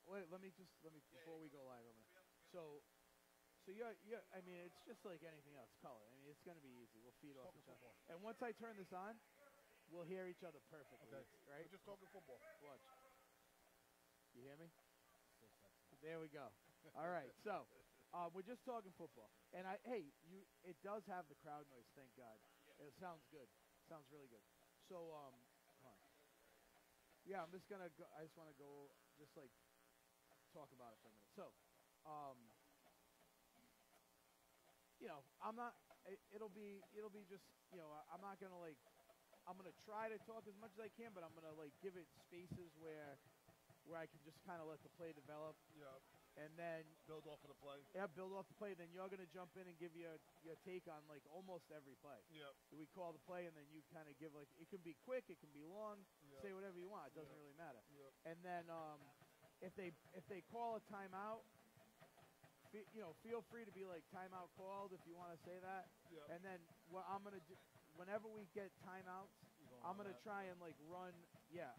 wait, let me before we go live. So yeah. I mean, it's just like anything else. Color. I mean, it's gonna be easy. We'll feed off each other. And once I turn this on, we'll hear each other perfectly. Okay. Right? We're just talking football. Watch. You hear me? There we go. All right. So we're just talking football. And it does have the crowd noise. Thank God. It sounds good. Sounds really good. So hold on. Yeah, I'm just gonna go. I just want to go just like talk about it for a minute. So, I'm not. It'll be just I'm not gonna like. I'm gonna try to talk as much as I can, but I'm gonna like give it spaces where I can just kind of let the play develop. Yeah. And then build off of the play. Yeah, build off the play. Then you're gonna jump in and give your take on like almost every play. Yeah. We call the play, and then you kind of give like it can be quick, it can be long. Yep. Say whatever you want. It doesn't really matter. Yep. And then if they call a timeout, feel free to be like timeout called if you want to say that. Yep. And then what I'm gonna do whenever we get timeouts, I'm gonna try and like run. Yeah.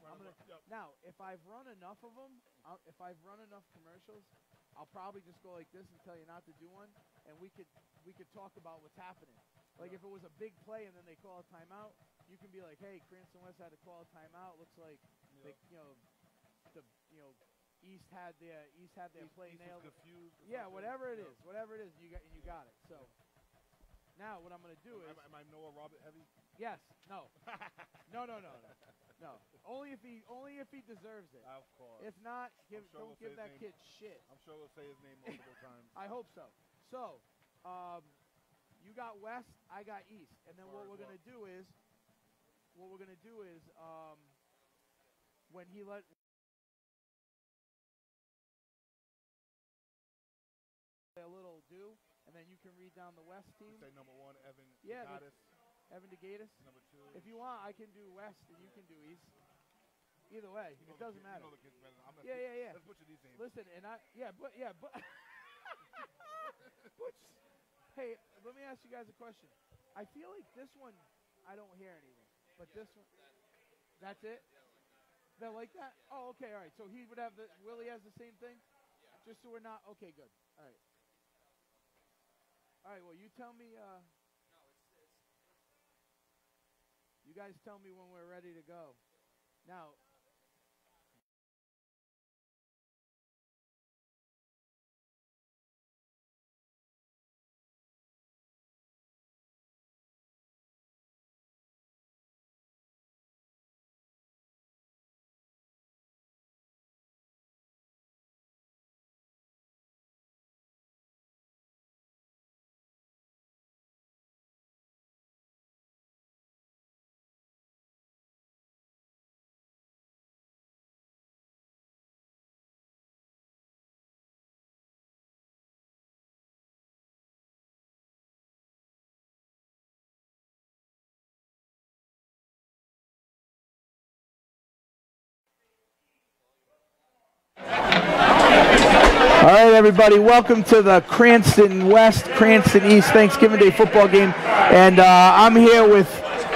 Yep. Now if I've run enough of them, if I've run enough commercials, I'll probably just go like this and tell you not to do one, and we could talk about what's happening. Like if it was a big play and then they call a timeout, you can be like, hey, Cranston West had to call a timeout. Looks like East had their play nailed. Confused. Yeah, whatever it is, you got it. So now what I'm gonna do is. Am I Noah Robert heavy? Yes. No. No. Only if he deserves it. Of course. If not, don't give that kid shit. I'm sure we'll say his name multiple times. I hope so. So, you got West, I got East, and then what we're gonna do is, when he let. A little do, and then you can read down the West team. Say number 1, Evan. Yeah. Gaddis. Evan DeGatis. Number 2. If you want, I can do West and you can do East. Either way, it doesn't matter. You know the kids better. Yeah. Let's butcher these names. Listen, and but hey, let me ask you guys a question. I feel like this one, I don't hear anything, but this one, that's it. They're like that. Oh, okay, all right. So he would have Willie has the same thing. Just so we're not okay. Good. All right. All right. Well, you tell me. You guys tell me when we're ready to go. Now. All right, everybody, welcome to the Cranston West, Cranston East Thanksgiving Day football game. And I'm here with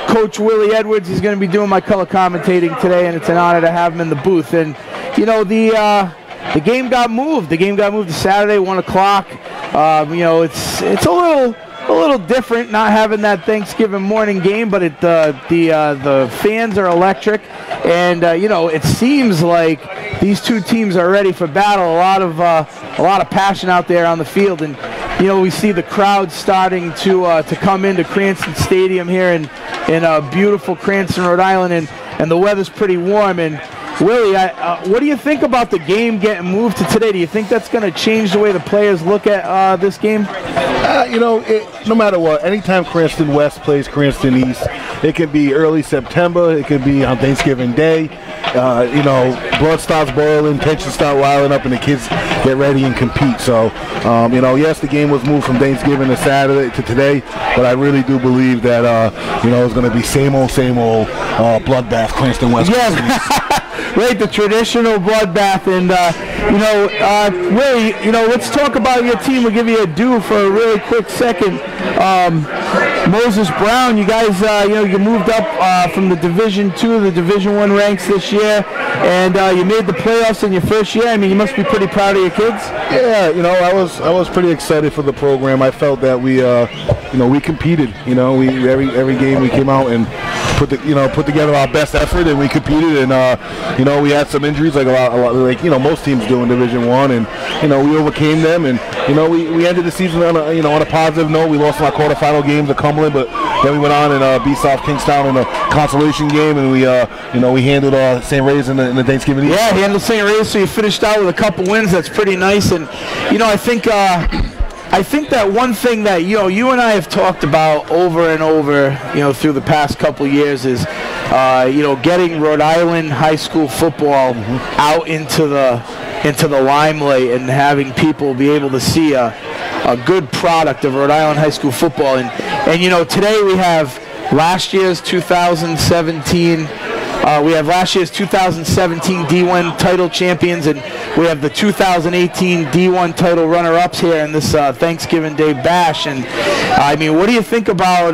Coach Willie Edwards. He's going to be doing my color commentating today, and it's an honor to have him in the booth. And, the game got moved. The game got moved to Saturday, 1 o'clock. It's a little different not having that Thanksgiving morning game, but the fans are electric. And, it seems like these two teams are ready for battle. A lot of passion out there on the field, and we see the crowd starting to come into Cranston Stadium here in beautiful Cranston, Rhode Island, and the weather's pretty warm. And Willie, what do you think about the game getting moved to today? Do you think that's going to change the way the players look at this game? No matter what, anytime Cranston West plays Cranston East, it can be early September, it could be on Thanksgiving Day. Blood starts boiling, tensions start riling up, and the kids get ready and compete. So, yes, the game was moved from Thanksgiving to Saturday to today, but I really do believe that, it's going to be same old bloodbath Cranston West. Yes. right, the traditional bloodbath. And Willie, let's talk about your team. We'll give you a due for a really quick second. Moses Brown, you guys, you moved up from the Division II to the Division I ranks this year, and you made the playoffs in your first year. I mean, you must be pretty proud of your kids. Yeah, I was pretty excited for the program. I felt that we competed. We every game we came out and put together our best effort, and we competed. And we had some injuries like a lot like most teams do in Division I, and we overcame them. And we ended the season on a positive note. We lost in our quarterfinal game to Cumberland, but then we went on and beat South Kingstown in a consolation game, and we handled St. Ray's in the Thanksgiving Eve. Yeah, handled St. Ray's, so you finished out with a couple wins. That's pretty nice. And I think that one thing that you and I have talked about over and over, through the past couple years is, getting Rhode Island high school football out into the limelight and having people be able to see a good product of Rhode Island high school football. And today we have last year's 2017. We have last year's 2017 D1 title champions, and we have the 2018 D1 title runner-ups here in this Thanksgiving Day bash. And I mean, what do you think about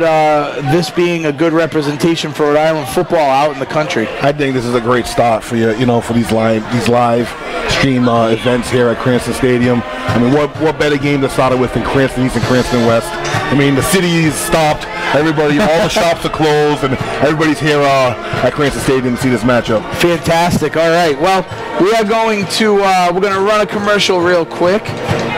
this being a good representation for Rhode Island football out in the country? I think this is a great start for for these live stream events here at Cranston Stadium. I mean, what better game to start it with than Cranston East and Cranston West? I mean, the city is stopped. Everybody, all the shops are closed, and everybody's here at Cranston Stadium to see this matchup. Fantastic. All right. Well, we are going to we're going to run a commercial real quick,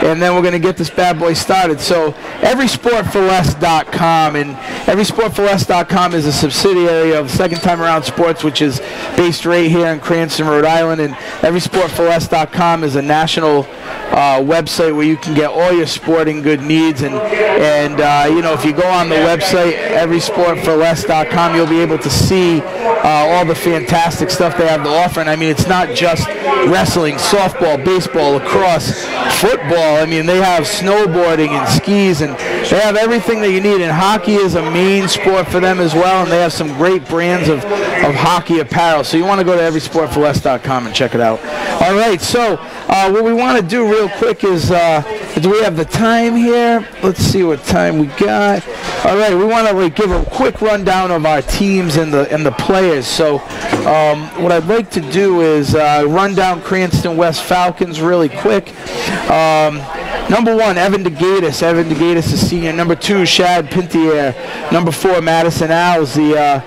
and then we're going to get this bad boy started. So, everysportforless.com, and everysportforless.com is a subsidiary of Second Time Around Sports, which is based right here in Cranston, Rhode Island. And everysportforless.com is a national website where you can get all your sporting good needs. And if you go on the website, everysportforless.com, you'll be able to see all the fantastic stuff they have to offer. And I mean, it's not just wrestling, softball, baseball, lacrosse, football. I mean, they have snowboarding and skis, and they have everything that you need. And hockey is a main sport for them as well, and they have some great brands of hockey apparel. So you want to go to everysportforless.com and check it out. All right, so what we want to do real quick is, do we have the time here? Let's see what time we got. All right, we want to give a quick rundown of our teams and the players. So what I'd like to do is run down Cranston West Falcons really quick. Number 1, Evan DeGatis. Evan DeGatis is senior. Number 2, Shad Pintier. Number 4, Madison Owls, the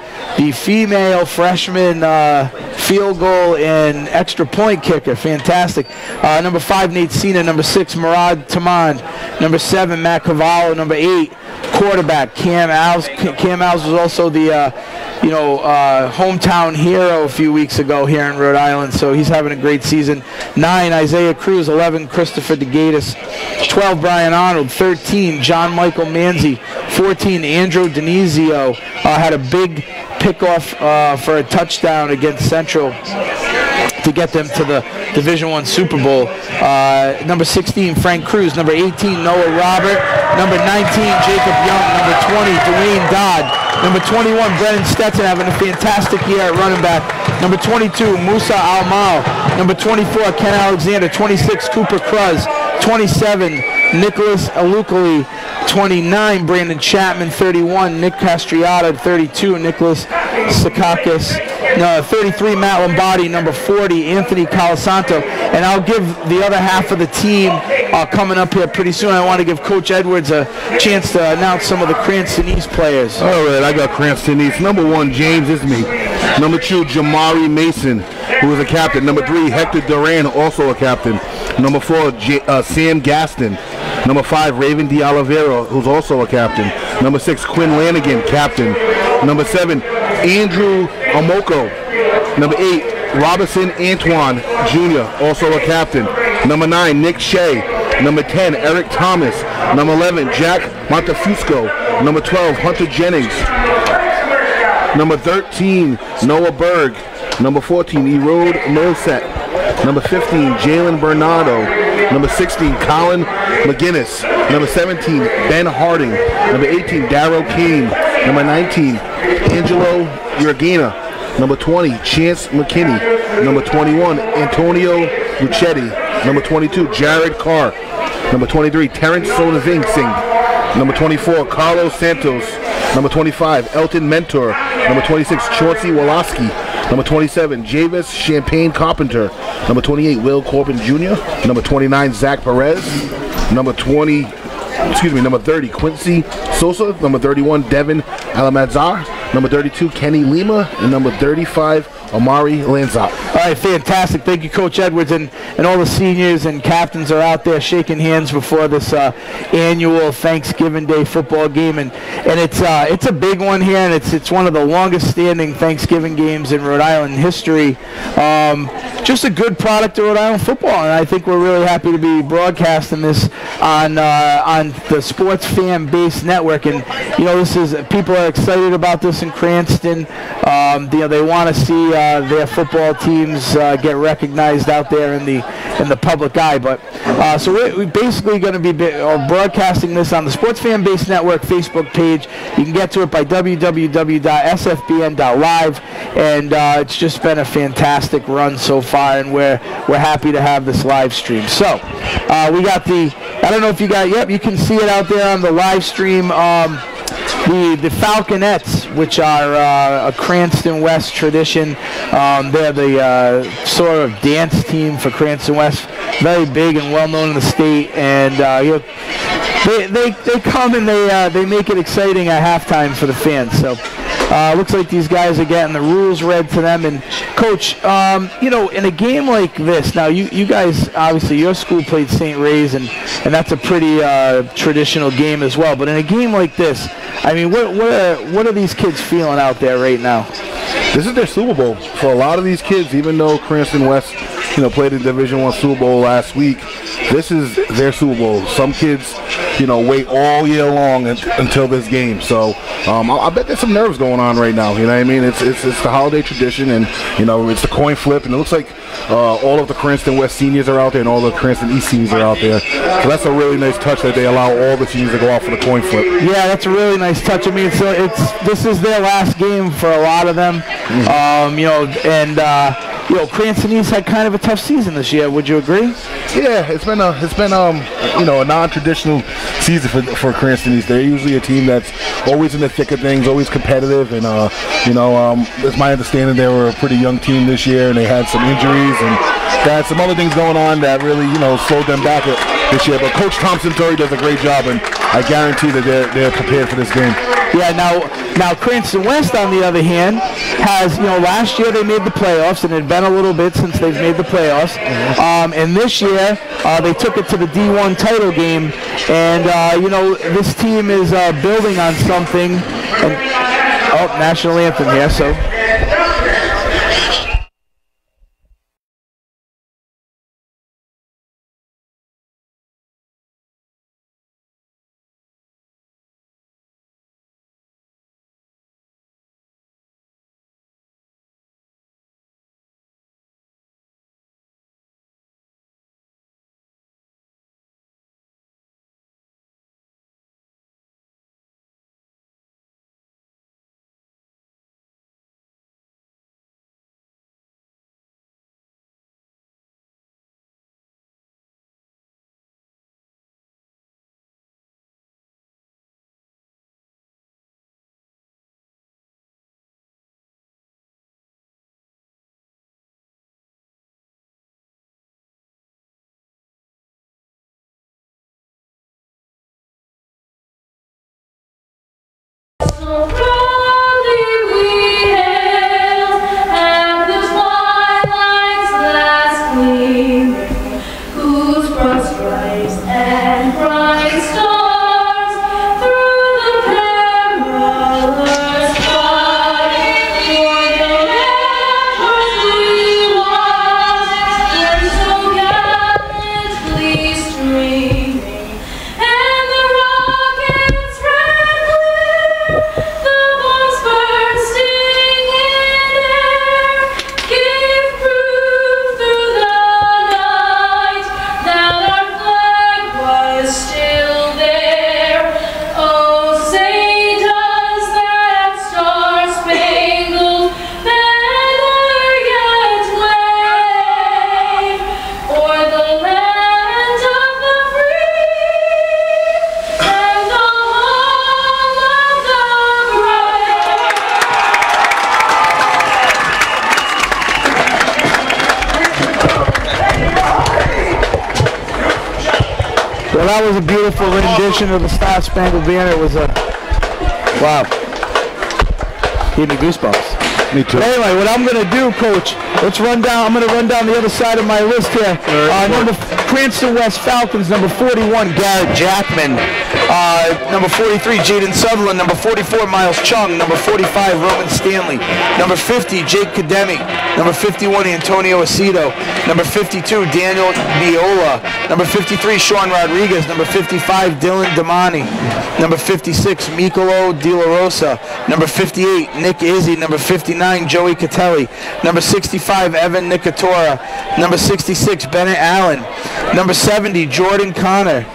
female freshman field goal and extra point kicker. Fantastic. Number 5, Nate Cena. Number 6, Murad Taman. Number 7, Matt Cavallo. Number 8, quarterback Cam Owls. Cam Owls was also the hometown hero a few weeks ago here in Rhode Island, so he's having a great season. 9, Isaiah Cruz. 11, Christopher DeGatis. 12, Brian Arnold. 13, John Michael Manzi. 14, Andrew Denizio had a big pickoff for a touchdown against Central to get them to the Division I Super Bowl. Number 16, Frank Cruz. Number 18, Noah Robert. Number 19, Jacob Young. Number 20, Dwayne Dodd. Number 21, Brennan Stetson, having a fantastic year at running back. Number 22, Musa Almal. Number 24, Ken Alexander. 26, Cooper Cruz. 27, Nicholas Alukali. 29, Brandon Chapman. 31, Nick Castriata. 32, Nicholas Sakakis. 33, Matt Lombardi. Number 40, Anthony Colasanto. And I'll give the other half of the team coming up here pretty soon. I want to give Coach Edwards a chance to announce some of the Cranston East players. All right, I got Cranston East. Number 1, James Isme. Number 2, Jamari Mason, who is a captain. Number 3, Hector Duran, also a captain. Number 4, Sam Gaston. Number 5, Raven De Oliveira, who's also a captain. Number 6, Quinn Lanigan, captain. Number 7, Andrew Omoko. Number 8, Robinson Antoine Jr., also a captain. Number 9, Nick Shea. Number 10, Eric Thomas. Number 11, Jack Montefusco. Number 12, Hunter Jennings. Number 13, Noah Berg. Number 14, Erode Millsett. Number 15, Jalen Bernardo. Number 16, Colin McGinnis. Number 17, Ben Harding. Number 18, Darrow Kane. Number 19, Angelo Uragina. Number 20, Chance McKinney. Number 21, Antonio Luchetti. Number 22, Jared Carr. Number 23, Terrence Singh. Number 24, Carlos Santos. Number 25, Elton Mentor. Number 26, Chauncey Woloski. Number 27, Javis Champagne Carpenter. Number 28, Will Corbin Jr. Number 29, Zach Perez. Number 30, Quincy Sosa. Number 31, Devin Alamadzar. Number 32, Kenny Lima. And number 35, Amari Lanzat. All right, fantastic. Thank you, Coach Edwards, and all the seniors and captains are out there shaking hands before this annual Thanksgiving Day football game, and it's a big one here, and it's one of the longest-standing Thanksgiving games in Rhode Island history. Just a good product of Rhode Island football, and I think we're really happy to be broadcasting this on the Sports Fan Base Network. And people are excited about this in Cranston. They want to see their football teams get recognized out there in the public eye. But so we're basically going to be broadcasting this on the Sports Fan Base Network Facebook page. You can get to it by www.sfbn.live, and it's just been a fantastic run so far, and we're happy to have this live stream. So we got I don't know if you got, you can see it out there on the live stream. The Falconettes, which are a Cranston West tradition, they're the sort of dance team for Cranston West, very big and well known in the state, and they come and they make it exciting at halftime for the fans. So looks like these guys are getting the rules read to them. And Coach, in a game like this, now you guys, obviously your school played St. Ray's, and that's a pretty traditional game as well. But in a game like this, I mean, what are these kids feeling out there right now? This is their Super Bowl for a lot of these kids. Even though Cranston West, played in Division I Super Bowl last week, this is their Super Bowl. Some kids, wait all year long until this game. So I bet there's some nerves going on right now. You know what I mean? It's the holiday tradition, and it's the coin flip, and it looks like all of the Cranston West seniors are out there, and all the Cranston East seniors are out there. So that's a really nice touch that they allow all the seniors to go out for the coin flip. Yeah, that's a really nice touch. I mean, this is their last game for a lot of them. Cranston East had kind of a tough season this year. Would you agree? Yeah, it's been a non-traditional season for Cranston East. They're usually a team that's always in the thick of things, always competitive, and it's my understanding they were a pretty young team this year, and they had some injuries and they had some other things going on that really slowed them back this year. But Coach Thompson Torrey does a great job, and I guarantee that they're prepared for this game. Yeah, now Cranston West, on the other hand, has, last year they made the playoffs, and it had been a little bit since they've made the playoffs. And this year, they took it to the D1 title game, and, this team is building on something. And, national anthem here, so. The Well, that was a beautiful rendition of the Star Spangled Banner. It was a, wow. Gave me goosebumps. Me too. Anyway, what I'm going to do, Coach, let's run down. I'm going to run down the other side of my list here. Cranston West Falcons, number 41, Garrett Jackman. Number 43, Jaden Sutherland. Number 44, Miles Chung. Number 45, Roman Stanley. Number 50, Jake Kademi. Number 51, Antonio Aceto. Number 52, Daniel Viola. Number 53, Sean Rodriguez. Number 55, Dylan Damani. Number 56, Mikolo De La Rosa. Number 58, Nick Izzy. Number 59, Joey Catelli. Number 65, Evan Nicotora. Number 66, Bennett Allen. Number 70, Jordan Connor.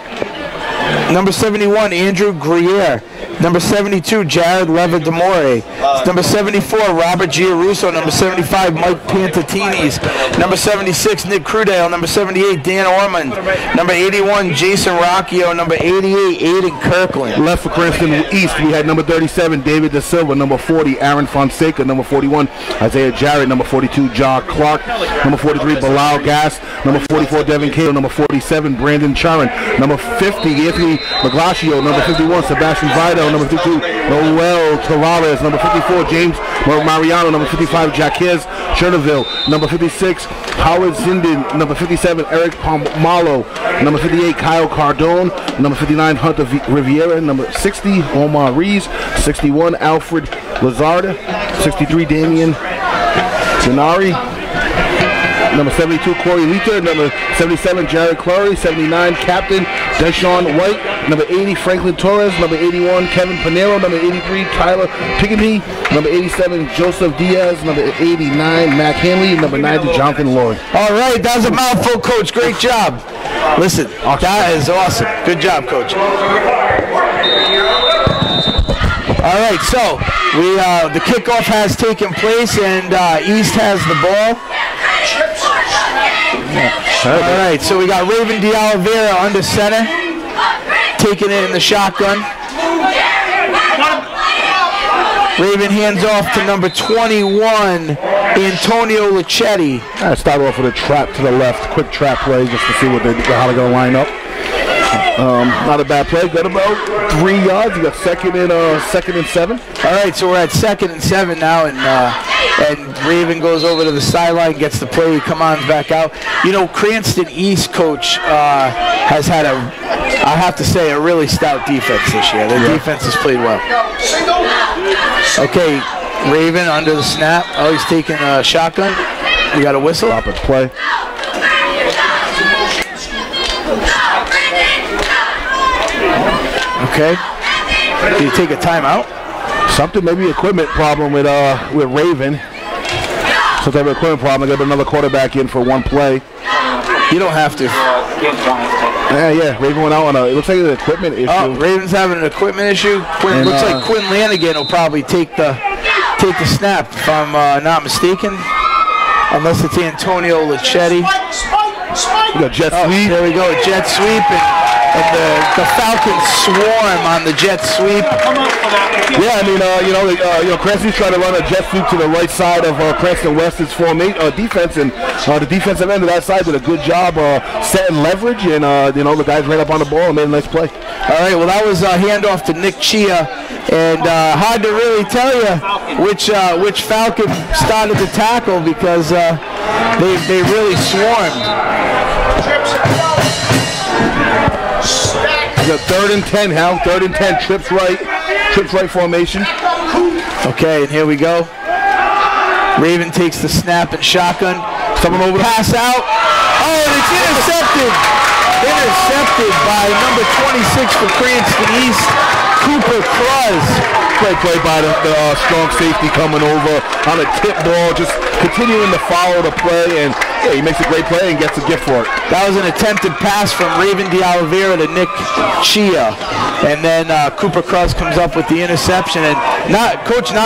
Number 71, Andrew Gruyere. Number 72, Jared Levidamore. Number 74, Robert Giarusso. Number 75, Mike Pantatinis. Number 76, Nick Crudale. Number 78, Dan Ormond. Number 81, Jason Rocchio. Number 88, Aiden Kirkland. Left for Cranston East, we had number 37, David Da Silva. Number 40, Aaron Fonseca. Number 41, Isaiah Jarrett. Number 42, John Clark. Number 43, Bilal Gass. Number 44, Devin Cato. Number 47, Brandon Charon. Number 50, Anthony Maglaccio. Number 51, Sebastian Vidal. Number 52, Noel Tavares. Number 54, James Mariano. Number 55, Jacques Chernoville. Number 56, Howard Zindin. Number 57, Eric Pomalo. Number 58, Kyle Cardone. Number 59, Hunter Riviera. Number 60, Omar Rees. 61, Alfred Lazarda. 63, Damian Zanari. Number 72, Corey Leiter. Number 77, Jared Clary. 79, Captain Deshaun White. Number 80, Franklin Torres. Number 81, Kevin Panero. Number 83, Tyler Pickney. Number 87, Joseph Diaz. Number 89, Mac Hanley. Number 90, Jonathan Lloyd. All right, that was a mouthful, Coach. Great job. Listen, that is awesome. Good job, Coach. All right, so the kickoff has taken place, and East has the ball. All right, so we got Raven De Oliveira under center, taking it in the shotgun. Raven hands off to number 21, Antonio Lichetti. I start off with a trap to the left, quick trap play just to see how they're going to line up. Not a bad play. Got about 3 yards. You got second and 7. All right, so we're at 2nd and 7 now, and Raven goes over to the sideline, gets the play. He comes on back out. You know, Cranston East, Coach, has had I have to say, a really stout defense this year. Their defense has played well. Okay, Raven under the snap. Oh, he's taking a shotgun. You got a whistle? Stop it, play. Okay. Did you take a timeout? Something, maybe equipment problem with Raven. Some type of equipment problem. I got another quarterback in for one play. You don't have to. Yeah. Raven went out on it looks like an equipment issue. Oh, Raven's having an equipment issue. Looks like Quinn Lanigan will probably take the snap, if I'm not mistaken. Unless it's Antonio Lichetti. We got jet sweep. There we go, a jet sweep, and the Falcons swarm on the jet sweep. Yeah, I mean, Cranston's trying to run a jet sweep to the right side of Cranston West's defense, and the defensive end of that side did a good job setting leverage, and the guys ran up on the ball and made a nice play. All right, well, that was a handoff to Nick Chia, and hard to really tell you which Falcon started the tackle because they really swarmed. We got 3rd and 10, Hal. 3rd and 10, trips right formation. Okay, and here we go. Raven takes the snap and shotgun. Someone over the pass out. Oh, and it's intercepted. Intercepted by number 26 for Cranston East, Cooper Cruz. Great play by the strong safety coming over on a tip ball, just continuing to follow the play, and he makes a great play and gets a gift for it. That was an attempted pass from Raven De Oliveira to Nick Chia, and then Cooper Cruz comes up with the interception, and not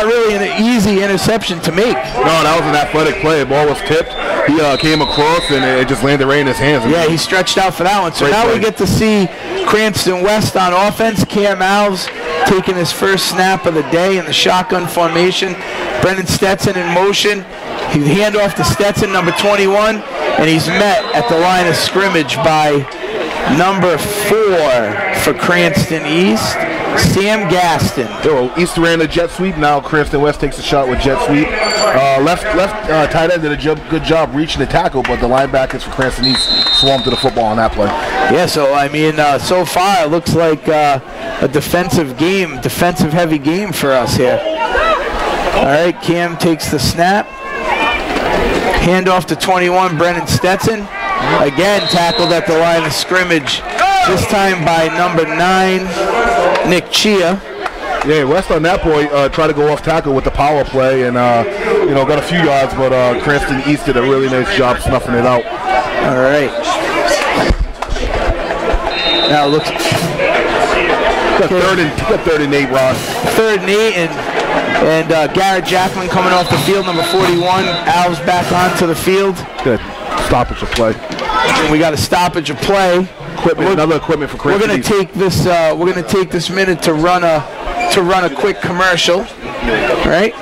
really an easy interception to make. No, that was an athletic play. The ball was tipped. He came across, and it just landed right in his hands. Yeah, he stretched out for that one. So now we get to see Cranston West on offense. Cam Alves taking his first snap of the day in the shotgun formation. Brendan Stetson in motion. He hand off to Stetson, number 21, and he's met at the line of scrimmage by Number 4 for Cranston East, Sam Gaston. East ran the jet sweep. Now Cranston West takes a shot with jet sweep. Left tight end did a good job reaching the tackle, but the linebackers for Cranston East swarmed to the football on that play. Yeah, so I mean, so far it looks like a defensive heavy game for us here. All right, Cam takes the snap. Handoff to 21, Brennan Stetson. Again, tackled at the line of scrimmage. This time by number 9, Nick Chia. Yeah, West on that boy tried to go off tackle with the power play and, got a few yards, but Cranston East did a really nice job snuffing it out. All right. Now look. Third and 8, Ross. 3rd and 8, and Garrett Jackman coming off the field, number 41. Al's back onto the field. Good. Stoppage of play. And we got a stoppage of play. Another equipment for Cranston. We're going to take this minute to run a quick commercial. All right?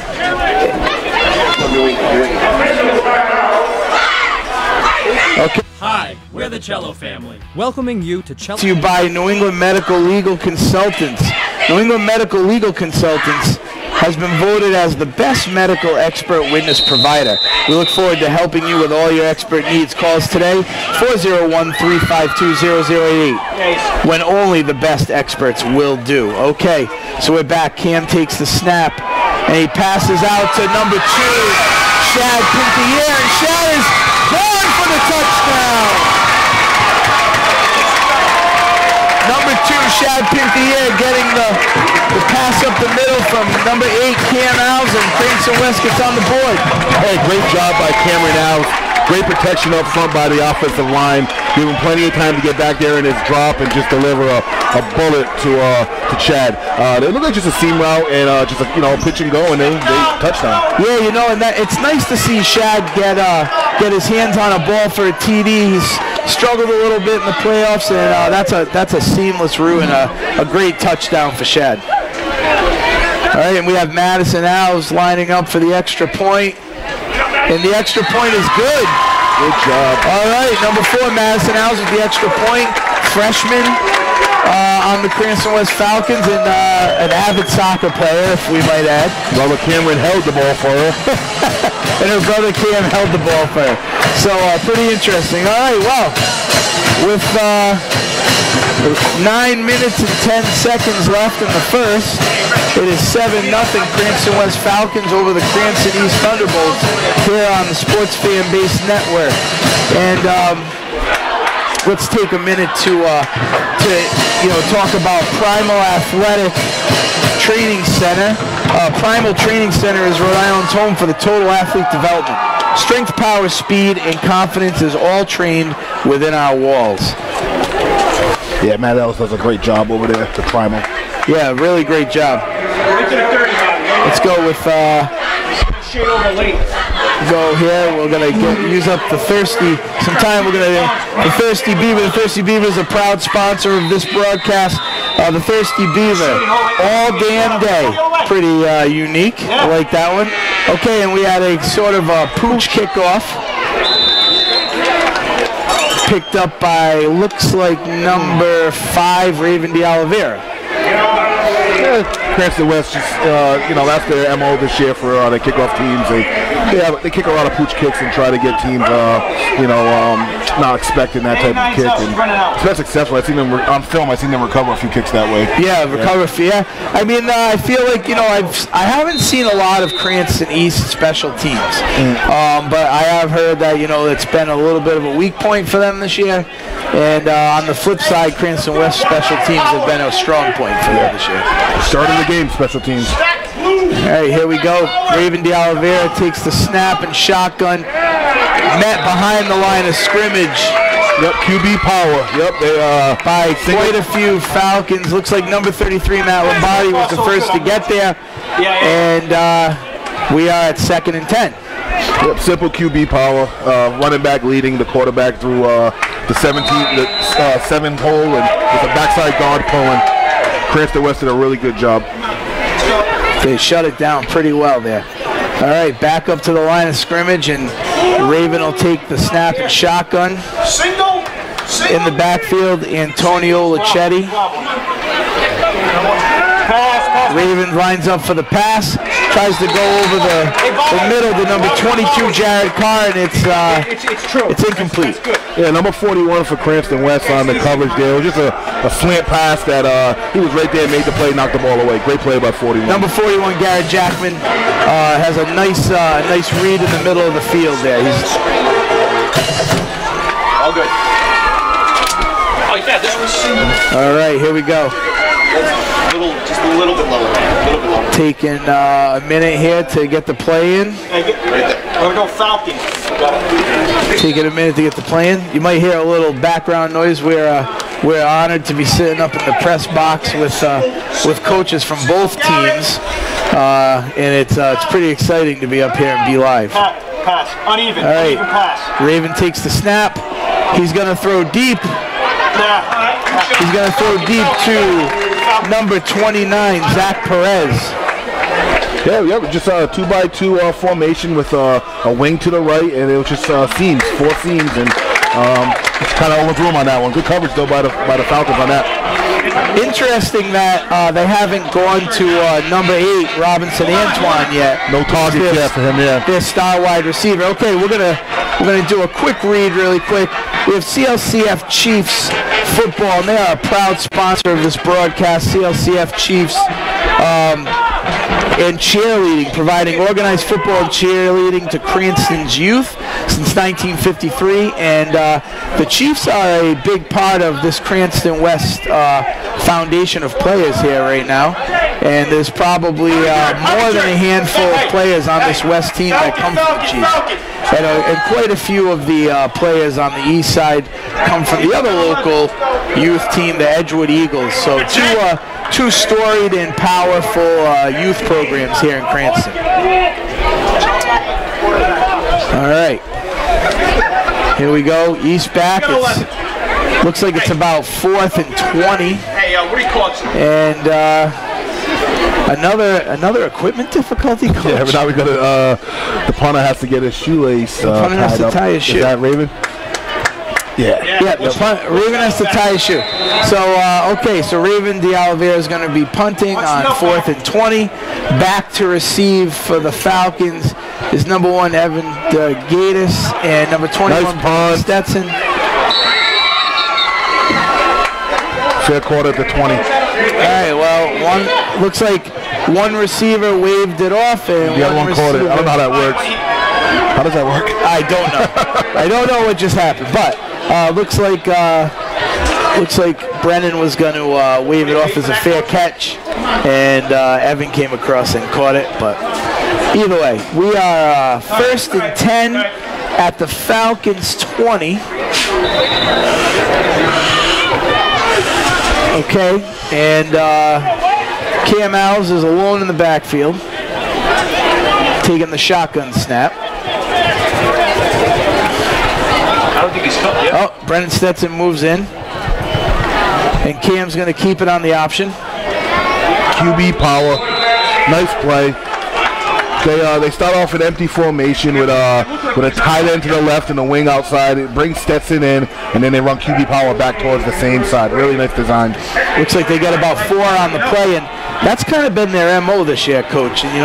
Okay. Hi, we're the Cello family, welcoming you to Cello. To you by New England Medical Legal Consultants. New England Medical Legal Consultants has been voted as the best medical expert witness provider. We look forward to helping you with all your expert needs. Call us today, 401-352-0088, when only the best experts will do. Okay, so we're back. Cam takes the snap, and he passes out to number 2, Shad Pintier, and Shad is gone for the touchdown. Number 2, Shad Pintier getting the pass up the middle from number 8, Cam Alves, and Cranston West gets on the board. Hey, great job by Cameron Alves. Great protection up front by the offensive line. Give him plenty of time to get back there in his drop and just deliver a bullet to Chad. They look like just a seam route and just a pitch and go, and they touchdown. Yeah, and it's nice to see Shad get his hands on a ball for a TD. He's struggled a little bit in the playoffs, and that's a seamless route and a great touchdown for Shad. All right, and we have Madison Alves lining up for the extra point, and the extra point is good. Good job. All right, number 4, Madison Alves with the extra point, freshman on the Cranston West Falcons, and an avid soccer player, if we might add. Brother Cameron held the ball for her. And her brother Cam held the ball for her. So pretty interesting. All right, well, with 9 minutes and 10 seconds left in the first, it is 7-0 Cranston West Falcons over the Cranston East Thunderbolts here on the Sports Fan Base Network. And let's take a minute to talk about Primal Athletic Training Center. Primal Training Center is Rhode Island's home for the total athlete development. Strength, power, speed, and confidence is all trained within our walls. Yeah, Matt Ellis does a great job over there at the Primal. Yeah, really great job. Let's go with go here. We're gonna use up the Thirsty. Sometime we're gonna the Thirsty Beaver. The Thirsty Beaver is a proud sponsor of this broadcast. The Thirsty Beaver, all damn day. Pretty unique. I like that one. Okay, and we had a sort of a pooch kickoff. Picked up by, looks like number 5, Raven de Oliveira. Cranston West, that's their MO this year for the kickoff teams. They kick a lot of pooch kicks and try to get teams, not expecting that type of kick. And so that's successful. I've seen them on film. I've seen them recover a few kicks that way. Yeah, recover. Yeah. I mean, I feel like I haven't seen a lot of Cranston East special teams, but I have heard that it's been a little bit of a weak point for them this year. And on the flip side, Cranston West special teams have been a strong point for them this year. Start of the game, special teams. All right, here we go. Raven de Oliveira takes the snap and shotgun. Met behind the line of scrimmage. Yep, QB power. Yep, they by quite a few Falcons. Looks like number 33, Matt Lombardi, was the first to get there. And we are at 2nd and 10. Yep, simple QB power. Running back leading the quarterback through the 7th hole, and with a backside guard pulling. Cranston West did a really good job. They shut it down pretty well there. All right, back up to the line of scrimmage, and Raven will take the snap and shotgun. Single. in the backfield, Antonio Lachetti. Ravens lines up for the pass, tries to go over the middle to number 22, Jared Carr, and it's incomplete. Yeah, number 41 for Cranston West on the coverage there. It was just a slant pass that he was right there, made the play, knocked the ball away. Great play by 41. Number 41, Garrett Jackman, has a nice read in the middle of the field there. He's all good. Oh, yeah, this was... All right, here we go. Just a little bit lower. Taking a minute here to get the play in. Hey, right there. We're going to go Falcons. Taking a minute to get the play in. You might hear a little background noise. We're honored to be sitting up in the press box with coaches from both teams, and it's pretty exciting to be up here and be live. Pass. Uneven. All right. Uneven pass. Raven takes the snap. He's going to throw deep. He's going to throw deep to number 29, Zach Perez. Yeah, just a 2x2 formation with a wing to the right, and it was just seams, 4 seams, and just kind of overthrew him on that one. Good coverage though by the Falcons on that. Interesting that they haven't gone to number 8, Robinson Antoine yet. No targets yet for him. Yeah, their star wide receiver. Okay, we're gonna do a quick read really quick. We have CLCF Chiefs football, and they are a proud sponsor of this broadcast. CLCF Chiefs and cheerleading, providing organized football and cheerleading to Cranston's youth since 1953, and the Chiefs are a big part of this Cranston West foundation of players here right now, and there's probably more than a handful of players on this West team that come from the Chiefs. And quite a few of the players on the east side come from the other local youth team, the Edgewood Eagles. So two storied and powerful youth programs here in Cranston. All right. Here we go. East back. Looks like it's about 4th and 20. Hey, what do you call it? And another equipment difficulty, Coach. Yeah, but now we got the punter has to get his shoelace. The punter has to tie his shoe. Is that Raven? Yeah. Raven has to tie his shoe. So, okay, so Raven de Oliveira is going to be punting on 4th and 20. Back to receive for the Falcons is number 1, Evan Gatis, and number 21, nice Stetson. Fair quarter at the 20. All right, well, looks like one receiver waved it off, and the other one caught it. I don't know how that works. How does that work? I don't know. I don't know what just happened, but looks like Brennan was going to wave it off as a fair catch, and Evan came across and caught it. But either way, we are 1st and 10 at the Falcons 20. Okay, and Cam Alves is alone in the backfield, taking the shotgun snap. I don't think he's cut yet. Oh, Brennan Stetson moves in, and Cam's going to keep it on the option. QB power, nice play. They start off in empty formation with a tight end to the left and a wing outside. It brings Stetson in, and then they run QB power back towards the same side. Really nice design. Looks like they got about 4 on the play, and that's kind of been their MO this year, Coach. And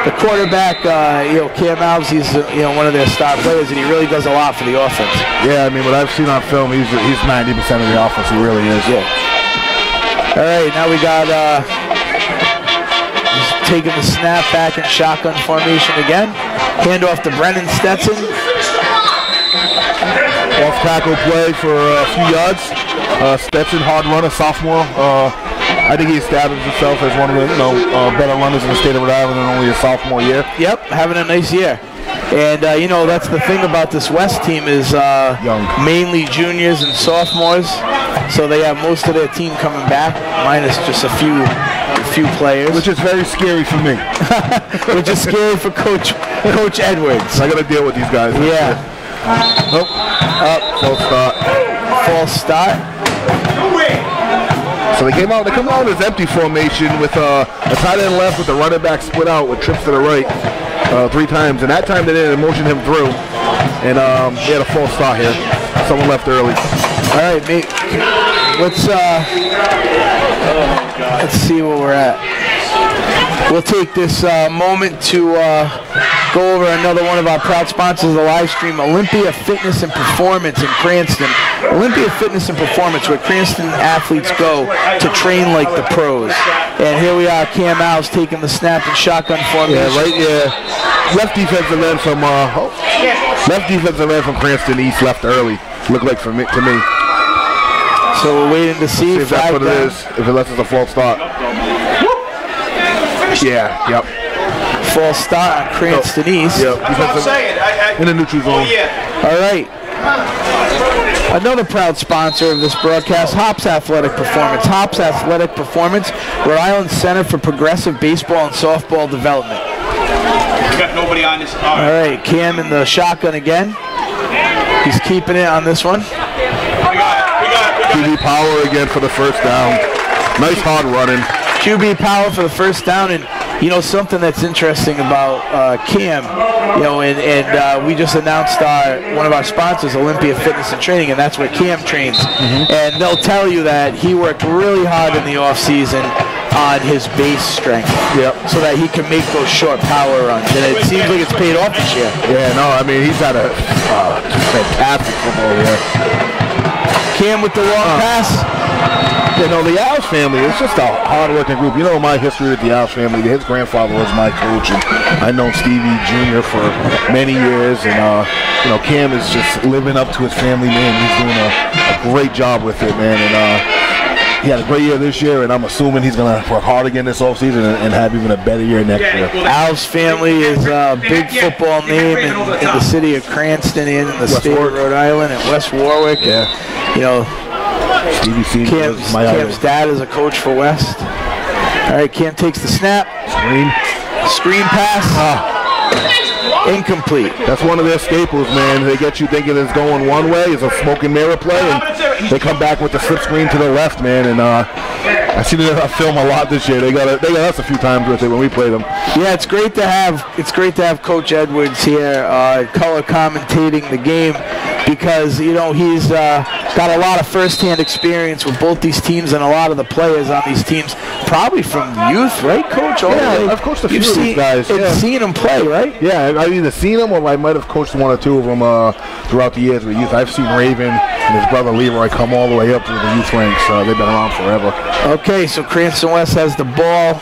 the quarterback, Cam Alves, he's one of their star players, and he really does a lot for the offense. Yeah, I mean, what I've seen on film, he's 90% of the offense. He really is. Yeah. All right, now we got. Taking the snap back in shotgun formation again. Handoff to Brennan Stetson. Off tackle play for a few yards. Stetson, hard runner, sophomore. I think he established himself as one of the better runners in the state of Rhode Island in only his sophomore year. Yep, having a nice year. And that's the thing about this West team is mainly juniors and sophomores. So they have most of their team coming back, minus just a few players. Which is very scary for me. Which is scary for Coach Edwards. I got to deal with these guys. Yeah. False start. False start. So they come out in this empty formation with a tight end left with the running back split out with trips to the right 3 times. And that time they didn't motion him through. and he had a false start here. Someone left early. All right, mate. Let's see where we're at. We'll take this moment to go over another one of our proud sponsors of the live stream, Olympia Fitness and Performance in Cranston. Olympia Fitness and Performance, where Cranston athletes go to train like the pros. And here we are, Cam Alves taking the snap and shotgun formation. Yeah, right. Yeah, left defensive end from Cranston East left early. Looked like to me. So we're waiting to see if that's what it is. If unless it's a false start. Yeah. Yep. False start on Cranston East. Yep. In the neutral zone. All right. Another proud sponsor of this broadcast, Hops Athletic Performance. Hops Athletic Performance, Rhode Island Center for Progressive Baseball and Softball Development. We got nobody on this. All right, Cam in the shotgun again. He's keeping it on this one. QB Power again for the first down. Nice hard running. QB Power for the first down, and you know something that's interesting about Cam, you know, and we just announced one of our sponsors, Olympia Fitness and Training, and that's where Cam trains. And they'll tell you that he worked really hard in the off season on his base strength, so that he can make those short power runs, and it seems like it's paid off this year. Yeah, no, I mean he's had a fantastic football year. Cam with the long pass. You know, the Alves family is just a hard-working group. You know my history with the Alves family. His grandfather was my coach, and I've known Stevie Jr. for many years. And, you know, Cam is just living up to his family name. He's doing a great job with it, man. And he had a great year this year, and I'm assuming he's going to work hard again this offseason and have even a better year next year. Alves family is a big football name in the city of Cranston and in the state of Rhode Island and West Warwick. Yeah. You know, Cam's dad is a coach for West. All right, Cam takes the snap. Screen pass. Incomplete. That's one of their staples, man. They get you thinking it's going one way. It's a smoke and mirror play, and they come back with the slip screen to the left, man. And I see them film a lot this year. They got us a few times with it when we played them. Yeah, it's great to have Coach Edwards here, color commentating the game, because you know he's got a lot of first-hand experience with both these teams and a lot of the players on these teams, probably from youth, right, Coach? Yeah, I've coached a few of these guys. You've seen them play, right? Yeah, I've either seen them or I might have coached one or two of them throughout the years with youth. I've seen Raven and his brother Leroy come all the way up to the youth ranks. They've been around forever. Okay, so Cranston West has the ball.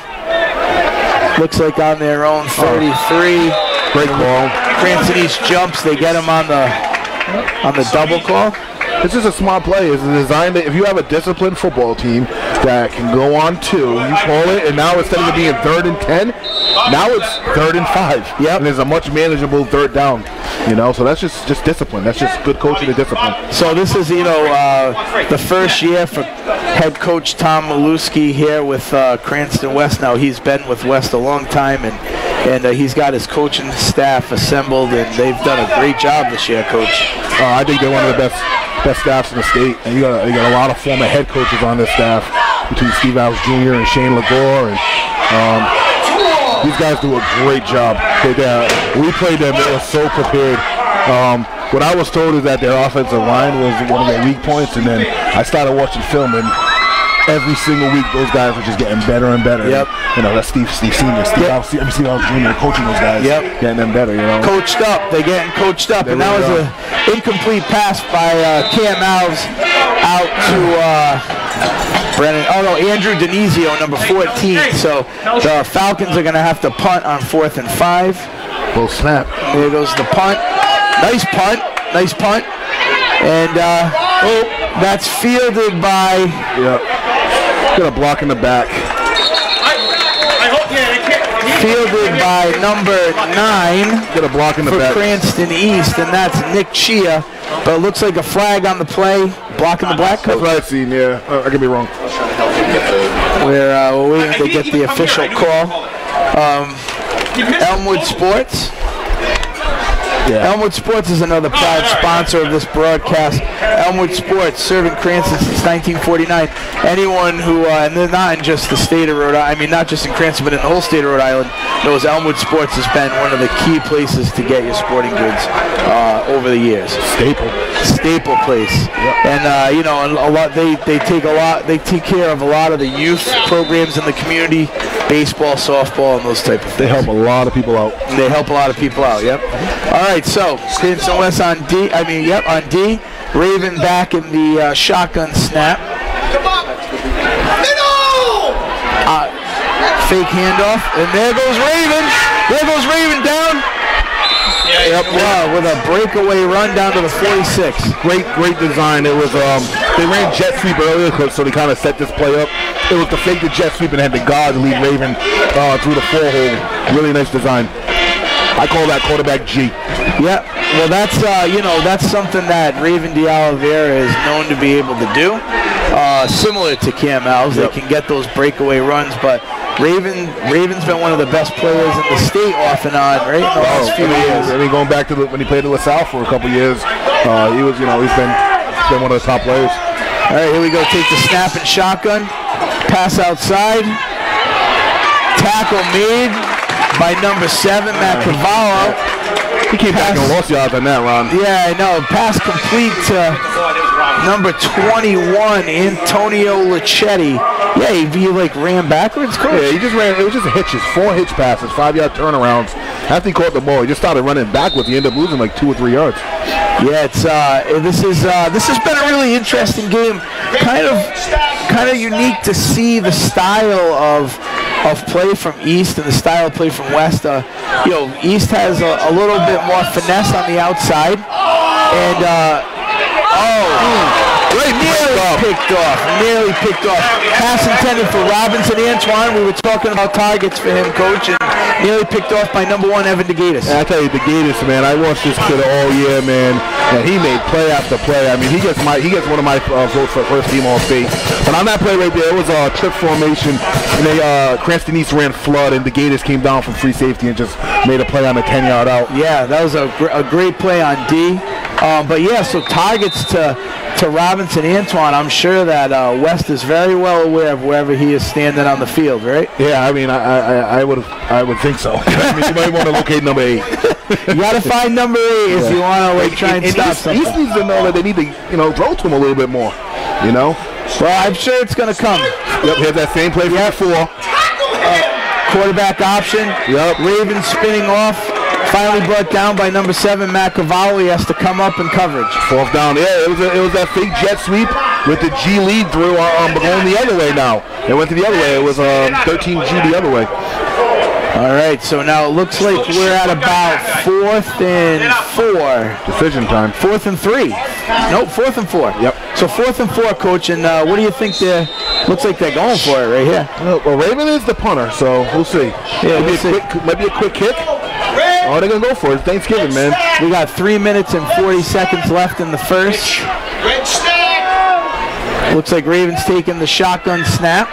Looks like on their own 33. Great ball. Cranston East jumps. They get him on the double call. This is a smart play. It's designed to, if you have a disciplined football team that can go on 2, you call it, and now instead of it being 3rd and 10, now it's 3rd and 5. Yep. And there's a much manageable 3rd down. You know, so that's just discipline. That's just good coaching and discipline. So this is, you know, the first year for head coach Tom Maluski here with Cranston West. Now he's been with West a long time, and he's got his coaching staff assembled, and they've done a great job this year, Coach. I think they're one of the best staffs in the state, and you got a lot of former head coaches on this staff between Steve Alves Jr. and Shane Legore, and these guys do a great job. We played them; they were so prepared. What I was told is that their offensive line was one of their weak points, and then I started watching film, and every single week those guys are just getting better and better. Yep. You know, that's Steve Senior, Steve Alves Jr. coaching those guys. Yep. Getting them better. You know. Coached up. They're getting coached up, and that was an incomplete pass by Cam Alves out to Brennan. Oh no, Andrew Denizio, number 14. So the Falcons are going to have to punt on 4th and 5. Full snap. There goes the punt. Nice punt. Nice punt. And that's fielded by. Yeah. Got a block in the back. Fielded by number 9. Got a block in the for back. Cranston East, and that's Nick Chia. But it looks like a flag on the play, blocking the black coach. That's what I've seen. Yeah, I could be wrong. We're waiting to get the official call. Elmwood Sports. Yeah. Elmwood Sports is another proud sponsor of this broadcast. Elmwood Sports, serving Cranston since 1949. Anyone who, and they're not in just the state of Rhode Island, I mean not just in Cranston, but in the whole state of Rhode Island, knows Elmwood Sports has been one of the key places to get your sporting goods over the years. Staple place. Yep. And you know, a lot they take care of a lot of the youth programs in the community, baseball, softball, and those type of things. They help a lot of people out. They help a lot of people out. Yep. All right, so Cranston West on D. On D. Raven back in the shotgun snap. Come on! Middle! Fake handoff, and there goes Raven. There goes Raven down. Yep, wow, with a breakaway run down to the 46. Great design. It was they ran jet sweep earlier, so they kind of set this play up. It was to fake the jet sweep and had the guard lead Raven through the 4-hole. Really nice design. I call that quarterback G. Yeah, well that's that's something that Raven de Oliveira is known to be able to do. Similar to Cam Alves, they can get those breakaway runs, but Raven's been one of the best players in the state off and on, right, in the last few years. I mean, going back to when he played at LaSalle for a couple years, he's been one of the top players. All right, here we go. Take the snap and shotgun. Pass outside. Tackle made by number 7, Matt Cavallo. He came back and lost yards on that, Ron. Yeah, I know. Pass complete to number 21, Antonio Lichetti. Yeah, he like ran backwards, Coach? Yeah, he just ran. It was just hitches, 4 hitch passes, 5-yard turnarounds. After he caught the ball, he just started running backwards. He ended up losing like 2 or 3 yards. Yeah, it's this has been a really interesting game. Kind of unique to see the style of play from East and the style of play from West. East has a little bit more finesse on the outside, and nearly picked off. Pass intended for Robinson Antoine. We were talking about targets for him, Coach, and nearly picked off by number 1, Evan DeGatis. I tell you, DeGatis, man, I watched this kid all year, man, and he made play after play. I mean, he gets one of my votes for first team All-State. But on that play right there, it was a trip formation, and Cranston East ran flood, and DeGatis came down from free safety and just made a play on a 10-yard out. Yeah, that was a great play on D. But yeah, so targets to Robinson Antoine. I'm sure that West is very well aware of wherever he is standing on the field, right? Yeah, I mean, I would think so. I mean, you might want to locate number 8. You got to find number 8 if you want to try and stop something. East needs to know that they need to throw to him a little bit more. Well, I'm sure it's going to come. Yep, here's that same play from before. Quarterback option. Yep. Raven spinning off. Finally brought down by number 7, Matt Cavallo. He has to come up in coverage. 4th down. Yeah, it was that fake jet sweep with the G lead through, but going the other way now. It went to the other way. It was 13G the other way. All right, so now it looks like we're at about 4th and 4. Decision time. 4th and 3. Nope, 4th and 4. Yep. So 4th and 4, Coach, and what do you think looks like they're going for it right here? Well, Raven is the punter, so we'll see. Yeah, might be a quick kick. Oh, they're going to go for it. It's Thanksgiving, man. We got 3 minutes and 40 seconds left in the first. Looks like Raven's taking the shotgun snap.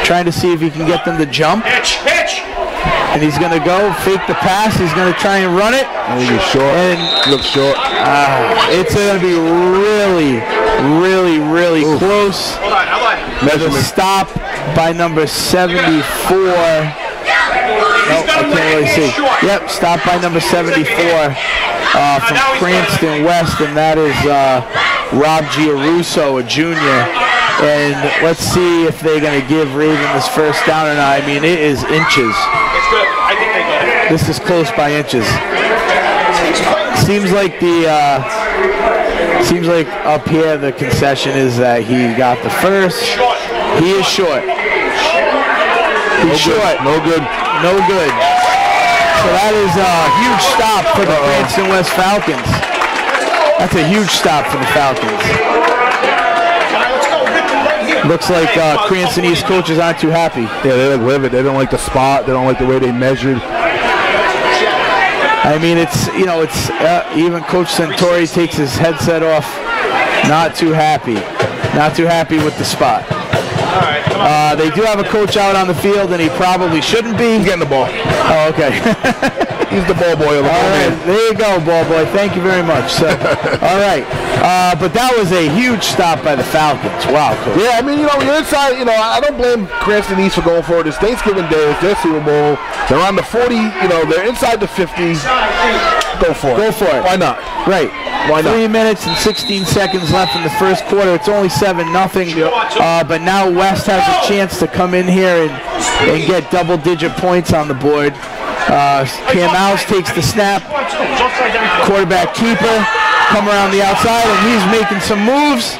Trying to see if he can get them to jump. And he's going to go, fake the pass. He's going to try and run it. I think he's short. And looks short. It's going to be really close. There's a stop by number 74. No, I can't really see. Yep, stop by number 74 from Cranston West, and that is Rob Giarusso, a junior. And let's see if they're going to give Raven this first down or not. I mean, it is inches. It's good. I think they got it. This is close by inches. Seems like up here the concession is that he got the first. He is short. He's short. No good. No good. So that is a huge stop for the Cranston West Falcons. That's a huge stop for the Falcons. Looks like Cranston East coaches aren't too happy. Yeah, they look livid. They don't like the spot. They don't like the way they measured. I mean, it's even Coach Santori takes his headset off. Not too happy. Not too happy with the spot. They do have a coach out on the field, and he probably shouldn't be. He's getting the ball. Oh, okay. He's the ball boy. All right, there you go, ball boy. Thank you very much. So, all right, but that was a huge stop by the Falcons. Wow, coach. Yeah, I mean, you're inside. I don't blame Cranston East for going for it. It's Thanksgiving Day. It's their Super Bowl. They're on the 40. They're inside the 50. Go for it. Go for it. Why not? Right. Why not? 3 minutes and 16 seconds left in the first quarter. It's only 7-0. But now West has a chance to come in here and get double-digit points on the board. Cam Alves takes the snap. Quarterback keeper come around the outside, and he's making some moves.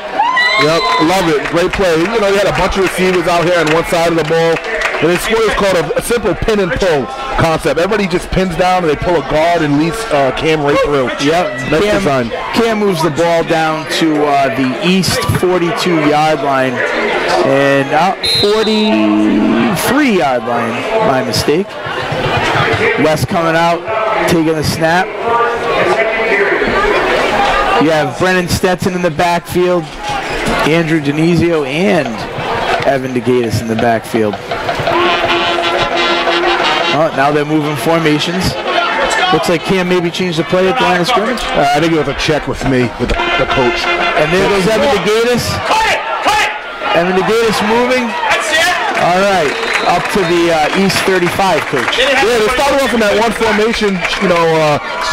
Yep, love it. Great play. He had a bunch of receivers out here on one side of the ball. And it's what is called a simple pin and pull concept. Everybody just pins down and they pull a guard and leads Cam right through. Yep. Nice design. Cam moves the ball down to the east 42-yard line and out 43-yard line. My mistake. West coming out, taking the snap. You have Brennan Stetson in the backfield, Andrew Denizio, and Evan DeGatis in the backfield. Oh, now they're moving formations. Looks like Cam maybe changed the play at the line of scrimmage. I think it was a check with me, with the coach. And there goes Evan DeGatis. Evan DeGatis moving. All right, up to the East 35, coach. Yeah, they started off in that one formation, did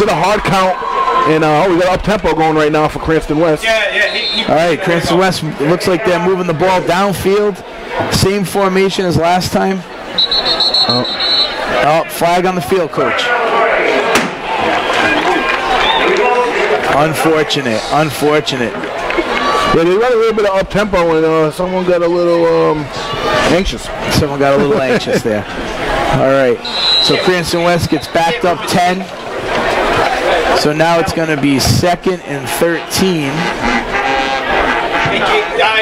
a hard count. And we got up-tempo going right now for Cranston West. All right, Cranston West looks like they're moving the ball downfield. Same formation as last time. Oh, flag on the field, coach. Unfortunate. Yeah, they got a little bit of up-tempo, and someone got a little anxious. Someone got a little anxious there. All right, so Cranston West gets backed up 10. So now it's going to be 2nd and 13.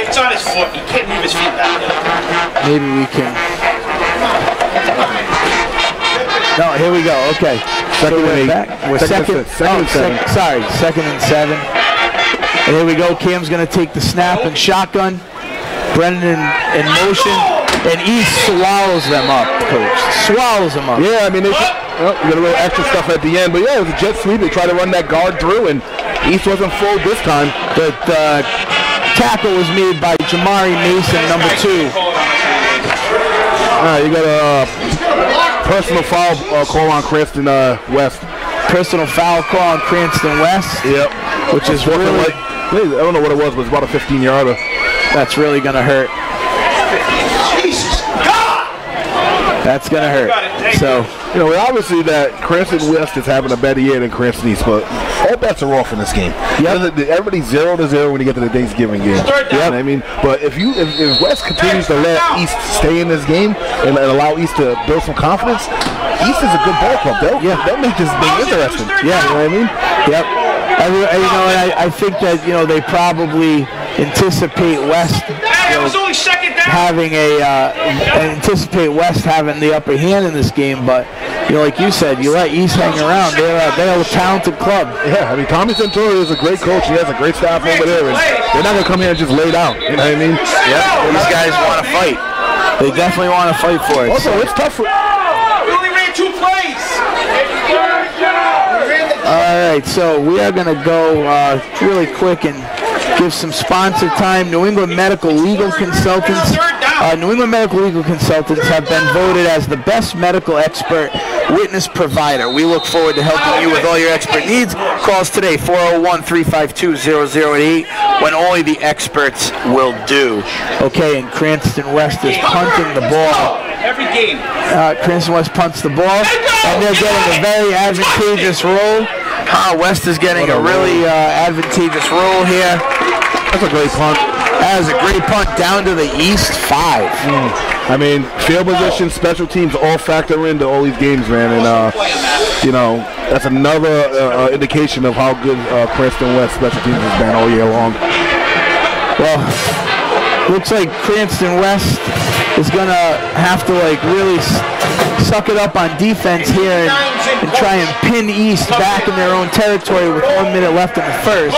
It's on his foot. He can't move his feet back. Maybe we can. No, here we go. Okay. Second and 8. Back. We're second and 7. Sorry, 2nd and 7. And here we go. Cam's going to take the snap and shotgun. Brennan in motion. And East swallows them up, coach. Swallows them up. Yeah, I mean, you got a little extra stuff at the end. But yeah, it was a jet sweep. They tried to run that guard through, and East wasn't full this time. The tackle was made by Jamari Mason, number 2. You got a personal foul call on Cranston West. Personal foul call on Cranston West. Yep. Which is really, I don't know what it was, but it's about a 15-yarder. That's really going to hurt. That's going to hurt. So, obviously that Cranston West is having a better year than Cranston East, but all bets are off in this game. Yep. Everybody's 0-0 when you get to the Thanksgiving game. Yep. I mean, but if West continues to let East stay in this game and allow East to build some confidence, East is a good ball club. They'll make this thing interesting. Yeah. You know what I mean? Yep. I think that, they probably anticipate West having anticipate West having the upper hand in this game, but like you said, you let East hang around. They're a talented club. Yeah, I mean, Tommy Santoro is a great coach. He has a great staff over there, and they're not gonna come here and just lay down. You know what I mean? Yeah, these guys want to fight. They definitely want to fight for it. Also, it's tough for. We only ran 2 plays. All right, so we are going to go really quick and give some sponsor time. New England Medical Legal Consultants. New England Medical Legal Consultants have been voted as the best medical expert witness provider. We look forward to helping you with all your expert needs. Call us today, 401-352-0088, when only the experts will do. Okay, and Cranston West is punting the ball. Every game. Cranston West punts the ball, and they're getting a very advantageous roll. West is getting a really advantageous roll here. That's a great punt. That is a great punt down to the East 5. I mean, field position, special teams all factor into all these games, man. And, that's another indication of how good Cranston West special teams has been all year long. Well, looks like Cranston West is going to have to, really suck it up on defense here and try and pin East back in their own territory with 1 minute left in the first.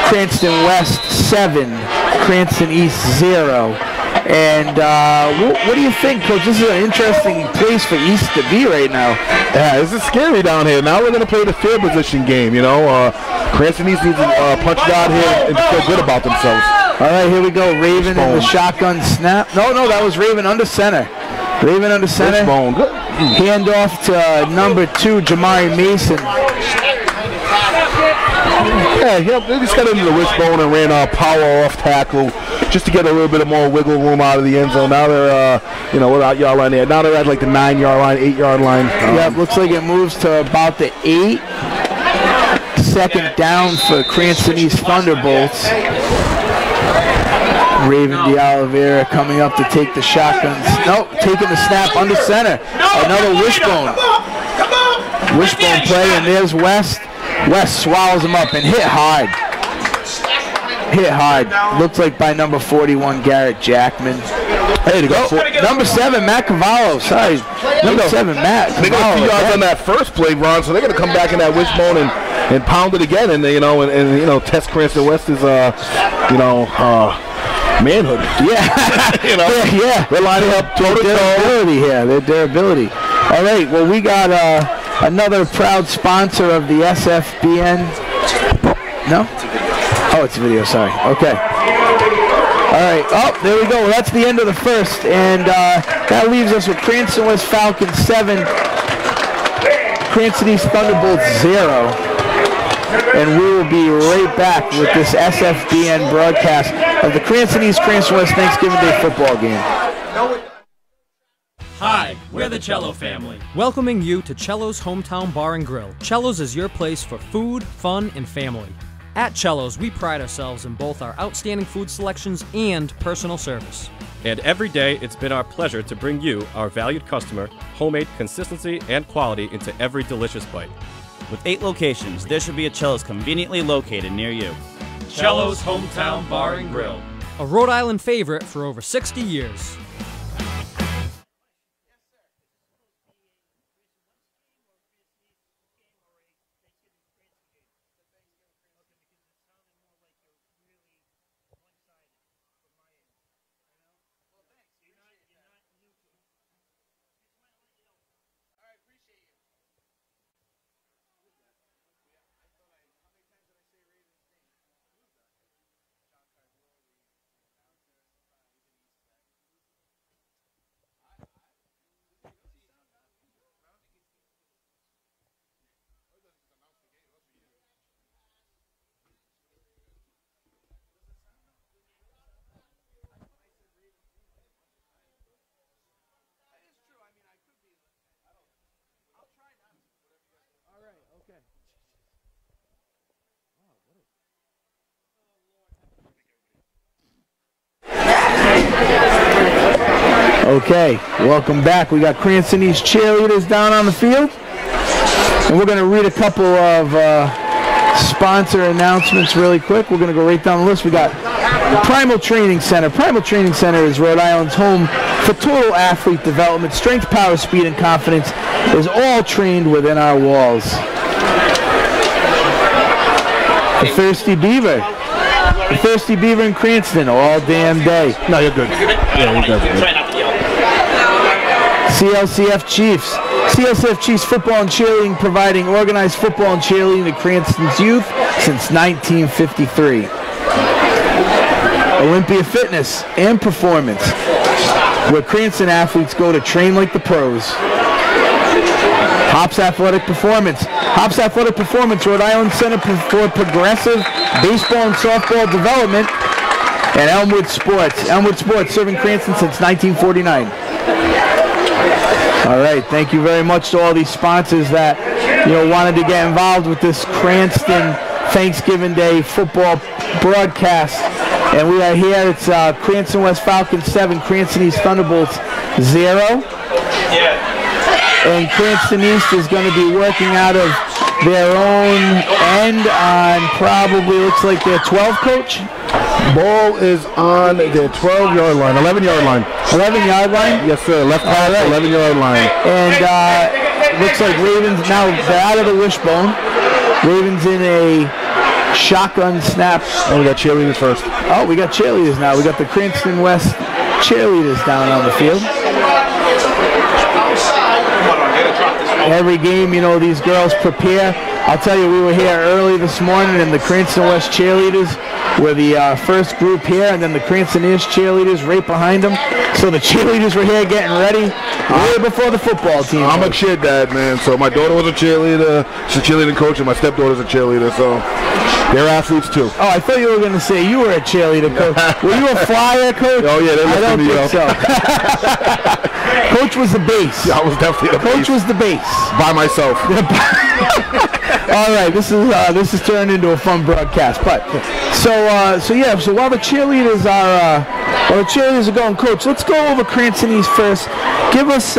Cranston West 7, Cranston East 0. And what do you think, Coach? This is an interesting place for East to be right now. Yeah, this is scary down here. Now we're going to play the field position game, you know. Cranston East needs to punch it out here and feel good about themselves. All right, here we go. Raven in the shotgun snap. No, that was Raven under center. Raven under center. Good. Hand off to number 2, Jamari Mason. Yeah, they just got into the wishbone and ran a power off tackle just to get a little bit of more wiggle room out of the end zone. Now they're, without yard line there. Now they're at like the 9-yard line, 8-yard line. Yeah, looks like it moves to about the 8. Second down for Cranston East Thunderbolts. Raven D'Oliveira coming up to take the shotguns. Nope, taking the snap under center. Another wishbone. Wishbone play, and there's West. West swallows him up and hit hard. Hit hard. Looks like by number 41, Garrett Jackman. Hey, to go. Number 7, Matt Cavallo. Sorry. Number 7, Matt Cavallo. They got a few yards on that first play, Ron, so they're going to come back in that wishbone and pound it again, and test Cranston West's manhood. Yeah. Yeah. They're lining up toe-to-toe. Durability here. Their durability. All right. Well, we got another proud sponsor of the SFBN. No? Oh, it's a video. Sorry. Okay. All right. Oh, there we go. Well, that's the end of the first, and that leaves us with Cranston West Falcons 7, Cranston East Thunderbolts 0. And we will be right back with this SFBN broadcast of the Cranston East Cranston West Thanksgiving Day football game. Hi, we're the Cello family, welcoming you to Cello's Hometown Bar and Grill. Cello's is your place for food, fun, and family. At Cello's, we pride ourselves in both our outstanding food selections and personal service. And every day, it's been our pleasure to bring you, our valued customer, homemade consistency and quality into every delicious bite. With 8 locations, there should be a Cello's conveniently located near you. Cello's Hometown Bar and Grill, a Rhode Island favorite for over 60 years. Okay, welcome back. We got Cranston East cheerleaders down on the field. And we're going to read a couple of sponsor announcements really quick. We're going to go right down the list. We got Primal Training Center. Primal Training Center is Rhode Island's home for total athlete development. Strength, power, speed, and confidence is all trained within our walls. The Thirsty Beaver. The Thirsty Beaver in Cranston all damn day. No, you're good. Yeah, you're good. CLCF Chiefs. CLCF Chiefs football and cheerleading, providing organized football and cheerleading to Cranston's youth since 1953. Olympia Fitness and Performance, where Cranston athletes go to train like the pros. Hops Athletic Performance. Hops Athletic Performance, Rhode Island Center for Progressive Baseball and Softball Development. And Elmwood Sports. Elmwood Sports, serving Cranston since 1949. All right, thank you very much to all these sponsors that wanted to get involved with this Cranston Thanksgiving Day football broadcast. And we are here. It's Cranston West Falcons 7, Cranston East Thunderbolts 0. And Cranston East is going to be working out of their own end on probably looks like their 12, Coach. Ball is on their 12-yard line, 11-yard line. 11-yard line? Yes, sir. Left half, 11-yard line. And looks like Ravens, now they're out of the wishbone. Ravens in a shotgun snap. And we got cheerleaders first. Oh, we got cheerleaders now. We got the Cranston West cheerleaders down on the field. Every game, you know, these girls prepare. I'll tell you, we were here early this morning, and the Cranston West cheerleaders were the first group here, and then the Cranston East cheerleaders right behind them. So the cheerleaders were here getting ready way before the football team. I'm a cheer dad, man. So my daughter was a cheerleader. She's a cheerleading coach, and my stepdaughter's a cheerleader. So they're athletes too. Oh, I thought you were going to say you were a cheerleader coach. Were you a flyer coach? Oh yeah, I don't think so. Coach was the base. Yeah, I was definitely the Coach base. was the base. By myself. All right, this is turned into a fun broadcast. But so while the cheerleaders are going, Coach, let's go over Cranston East first. Give us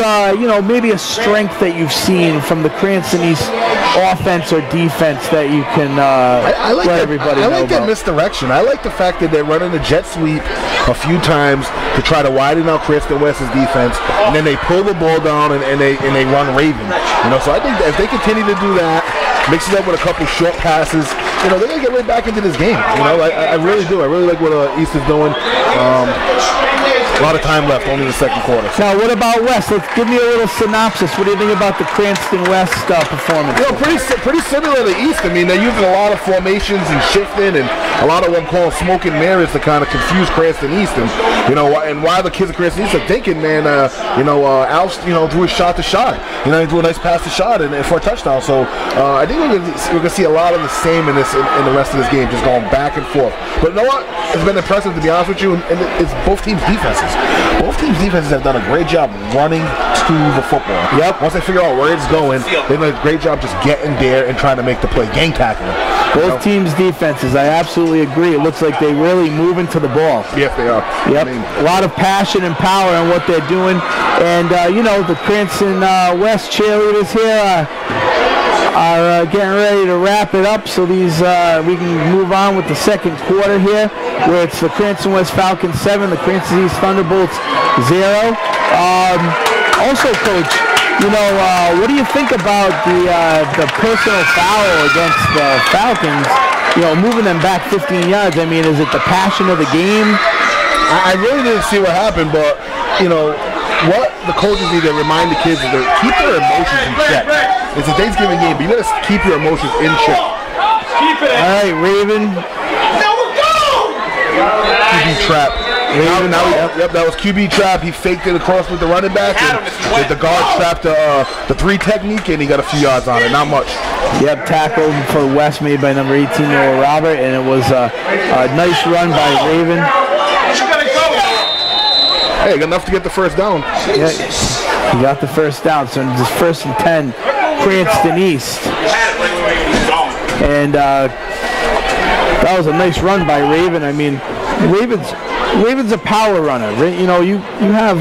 maybe a strength that you've seen from the Cranston East offense or defense that you can let everybody know about. I like that misdirection. I like the fact that they're running a jet sweep a few times to try to widen out Cranston West's defense, and then they pull the ball down and they run Raven. You know, so I think that if they continue to do that, mix it up with a couple short passes, you know, they're gonna get right back into this game. You know, I really do. I really like what East is doing. A lot of time left, only the second quarter. Now, what about West? Let's give me a little synopsis. What do you think about the Cranston West performance? You know, pretty similar to East. I mean, they're using a lot of formations and shifting, and a lot of what I'm calling smoke and mirrors to kind of confuse Cranston East. And and why the kids of Cranston East are thinking, man, Alf, threw a shot to shot. You know, he threw a nice pass to shot and for a touchdown. So I think we're gonna see a lot of the same in the rest of this game, just going back and forth. But you know what? It's been impressive, to be honest with you, and it's both teams' defenses. Both teams' defenses have done a great job running to the football. Yep. Once they figure out where it's going, they've done a great job just getting there and trying to make the play. Gang tackling. Both teams' defenses, I absolutely agree. It looks like they really move into the ball. Yes, they are. Yep. A lot of passion and power in what they're doing. And, the Cranston West cheerleaders here are getting ready to wrap it up, so we can move on with the second quarter here, where it's the Cranston West Falcons 7, the Cranston East Thunderbolts 0. Also, Coach, what do you think about the personal foul against the Falcons? Moving them back 15 yards. I mean, is it the passion of the game? I really didn't see what happened, but what the coaches need to remind the kids is to keep their emotions in check. It's a Thanksgiving game, but you gotta keep your emotions in check. Keep it. All right, Raven. QB trap. Raven, yep, that was QB trap. He faked it across with the running back, and the guard trapped the 3 technique, and he got a few yards on it, not much. Yep, tackle for West made by number 18, Noah Robert, and it was a nice run by Raven. Hey, got enough to get the first down. Yeah, he got the first down, so it's first and 10, Cranston East. And that was a nice run by Raven. I mean, Raven's a power runner. You have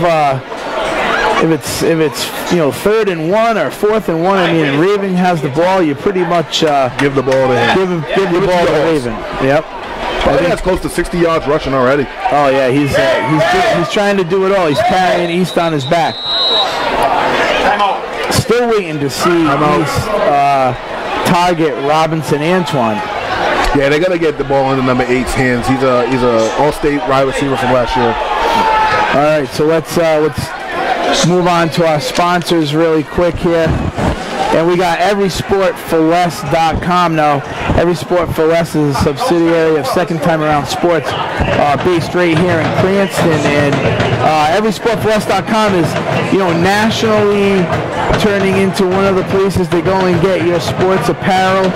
if it's 3rd and 1 or 4th and 1. I mean, Raven has the ball. You pretty much give the ball to him. Give the ball to Raven. Yep. I think that's close to 60 yards rushing already. Oh yeah, he's trying to do it all. He's carrying East on his back. Still waiting to see East target Robinson Antoine. Yeah, they gotta get the ball into number 8's hands. He's a all-state wide receiver from last year. All right, so let's move on to our sponsors really quick here. And we got EverySportForLess.com now. EverySportForLess is a subsidiary of Second Time Around Sports, based right here in Cranston. And EverySportForLess.com is, nationally turning into one of the places to go and get your sports apparel.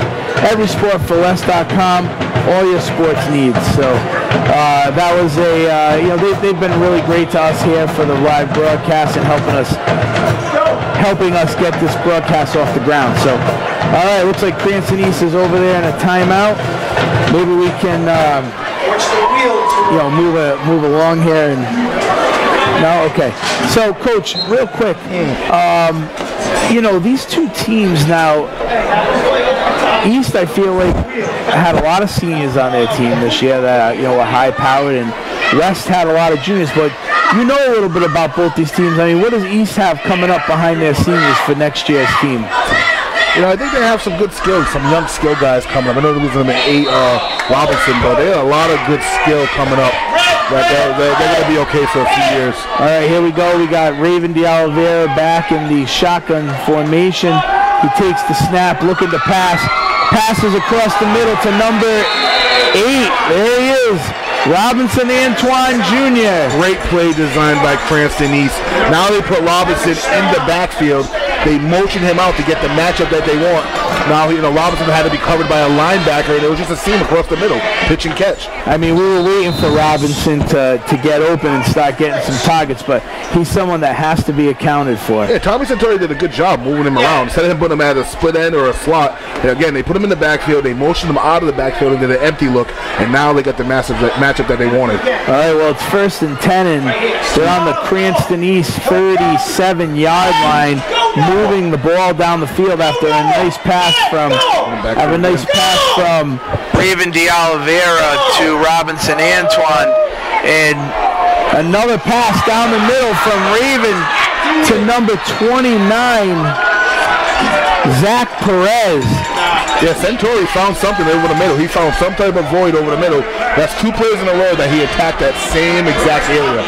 EverySportForLess.com, all your sports needs. So that was they've been really great to us here for the live broadcast and helping us get this broadcast off the ground. So, all right, looks like Cranston East is over there in a timeout. Maybe we can, move along here. And no, okay. So, Coach, real quick, these two teams now. East, I feel like, had a lot of seniors on their team this year that were high-powered, and West had a lot of juniors, but you know a little bit about both these teams. I mean, what does East have coming up behind their seniors for next year's team? I think they have some good skills, some young skill guys coming up. I know they're losing them at 8 Robinson, but they have a lot of good skill coming up. that they're going to be okay for a few years. All right, here we go. We got Raven de Oliveira back in the shotgun formation. He takes the snap, looking to pass. Passes across the middle to number 8. There he is. Robinson Antoine Jr. Great play designed by Cranston East. Now they put Robinson in the backfield. They motion him out to get the matchup that they want. Now, Robinson had to be covered by a linebacker, and it was just a seam across the middle, pitch and catch. I mean, we were waiting for Robinson to get open and start getting some targets, but he's someone that has to be accounted for. Yeah, Tommy Santori did a good job moving him around. Instead of him putting him at a split end or a slot, again, they put him in the backfield, they motioned him out of the backfield and did an empty look, and now they got the massive matchup that they wanted. All right, well, it's 1st and 10, and they're on the Cranston East 37-yard line, moving the ball down the field after a nice pass from Raven de Oliveira to Robinson Antoine, and another pass down the middle from Raven to number 29, Zach Perez. Yeah, Santori found something over the middle. He found some type of void over the middle. That's 2 plays in a row that he attacked that same exact area.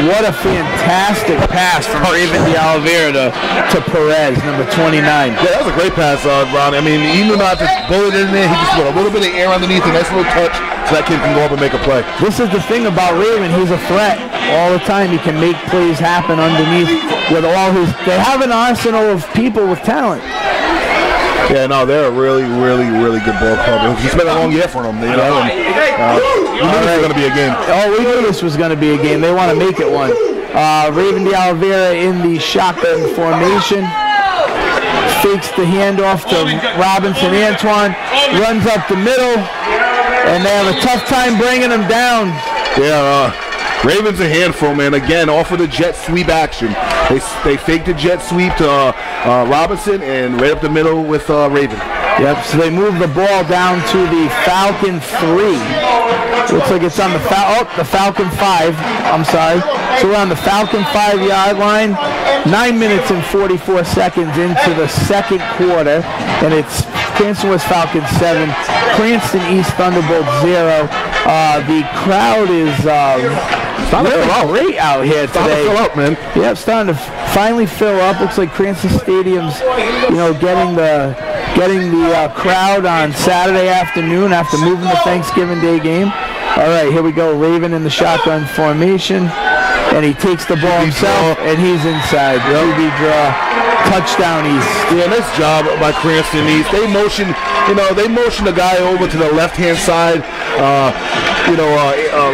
What a fantastic pass from Raven de Oliveira to Perez, number 29. Yeah, that was a great pass, Ron. I mean, he knew not to bullet it in there. He just put a little bit of air underneath, a nice little touch, so that kid can go up and make a play. This is the thing about Raven. He's a threat all the time. He can make plays happen underneath with all his... They have an arsenal of people with talent. Yeah, no, they're a really, really, really good ball club. It's been a long year for them, we knew this was going to be a game. Oh, we knew this was going to be a game. They want to make it one. Raven de Oliveira in the shotgun formation. Fakes the handoff to Robinson Antoine. Runs up the middle. And they have a tough time bringing him down. Yeah, Raven's a handful, man. Again, off of the jet sweep action. They faked the jet sweep to Robinson and right up the middle with Raven. Yep, so they move the ball down to the Falcon 3. Looks like it's on the Falcon 5. I'm sorry. So we're on the Falcon 5-yard line. 9 minutes and 44 seconds into the second quarter. And it's Cranston West Falcons 7, Cranston East Thunderbolt 0. The crowd is really great out here today. Starting to fill up, man. Yeah, it's starting to finally fill up. Looks like Cranston Stadium's, getting the crowd on Saturday afternoon after moving the Thanksgiving Day game. All right, here we go. Raven in the shotgun formation, and he takes the ball himself, and he's inside. QB draw. Touchdown East. Yeah, nice job by Cranston East. They motion the guy over to the left-hand side.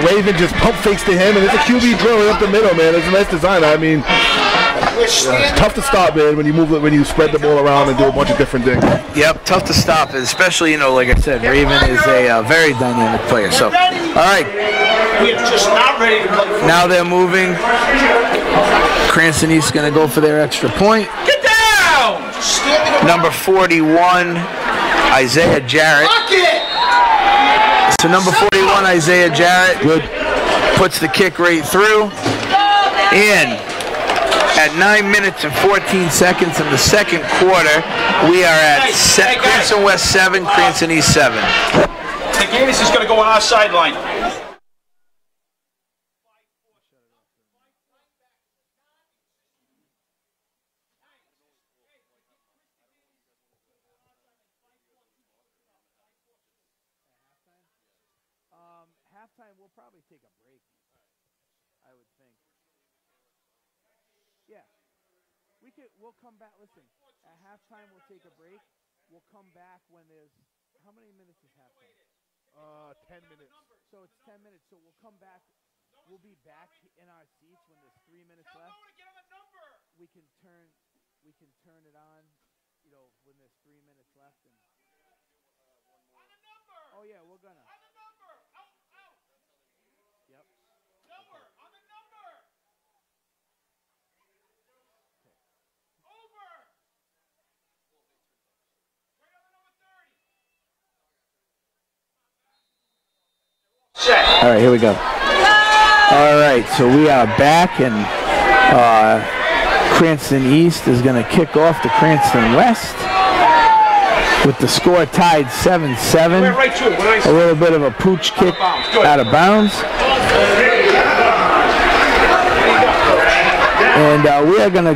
Raven just pump fakes to him, and it's a QB drill right up the middle, man. It's a nice design. I mean, it's tough to stop, man, when you spread the ball around and do a bunch of different things. Yep, tough to stop, especially, like I said, Raven is a very dynamic player. So, all right. We are just not ready to play. Now they're moving. Cranston East is going to go for their extra point. Get down! Number 41, Isaiah Jarrett. So number 41, Isaiah Jarrett, puts the kick right through. And at 9 minutes and 14 seconds in the second quarter, we are at Cranston West 7, Cranston East 7. McGinnis is going to go on our sideline. Halftime, we'll probably take a break, I would think. Yeah. We'll come back. Listen, at halftime, we'll take a break. We'll come back when there's, how many minutes is halftime? 10 minutes. So it's 10 minutes. So we'll come back. We'll be back in our seats when there's 3 minutes left. We can turn it on, when there's 3 minutes left. And oh yeah, we're gonna. Yep. Number, on the number. Over. Right on the number 30. Set. All right, here we go. All right, so we are back, and Cranston East is going to kick off to Cranston West. with the score tied 7-7. Went right to it. What did I A say? little bit of a pooch kick out of bounds. And we are going to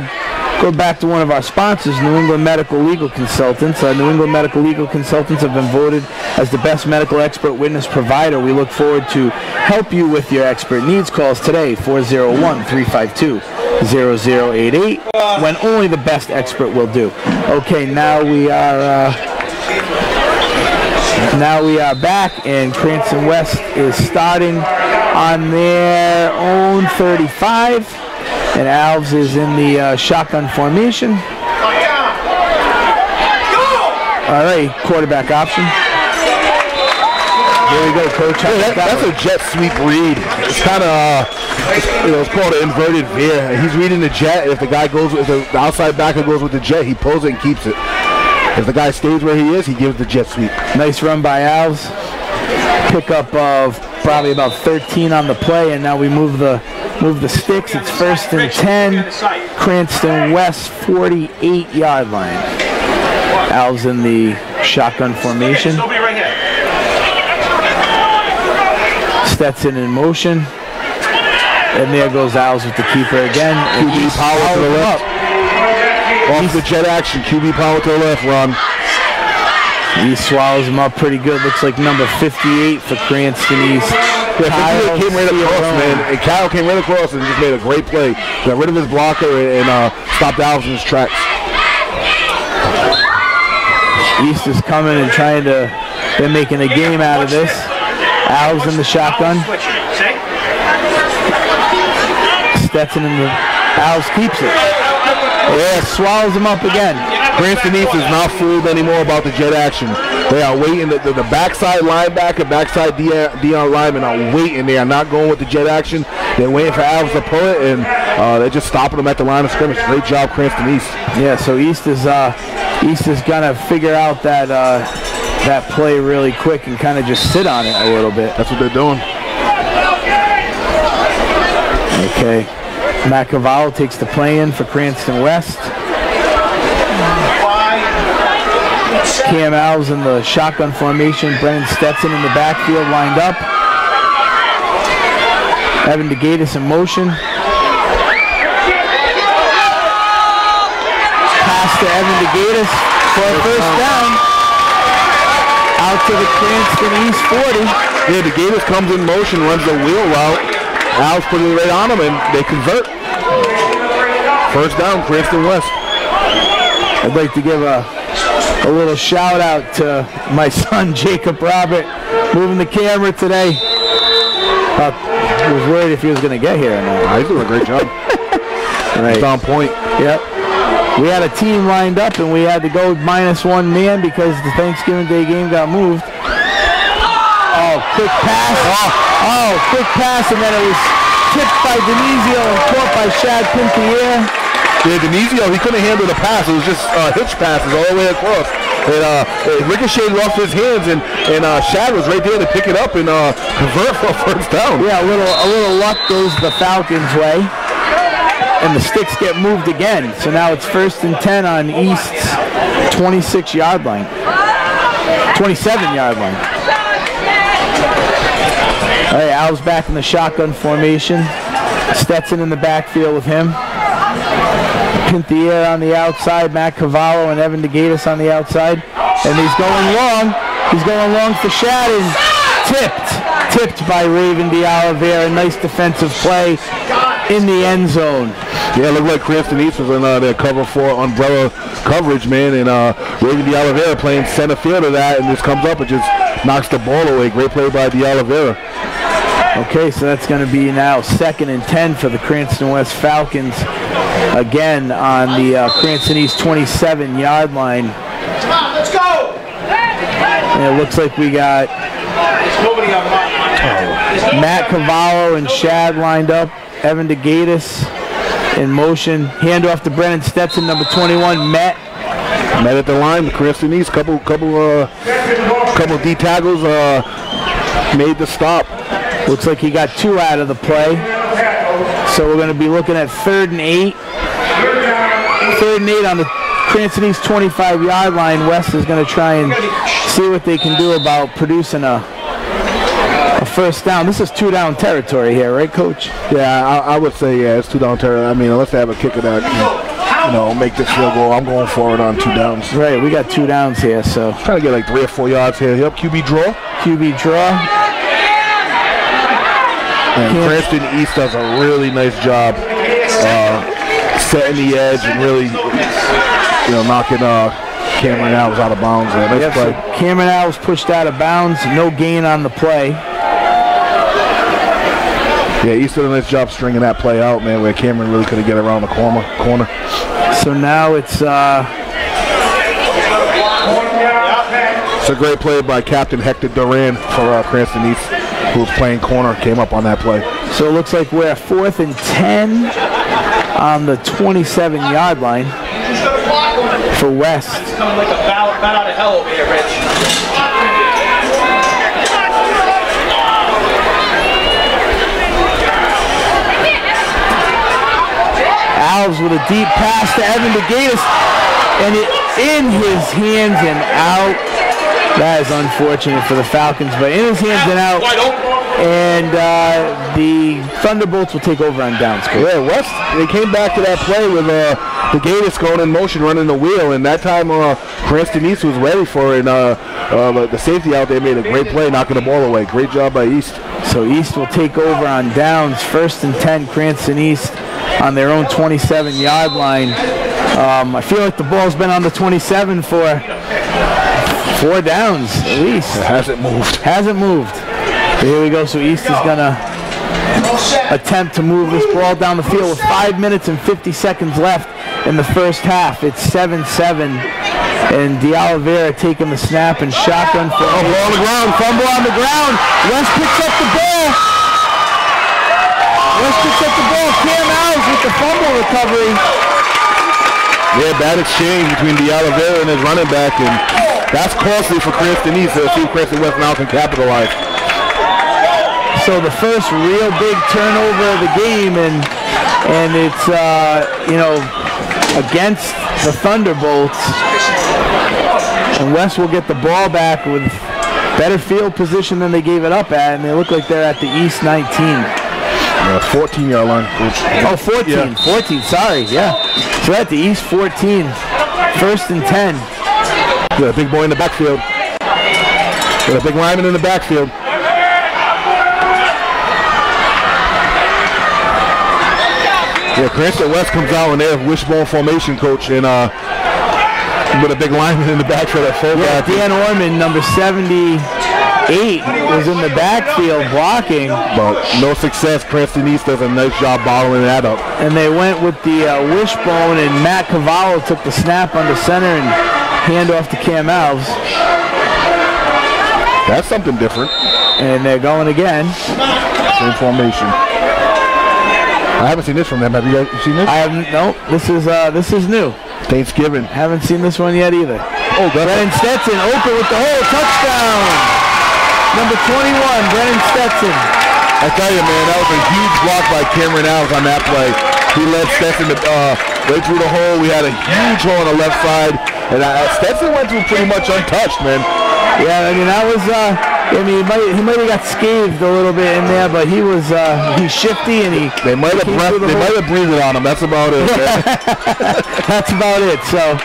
go back to one of our sponsors, New England Medical Legal Consultants. New England Medical Legal Consultants have been voted as the best medical expert witness provider. We look forward to help you with your expert needs. Calls today, 401-352-0088, when only the best expert will do. Okay, now we are back, and Cranston West is starting on their own 35. And Alves is in the shotgun formation. All right, quarterback option. There we go, Coach. That's a jet sweep read. It's kind of, it's called an inverted veer. He's reading the jet. If the guy goes, if the outside backer goes with the jet, he pulls it and keeps it. If the guy stays where he is, he gives the jet sweep. Nice run by Alves. Pickup of probably about 13 on the play, and now we move the sticks. It's 1st and 10. Cranston West 48-yard line. Alves in the shotgun formation. Stetson in motion. And there goes Alves with the keeper again. QB power to the left. Off the jet action. QB power to the left, Ron. He swallows him up pretty good. Looks like number 58 for Cranston East. Kyle came right across, man. And Kyle came right across and just made a great play. Got rid of his blocker and stopped Alves in his tracks. East is coming and trying to, they're making a game out of this. Alves in the shotgun. Stetson in the, Alves keeps it. Yeah, swallows him up again. Cranston East is not fooled anymore about the jet action. They are waiting. The backside linebacker, backside Dion linemen are waiting. They are not going with the jet action. They're waiting for Alves to pull it, and they're just stopping them at the line of scrimmage. Great job, Cranston East. Yeah, so East is gonna figure out that play really quick and kind of just sit on it a little bit. That's what they're doing. Okay. Matt Cavallo takes the play in for Cranston West. Cam Alves in the shotgun formation. Brennan Stetson in the backfield lined up. Evan DeGatis in motion. Pass to Evan DeGatis for a first down. Out to the Cranston East 40. Yeah, DeGatis comes in motion, runs the wheel route. Alves put it right on him, and they convert. First down, Cranston West. I'd like to give a little shout out to my son, Jacob Robert, moving the camera today. I was worried if he was going to get here or not. He's doing a great job. Right. He's on point. Yep. We had a team lined up, and we had to go -1 man because the Thanksgiving Day game got moved. Oh, quick pass. Oh, quick pass, and then it was tipped by Denizio and caught by Shad Pintier. Yeah, Denizio, he couldn't handle the pass. It was just hitch passes all the way across. It ricocheted off his hands, and Shad was right there to pick it up and convert for a first down. Yeah, a little luck goes the Falcons' way, and the sticks get moved again. So now it's 1st and 10 on East's 26-yard line, 27-yard line. All right, Al's back in the shotgun formation. Stetson in the backfield with him. Pintier on the outside, Matt Cavallo and Evan DeGatis on the outside. And he's going long. He's going long for Shad and tipped by Raven DeOliveira. A nice defensive play in the end zone. Yeah, it looked like Cranston East was in their cover 4 umbrella coverage, man. And Raven DeOliveira playing center field of that, and this comes up and just knocks the ball away. Great play by DeOliveira. Okay, so that's going to be now 2nd and 10 for the Cranston West Falcons. Again on the Cranston East 27-yard line. Let's go! And it looks like we got Matt Cavallo and Shad lined up. Evan DeGatis in motion. Handoff to Brennan Stetson, number 21. Met at the line. The Cranston East, couple D tackles made the stop. Looks like he got 2 out of the play. So we're going to be looking at 3rd and 8. 3rd and 8 on the Cranston East 25-yard line. West is going to try and see what they can do about producing a first down. This is 2-down territory here, right, Coach? Yeah, I would say, yeah, it's 2-down territory. I mean, unless they have a kicker that can, you know, make this field goal, I'm going for it on 2 downs. Right, we got 2 downs here, so. Trying to get like 3 or 4 yards here. Yep, QB draw. QB draw. And Cranston East does a really nice job setting the edge and really, you know, knocking Cameron Alves out of bounds. Nice play. So Cameron Alves pushed out of bounds. No gain on the play. Yeah, East did a nice job stringing that play out, man, where Cameron really couldn't get around the corner. So now it's a great play by Captain Hector Duran for Cranston East, who was playing corner, came up on that play. So it looks like we're 4th and 10 on the 27-yard line for West. Coming like a bat out of hell over here, Rich. Alves with a deep pass to Evan DeGatis, and it in his hands and out. That is unfortunate for the Falcons, but in his hands and out. And the Thunderbolts will take over on downs. Yeah, West, they came back to that play with DeGatis going in motion, running the wheel, and that time Cranston East was ready for it. The safety out there made a great play, knocking the ball away. Great job by East. So East will take over on downs. 1st and 10, Cranston East on their own 27-yard line. I feel like the ball's been on the 27 for 4 downs at least. It hasn't moved. Hasn't moved. Here we go. So East is going to attempt to move this ball down the field with 5 minutes and 50 seconds left in the first half. It's 7-7. And D'Oliveira taking the snap and shotgun for ball on the ground. Fumble on the ground. West picks up the ball. West picks up the ball. Cam Alves with the fumble recovery. Yeah, bad exchange between D'Oliveira and his running back, and that's costly for Cranston East. So see if Cranston West now can capitalize. So the first real big turnover of the game, and it's you know, against the Thunderbolts, and West will get the ball back with better field position than they gave it up at, and they look like they're at the East 19. 14-yard line, Coach. Oh, 14. Yeah. 14, sorry, yeah. So at the East 14, 1st and 10. Got a big boy in the backfield. Got a big lineman in the backfield. Yeah, Cranston West comes out and they have wishbone formation, Coach, and with a big lineman in the backfield at fullback. Yeah, Dan Orman, number 78, was in the backfield blocking. But no success. Cranston East does a nice job bottling that up. And they went with the wishbone, and Matt Cavallo took the snap under center and handoff to Cam Alves. That's something different. And they're going again. Same formation. I haven't seen this from them. Have you guys seen this? I haven't. No, this is new. Thanksgiving. Haven't seen this one yet either. Oh, Brennan Stetson open with the hole. Touchdown. Number 21, Brennan Stetson. I tell you, man, that was a huge block by Cameron Alves on that play. He led Stetson right through the hole. We had a huge hole on the left side, and Stetson went through pretty much untouched, man. Yeah, I mean that was. I mean, he might have got scathed a little bit in there, but he's shifty and they might have breathed on him. That's about it. That's about it. So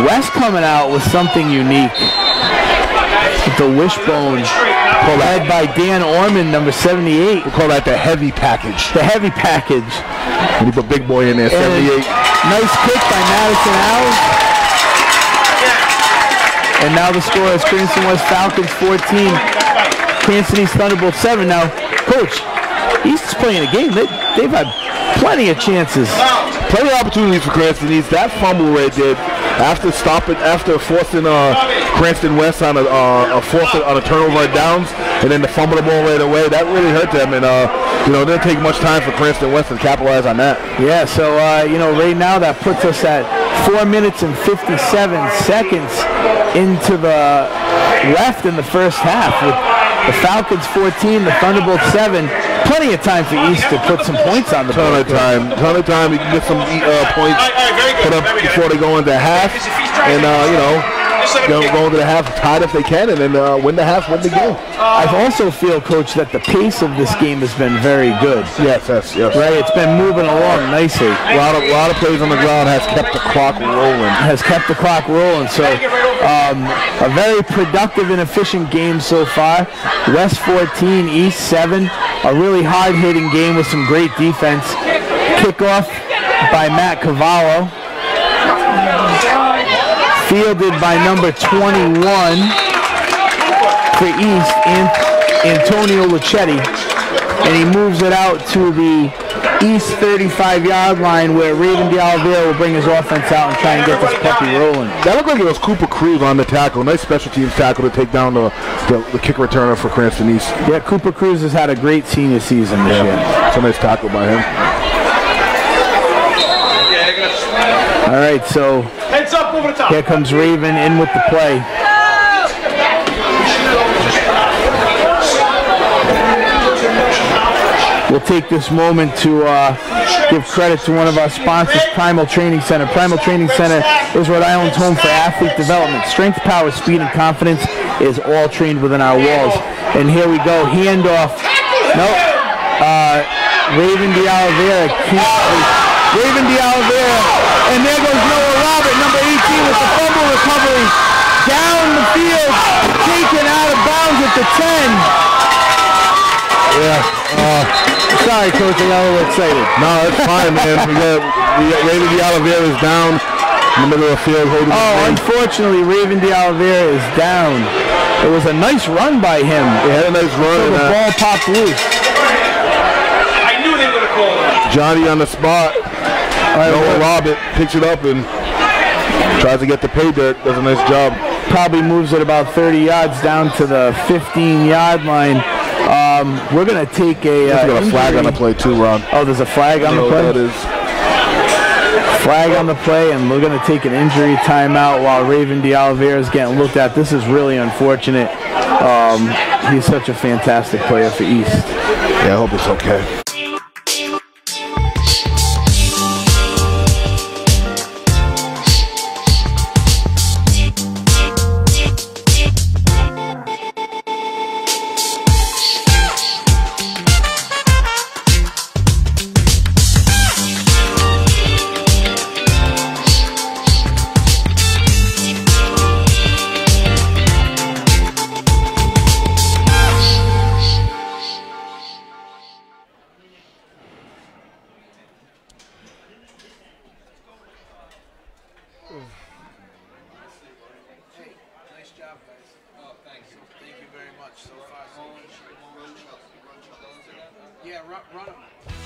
West coming out with something unique. The wishbone, led by Dan Orman, number 78. We'll call that the heavy package. The heavy package. And you put big boy in there, 78. Nice kick by Madison Alves. And now the score is Cranston West Falcons 14, Cranston East Thunderbolts 7. Now, Coach, East is playing a game. They've had plenty of chances. Plenty of opportunities for Cranston East. That fumble right there, after forcing Cranston West on a turnover at downs, and then to fumble the ball right away, that really hurt them. And it didn't take much time for Cranston West to capitalize on that. Yeah. So right now that puts us at 4 minutes and 57 seconds into the left in the first half, with the Falcons 14, the Thunderbolts 7. plenty of time for East to put some points on the board. Ton of time. You can get some points put up before they go into half, and go into the half tied if they can, and then win the half, win the game. I also feel, Coach, that the pace of this game has been very good. Yes. Right, it's been moving along nicely. A lot of plays on the ground has kept the clock rolling. So a very productive and efficient game so far. West 14, East 7. A really hard-hitting game with some great defense. Kickoff by Matt Cavallo. Fielded by number 21 for East, Antonio Luchetti. And he moves it out to the East 35-yard line where Raven D'Oliveira will bring his offense out and try and get this puppy rolling. That looked like it was Cooper Cruz on the tackle. Nice special teams tackle to take down the kick returner for Cranston East. Yeah, Cooper Cruz has had a great senior season this year. It's a nice tackle by him. All right, so Heads up over the top. here comes Raven in with the play. We'll take this moment to give credit to one of our sponsors, Primal Training Center. Primal Training Center is Rhode Island's home for athlete development. Strength, power, speed, and confidence is all trained within our walls. And here we go, handoff. Nope. Raven D'Oliveira. Raven D'Oliveira. And there goes Noah Robert, number 18, with the fumble recovery. Down the field, taken out of bounds at the 10. Yeah. Sorry, Coach, I got a little excited. No, it's fine, man. We got Raven D'Oliveira is down in the middle of the field holding the ball. Unfortunately, Raven D'Oliveira is down. It was a nice run by him. He had a nice run. So the ball popped loose. I knew they would have called him. Johnny on the spot. Noah Robert picks it up and tries to get the pay dirt. Does a nice job. Probably moves it about 30 yards down to the 15-yard line. We're going to take a got a flag on the play too, Ron. Oh, there's a flag on the play? That is. Flag on the play, and we're going to take an injury timeout while Raven D'Oliveira is getting looked at. This is really unfortunate. He's such a fantastic player for East. Yeah, I hope it's okay.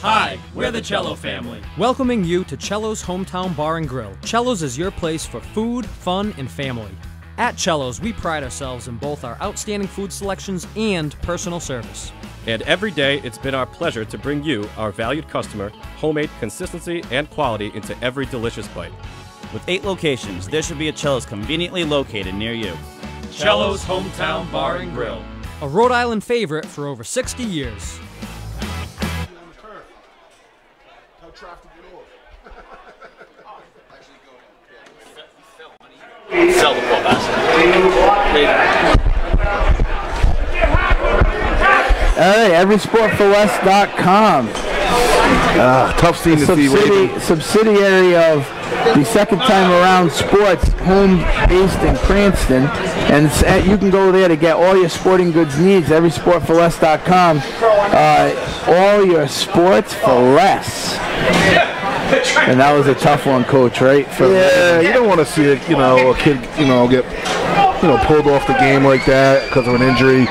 Hi, we're the Cello family. Welcoming you to Cello's Hometown Bar and Grill. Cello's is your place for food, fun, and family. At Cello's, we pride ourselves in both our outstanding food selections and personal service. And every day, it's been our pleasure to bring you, our valued customer, homemade consistency and quality into every delicious bite. With 8 locations, there should be a Cello's conveniently located near you. Cello's Hometown Bar and Grill. A Rhode Island favorite for over 60 years. Sell the ball All right, everysportforless.com. Tough scene to see. Subsidiary of the second time around sports, home based in Cranston, and you can go there to get all your sporting goods needs. Everysportforless.com. All your sports for less. And that was a tough one, Coach, right? Yeah, you don't want to see it, a kid, get, pulled off the game like that because of an injury.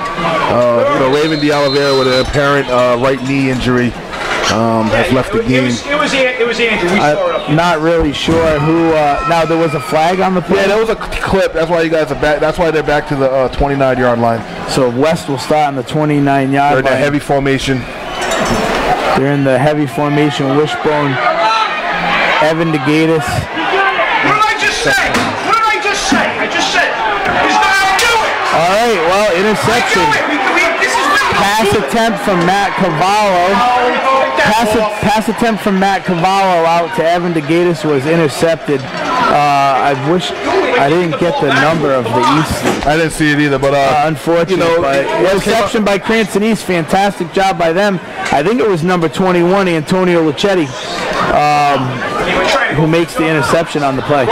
Raven D'Oliveira with an apparent right knee injury has left the game. It was Andrew. We saw it. Not really sure who. Now there was a flag on the play. Yeah, there was a clip. That's why you guys are back. That's why they're back to the 29-yard line. So West will start on the 29-yard line. They're in the heavy formation. They're in the heavy formation. Wishbone. Evan DeGatis. What did I just say? I just said he's not going to do it. All right, well, interception. This is Pass attempt from Matt Cavallo. Pass attempt from Matt Cavallo out to Evan DeGatis was intercepted. I wish I didn't get the number of the East. I didn't see it either, but unfortunately, but interception by Cranston East. Fantastic job by them. I think it was number 21, Antonio Luchetti, who makes the interception on the play.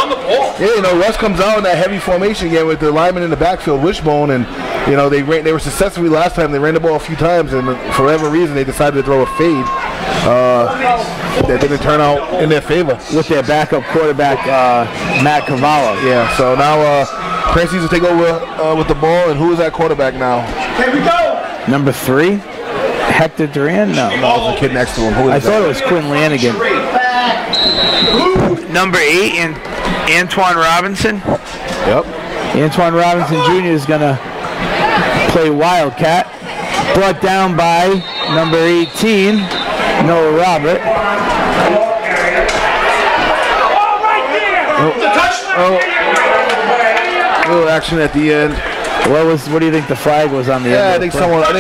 Yeah, Russ comes out in that heavy formation again with the lineman in the backfield, Wishbone, and they were successful last time. They ran the ball a few times, and for whatever reason, they decided to throw a fade that didn't turn out in their favor. With their backup quarterback, Matt Cavallo. Yeah, so now Cranston will take over with the ball, and who is that quarterback now? Here we go. Number 3, Hector Duran? No. There's a kid next to him. Who is I that? thought it was Quinn Lanigan. Number 8, Antoine Robinson. Yep. Antoine Robinson Jr. is going to play Wildcat. Brought down by number 18, Noah Robert. Little action at the end. What do you think the flag was on the end? Yeah, I think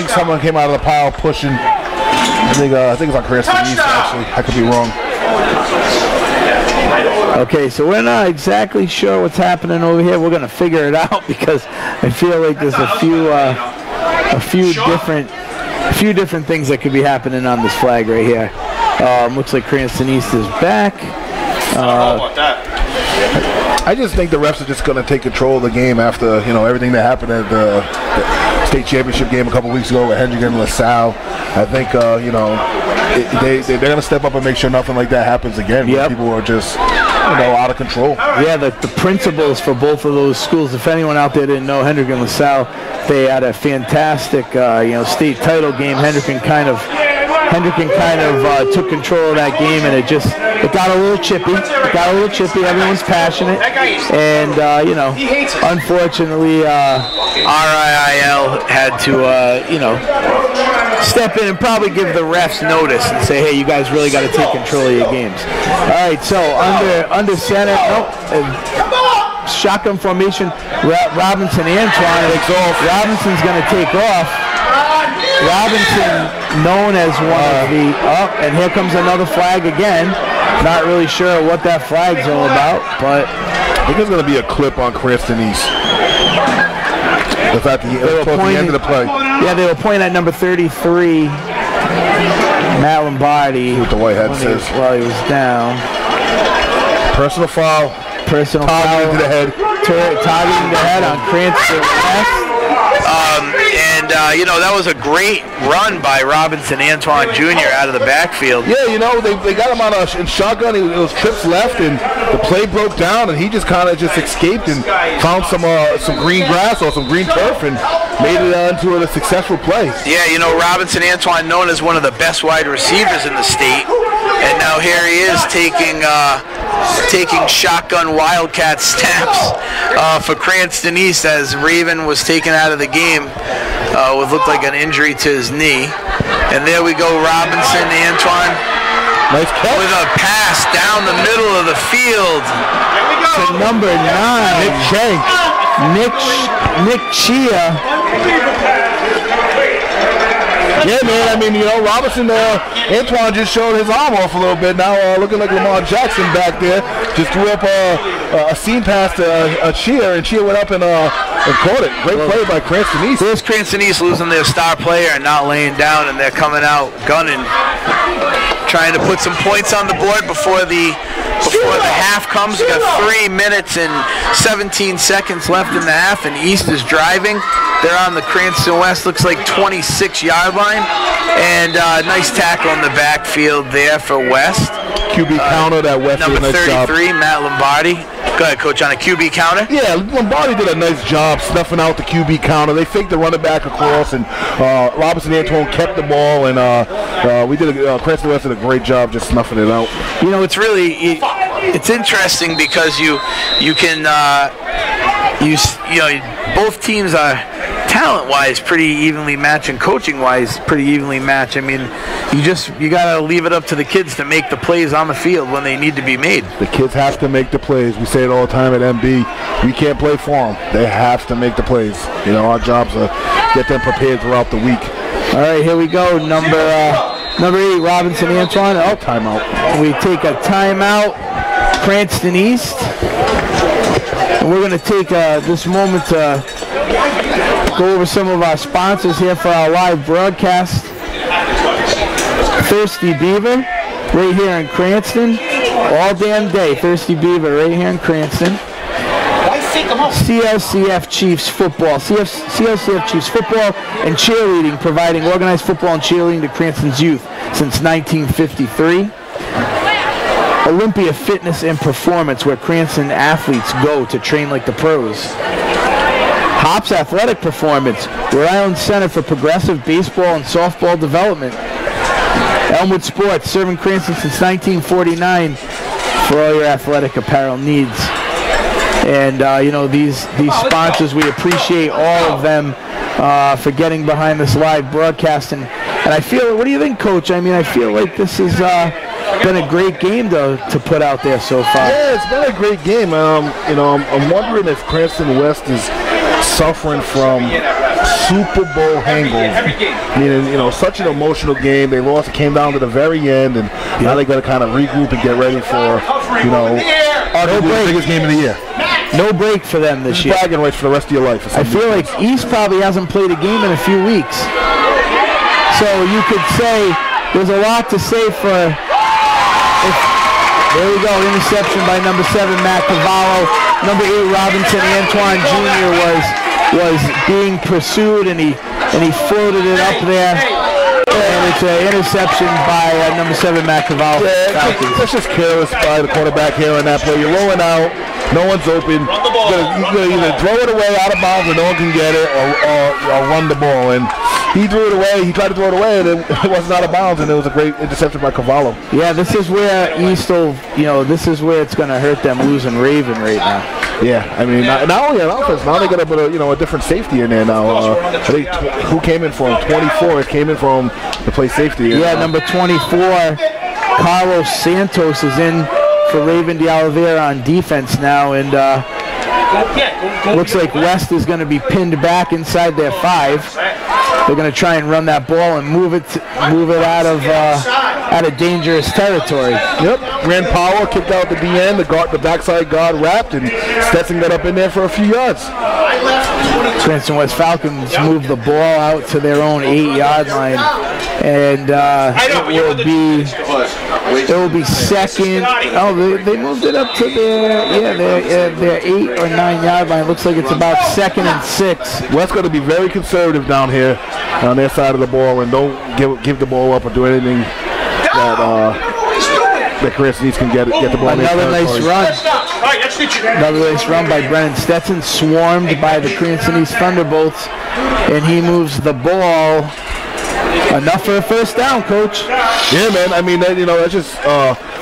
someone came out of the pile pushing. I think it's on Cranston East, actually. I could be wrong. Okay, so we're not exactly sure what's happening over here. We're going to figure it out because I feel like there's a few different things that could be happening on this flag right here. Looks like Cranston East is back. I just think the refs are just going to take control of the game after everything that happened at the state championship game a couple weeks ago with Hendrick and LaSalle. I think they're going to step up and make sure nothing like that happens again. Yep. People are just out of control. Yeah, the principals for both of those schools. If anyone out there didn't know, Hendrick and LaSalle, they had a fantastic state title game. Hendrick kind of took control of that game, and it got a little chippy. Everyone's passionate, and unfortunately, RIIL had to step in and probably give the refs notice and say, hey, you guys really got to take control of your games. All right, so under center, shotgun formation, Robinson Antoine takes off. Robinson's going to take off. Robinson, known as one of the and here comes another flag again. Not really sure what that flag's all about, but I think there's going to be a clip on Cranston East. That's at the end of the play. Yeah, they were pointing at number 33, Matt Lombardi. What the white hat says. While he was down. Personal foul. Targeting to the head. Targeting the head on Cranston West. That was a great run by Robinson Antoine Jr. out of the backfield. Yeah, they got him on in shotgun. It was trips left, and the play broke down, and he just kind of escaped and found some green grass or some green turf and made it into a successful play. Yeah, Robinson Antoine, known as one of the best wide receivers in the state, and now here he is taking shotgun Wildcat snaps for Cranston East as Raven was taken out of the game with looked like an injury to his knee. And there we go, Robinson Antoine. Nice catch. With a pass down the middle of the field to number 9, Nick Shank. Nick Chia. Yeah, man. I mean, Robinson, Antoine just showed his arm off a little bit. Now looking like Lamar Jackson back there. Just threw up a seam pass to Chia, and Chia went up and caught it. Great play by Cranston East. There's Cranston East losing their star player and not laying down, and they're coming out gunning, trying to put some points on the board before the half comes. We got 3 minutes and 17 seconds left in the half, and East is driving. They're on the Cranston West, looks like 26-yard line, and nice tackle in the backfield there for West. QB counter that West number did a nice 33, job. Matt Lombardi. Go ahead, Coach, on a QB counter. Yeah, Lombardi did a nice job snuffing out the QB counter. They faked the running back across, and Robinson Antoine kept the ball, and Cranston West did a great job just snuffing it out. It's really it's interesting because you can both teams are talent-wise pretty evenly matched, and coaching-wise pretty evenly matched. I mean, you gotta leave it up to the kids to make the plays on the field when they need to be made. The kids have to make the plays. We say it all the time at MB. We can't play for them. They have to make the plays. Our jobs are get them prepared throughout the week. All right, here we go. Number 8, Robinson Antoine. Oh, Timeout. we take a timeout. Cranston East. And we're going to take this moment to go over some of our sponsors here for our live broadcast. Thirsty Beaver, right here in Cranston. All damn day, Thirsty Beaver, right here in Cranston. CLCF Chiefs football. CLCF Chiefs football and cheerleading, providing organized football and cheerleading to Cranston's youth since 1953. Olympia Fitness and Performance, where Cranston athletes go to train like the pros. Hops Athletic Performance, Rhode Island Center for Progressive Baseball and Softball Development. Elmwood Sports, serving Cranston since 1949 for all your athletic apparel needs. And, you know, these sponsors, we appreciate all of them for getting behind this live broadcast. And I feel, what do you think, Coach? I mean, I feel like this has been a great game to put out there so far. Yeah, it's been a great game. You know, I'm wondering if Cranston West is suffering from Super Bowl hangover. Meaning, you know, such an emotional game. They lost. It came down to the very end, and now they got to kind of regroup and get ready for, you know, the biggest game of the year. No break for them this year. Bragging rights for the rest of your life. I feel like East probably hasn't played a game in a few weeks. So you could say there's a lot to say for. There we go, interception by number 7, Matt Cavallo. Number 8, Robinson Antoine Jr. was being pursued, and he floated it up there. And it's an interception by number 7, Matt Cavallo. Yeah, that's just careless by the quarterback here on that play. You're rolling out, no one's open. You're gonna either throw it away out of bounds where no one can get it, or run the ball. And he threw it away. He tried to throw it away, and it wasn't out of bounds. And it was a great interception by Cavallo. Yeah, this is where East will, you know, this is where it's going to hurt them losing Raven right now. Yeah, I mean, not only on offense, now they got to put a different safety in there now. Who came in for him? 24. It came in for him to play safety. Yeah, number 24, Carlos Santos is in for Raven de Oliveira on defense now, and looks like West is going to be pinned back inside their 5. They're going to try and run that ball and move it out of dangerous territory. Yep. Ran power, kicked out the DN, the backside guard wrapped, and Stetson got up in there for a few yards. Cranston West Falcons move the ball out to their own 8-yard line, and it will be second. Oh, they moved it up to their 8 or 9-yard line. Looks like it's about 2nd and 6. West's got to be very conservative down here on their side of the ball, and don't give the ball up or do anything that Cranston East can get the ball. Another nice run. Another nice run by Brennan Stetson, swarmed by the Cranston East Thunderbolts, and he moves the ball. Enough for a first down, Coach. Yeah, man. I mean, that's just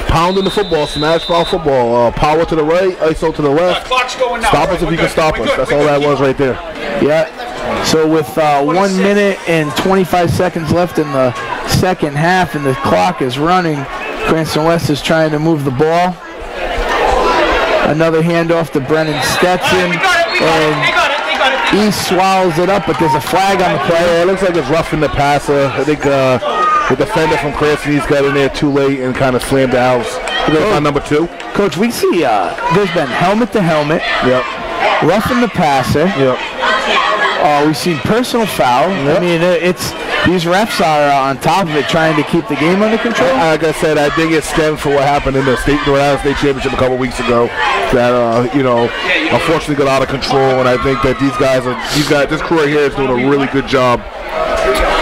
pounding the football, smash ball football, power to the right, ISO to the left. Stop us if you can stop us. That's all that was right there. Yeah. So with 1 minute and 25 seconds left in the second half, and the clock is running, Cranston West is trying to move the ball. Another handoff to Brennan Stetson, and East swallows it up, but there's a flag on the play. Yeah, it looks like it's roughing the passer. I think the defender from Cranston East got in there too late and kind of slammed the house. That's on number 2. Coach, we see there's been helmet to helmet. Yep. Roughing the passer. Yep. We've seen personal foul. Yep. I mean, these refs are on top of it, trying to keep the game under control. Like I said, I think it stemmed from what happened in the Rhode Island State Championship a couple weeks ago. That unfortunately got out of control, and I think that this crew right here is doing a really good job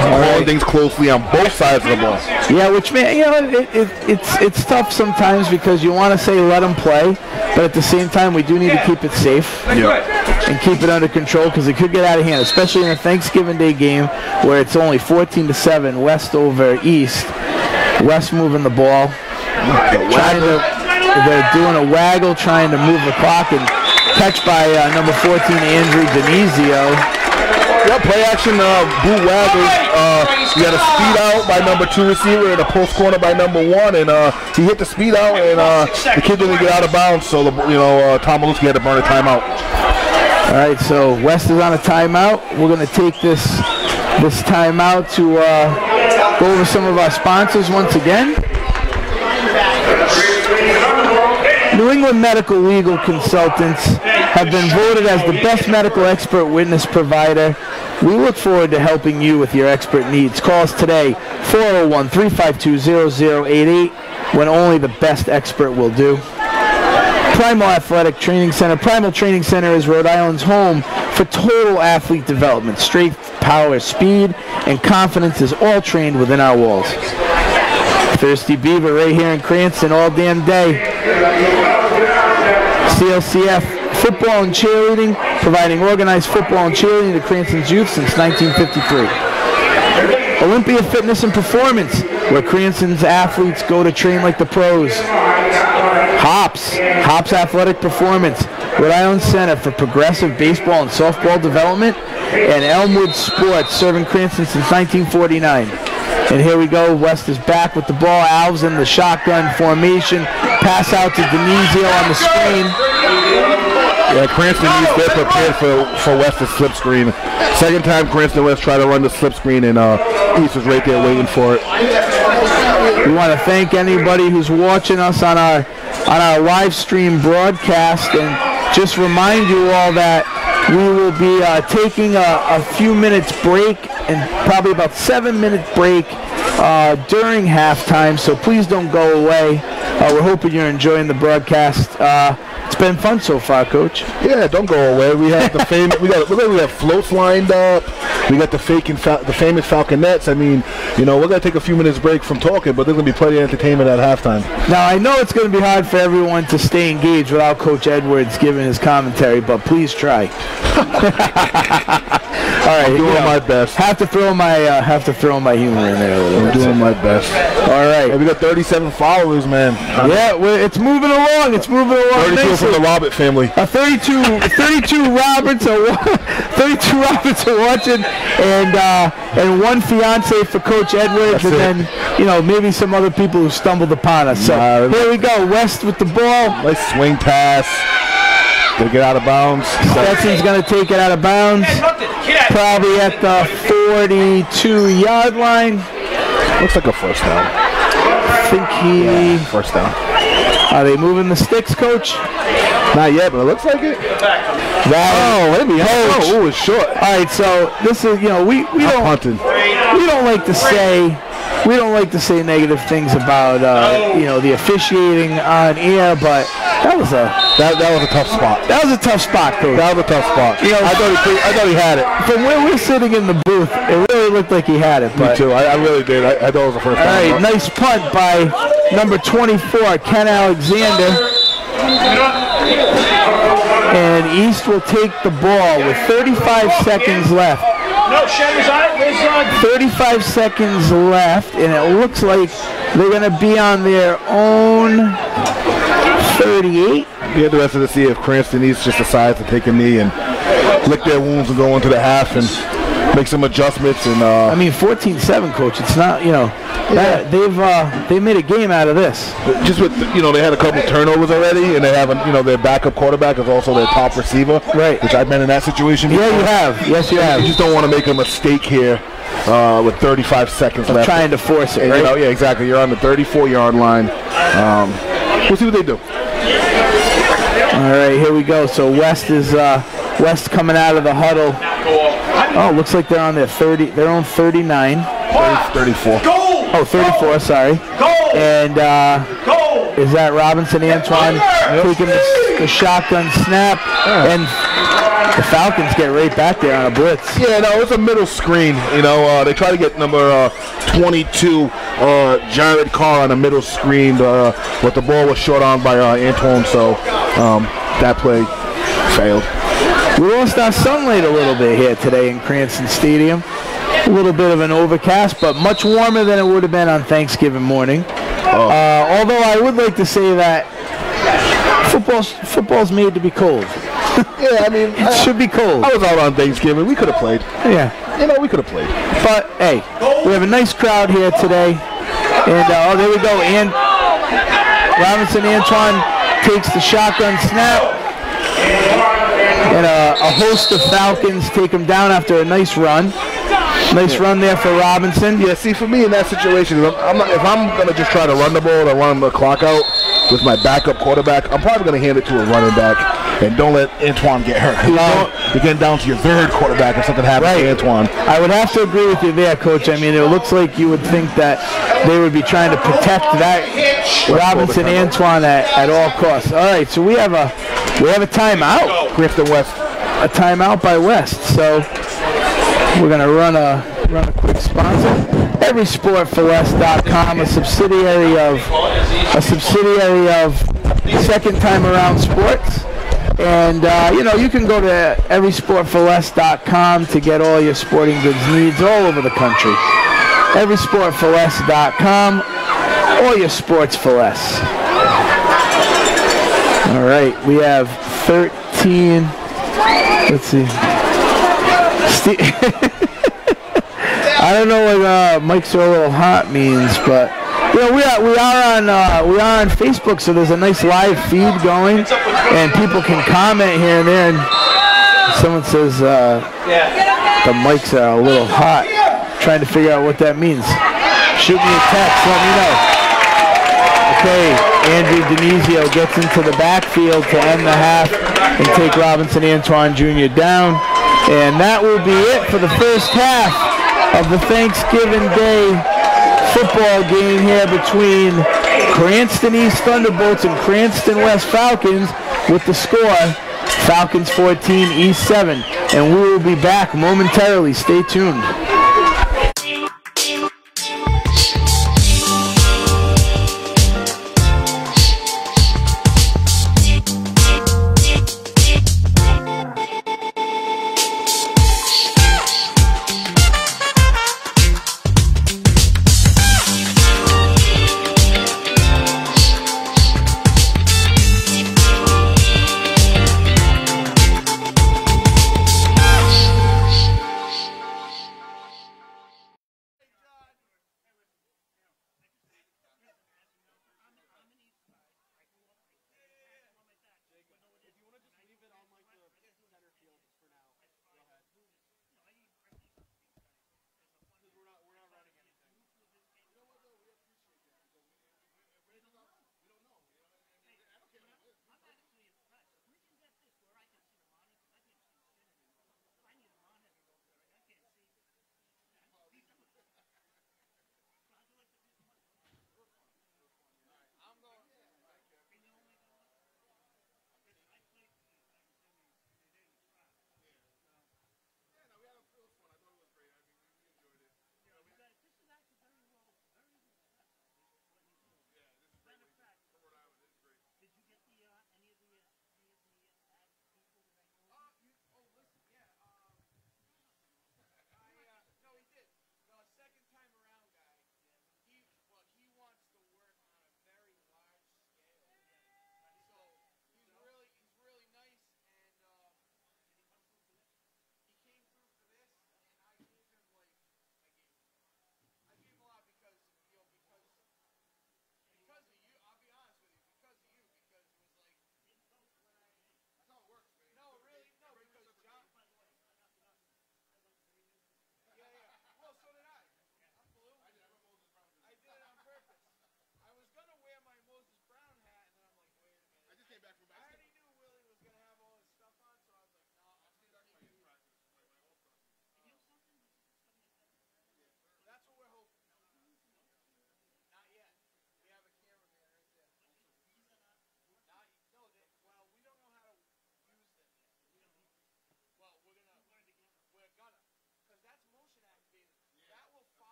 calling things closely on both sides of the ball. Yeah, which it's tough sometimes because you want to say let them play, but at the same time we do need to keep it safe and keep it under control because it could get out of hand, especially in a Thanksgiving Day game where it's only 14-7 West over East. West moving the ball, they're doing a waggle, trying to move the clock, and catch by number 14 Andrew Denizio. Yeah, play action, boot waggles. You got a speed out by number 2 receiver and a post corner by number 1, and he hit the speed out, and the kid didn't get out of bounds, so Tom Maluski had to burn a timeout. All right, so West is on a timeout. We're going to take this this time out to go over some of our sponsors once again. New England Medical Legal Consultants have been voted as the best medical expert witness provider. We look forward to helping you with your expert needs. Call us today, 401-352-0088, when only the best expert will do. Primal Athletic Training Center. Primal Training Center is Rhode Island's home for total athlete development. Strength, power, speed, and confidence is all trained within our walls. Thirsty Beaver right here in Cranston all damn day. CLCF Football and Cheerleading, providing organized football and cheerleading to Cranston's youth since 1953. Olympia Fitness and Performance, where Cranston's athletes go to train like the pros. Hops Athletic Performance, Rhode Island Center for Progressive Baseball and Softball Development, and Elmwood Sports, serving Cranston since 1949. And here we go, West is back with the ball. Alves in the shotgun formation. Pass out to Denizio on the screen. Yeah, Cranston East, they're prepared for West to slip screen. Second time Cranston West tried to run the slip screen, and East was right there waiting for it. We want to thank anybody who's watching us on our live stream broadcast, and just remind you all that we will be taking a few minutes break, and probably about 7-minute break during halftime, so please don't go away. We're hoping you're enjoying the broadcast. It's been fun so far, Coach. Yeah, don't go away. We have the famous. We have floats lined up. We got the famous Falconets. I mean, you know, we're gonna take a few minutes break from talking, but there's gonna be plenty of entertainment at halftime. Now I know it's gonna be hard for everyone to stay engaged without Coach Edwards giving his commentary, but please try. All right, I'm doing my best. Have to throw my humor in there a little bit. I'm doing my best. All right. Hey, we got 37 followers, man. Yeah, it's moving along. It's moving along. 32 from the Robert family. 32 Roberts are watching, and one fiance for Coach Edwards, That's and then maybe some other people who stumbled upon us. So here we go. West with the ball. Nice swing pass. Gonna get out of bounds. Stetson's gonna take it out of bounds. Probably at the 42-yard line. Looks like a first down. I think first down. Are they moving the sticks, Coach? Not yet, but it looks like it. Maybe. Oh, it's short. All right, so this is we don't like to say negative things about the officiating on air, but that was a tough spot. That was a tough spot, Coach. That was a tough spot. I thought he had it. From where we're sitting in the booth, it really looked like he had it. Me too. I really did. I thought it was the first time. All right, nice punt by number 24, Ken Alexander. And East will take the ball with 35 seconds left. 35 seconds left, and it looks like they're going to be on their own 38. Be interested to see if Cranston East just decides to take a knee and lick their wounds and go into the half and make some adjustments. And 14-7, Coach. It's not, they made a game out of this. Just with they had a couple turnovers already, and they have their backup quarterback is also their top receiver. Right. Which I've been in that situation. Yeah, you have. Yes, you have. You just don't want to make a mistake here with 35 seconds left. Trying to force it. Right? Yeah, exactly. You're on the 34-yard line. We'll see what they do. All right, here we go. So West coming out of the huddle. Oh, looks like they're on their 30. They're on 39. 34. Oh, 34. Sorry. And is that Robinson Antoine taking the shotgun snap? And the Falcons get right back there on a blitz. Yeah, no, it's a middle screen. They try to get number 22, Jared Carr, on a middle screen, but the ball was short on by Antoine, so that play failed. We lost our sunlight a little bit here today in Cranston Stadium. A little bit of an overcast, but much warmer than it would have been on Thanksgiving morning. Although I would like to say that football's made to be cold. Yeah, it should be cold. I was out on Thanksgiving. We could have played. Yeah. We could have played. But, hey, we have a nice crowd here today. And, there we go. And Robinson Antoine takes the shotgun snap. And a host of Falcons take him down after a nice run. Nice run there for Robinson. Yeah, see, for me in that situation, if I'm going to just try to run the ball and run the clock out with my backup quarterback, I'm probably going to hand it to a running back and don't let Antoine get hurt. You're getting down to your third quarterback if something happens to Antoine. I would have to agree with you there, Coach. I mean, it looks like you would think that they would be trying to protect that Robinson Antoine at all costs. All right, so we have a timeout. Cranston West. A timeout by West. So we're gonna run a quick sponsor. EverySportForLess.com, a subsidiary of Second Time Around Sports. And, you can go to EverySportForLess.com to get all your sporting goods needs all over the country. EverySportForLess.com, all your sports for less. All right, we have 13. Let's see. I don't know what Mike's are a little hot means, but we are on Facebook, so there's a nice live feed going, and people can comment here and there. And someone says the mics are a little hot. Trying to figure out what that means. Shoot me a text. Let me know. Okay, Andrew Denizio gets into the backfield to end the half and take Robinson Antoine Jr. down. And that will be it for the first half of the Thanksgiving Day football game here between Cranston East Thunderbolts and Cranston West Falcons, with the score Falcons 14, East 7. And we will be back momentarily. Stay tuned.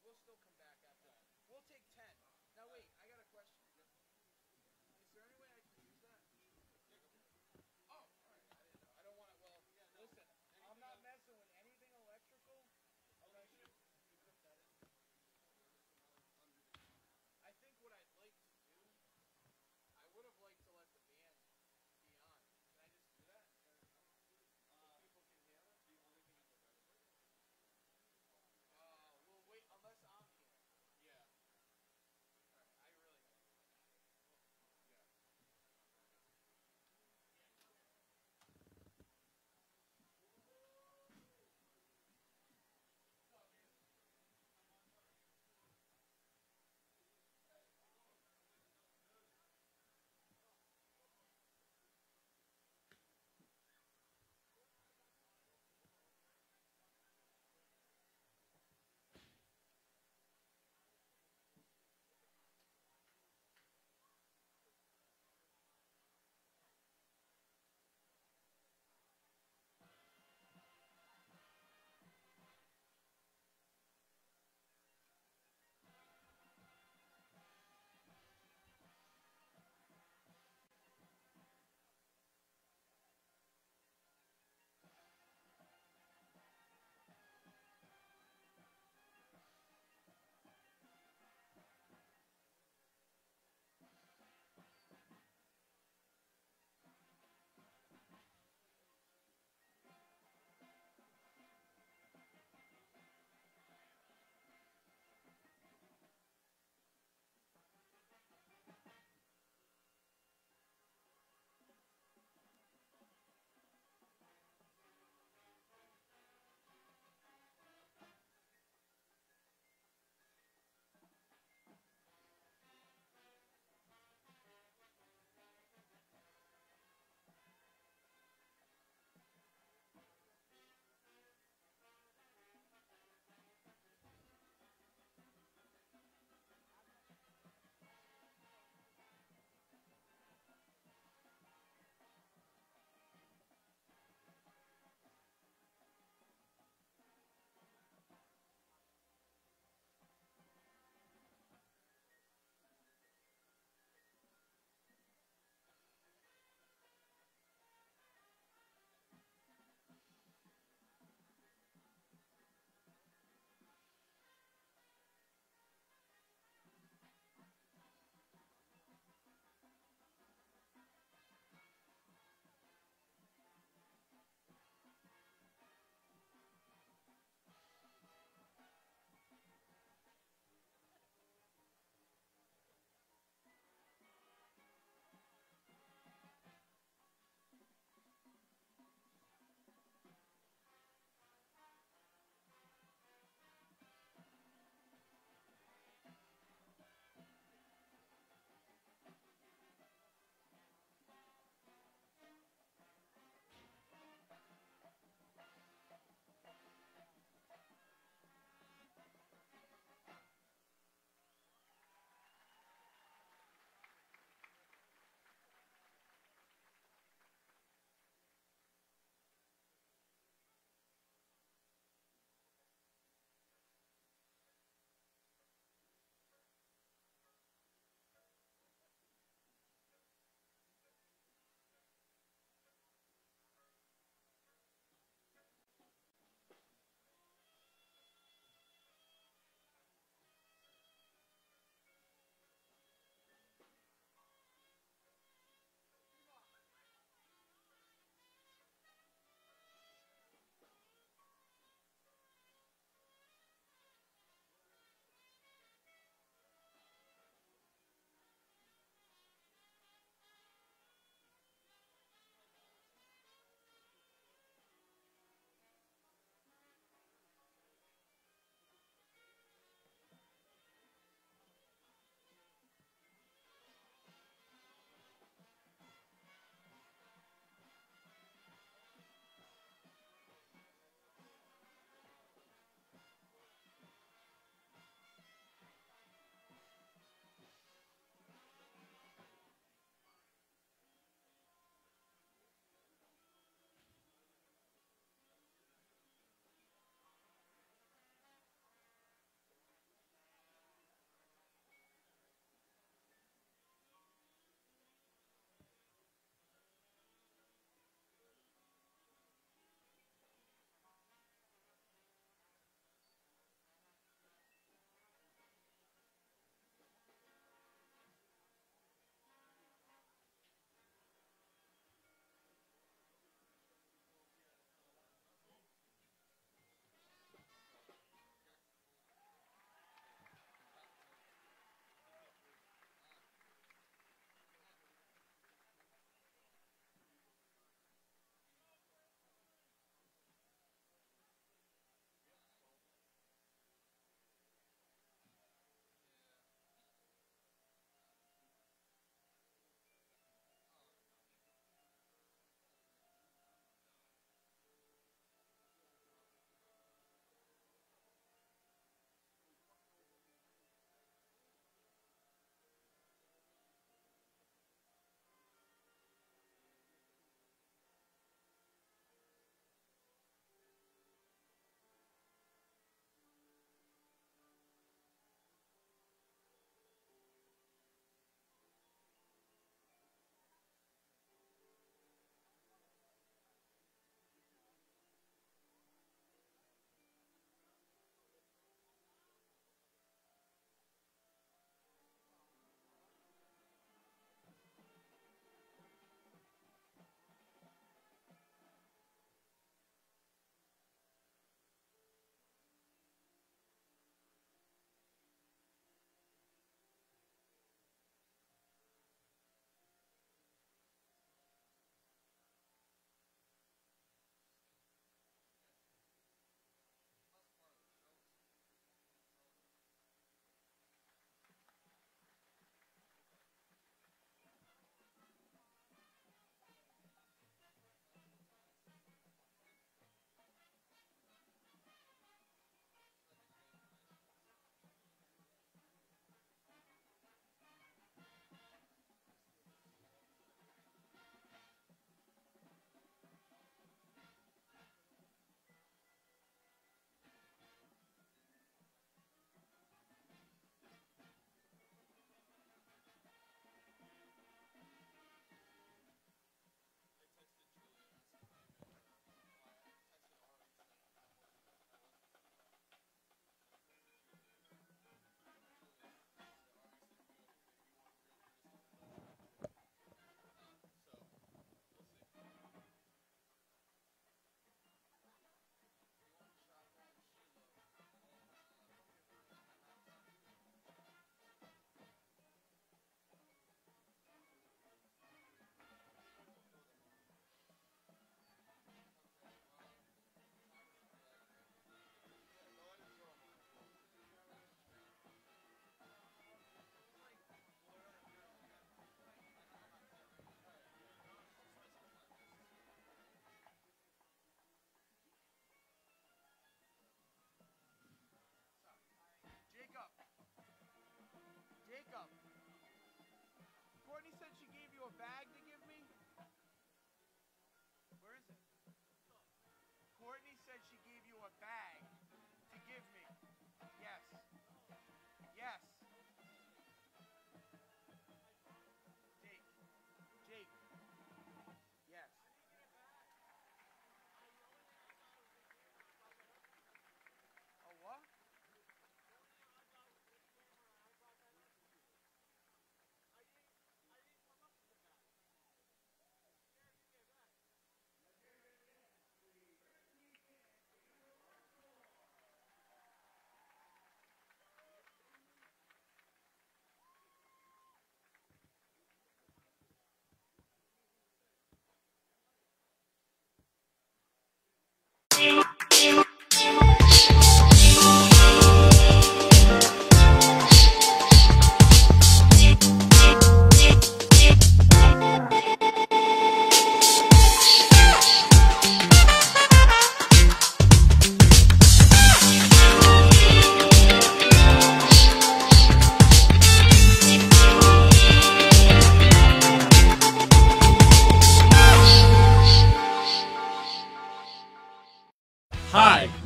We'll still come back after that.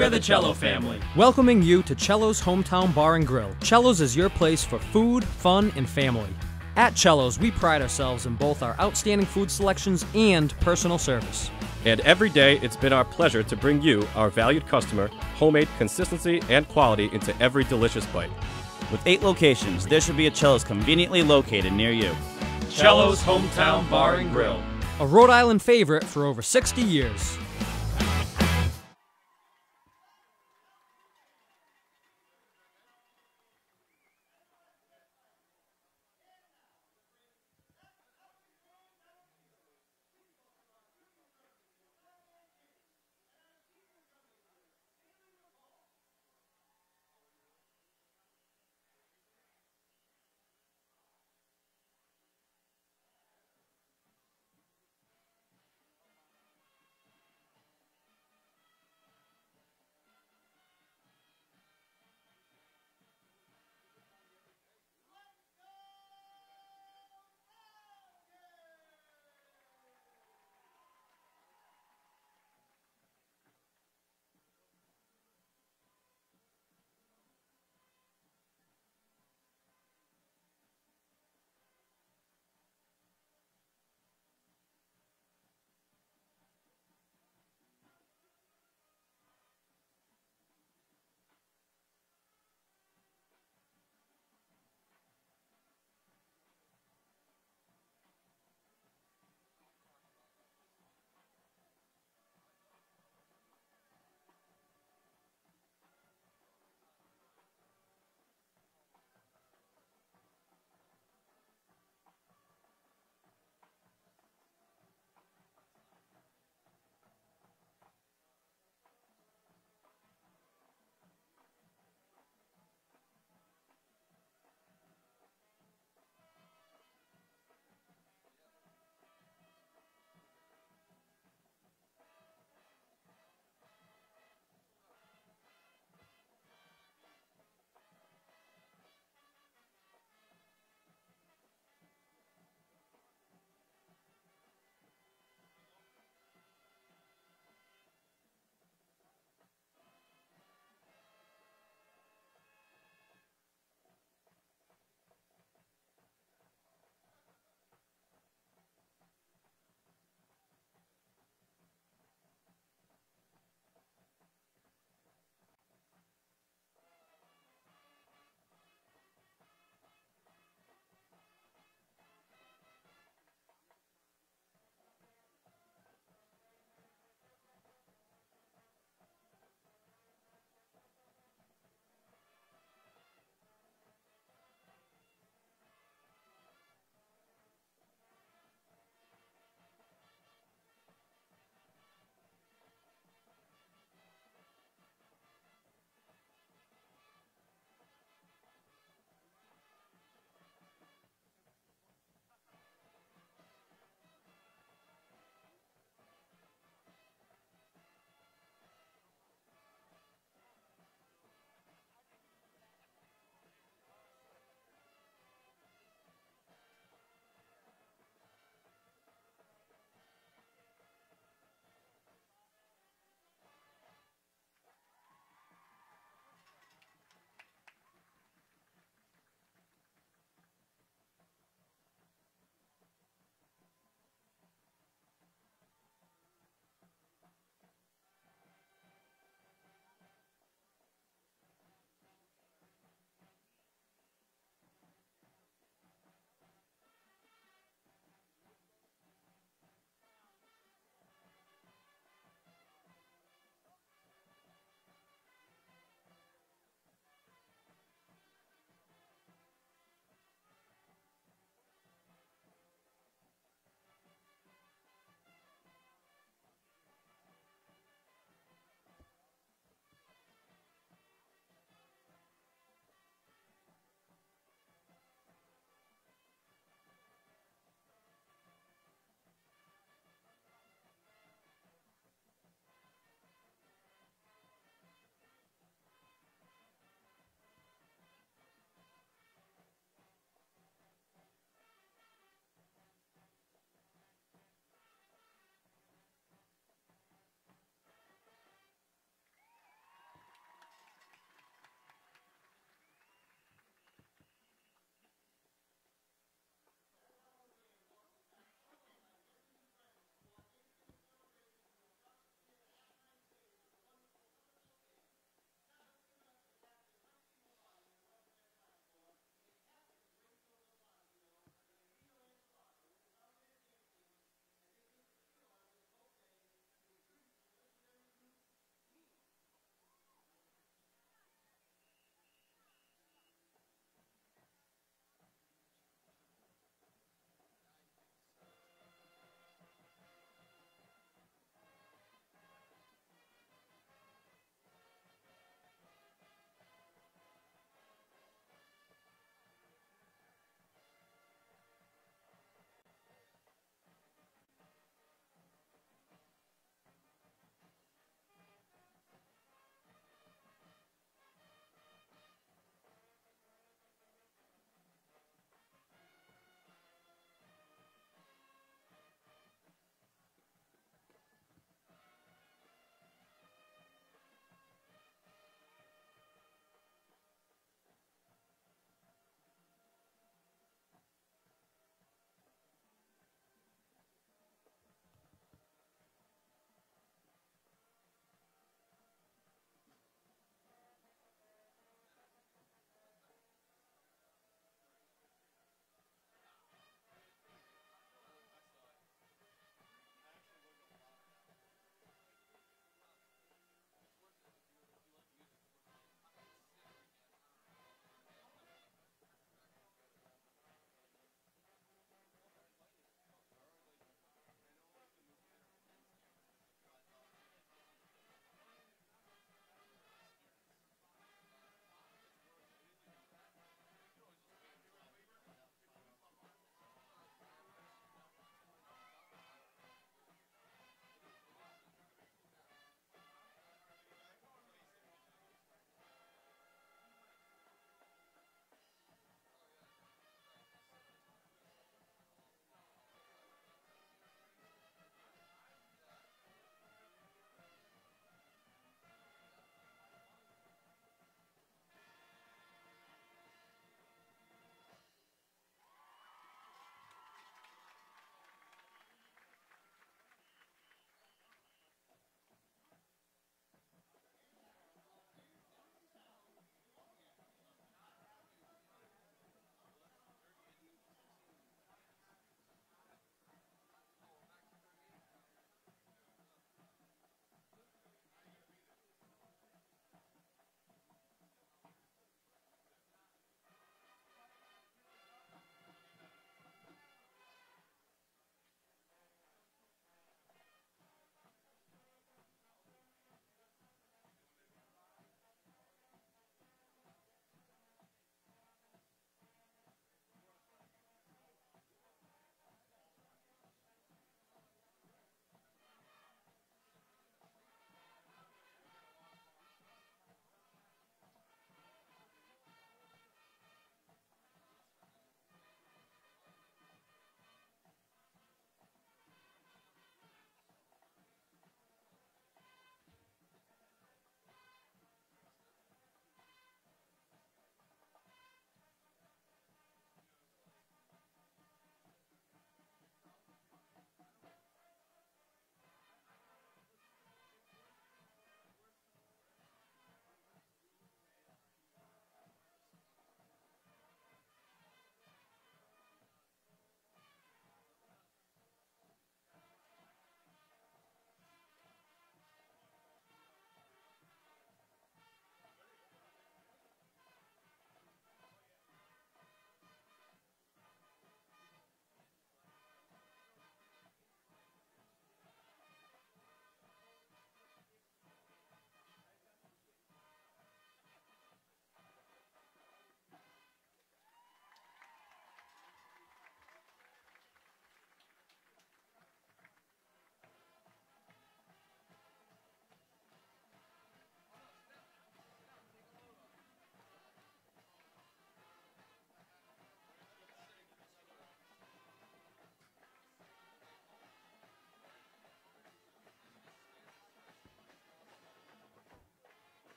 We're the Cello family. Welcoming you to Cello's Hometown Bar and Grill. Cello's is your place for food, fun, and family. At Cello's, we pride ourselves in both our outstanding food selections and personal service. And every day, it's been our pleasure to bring you, our valued customer, homemade consistency and quality into every delicious bite. With 8 locations, there should be a Cello's conveniently located near you. Cello's Hometown Bar and Grill. A Rhode Island favorite for over 60 years.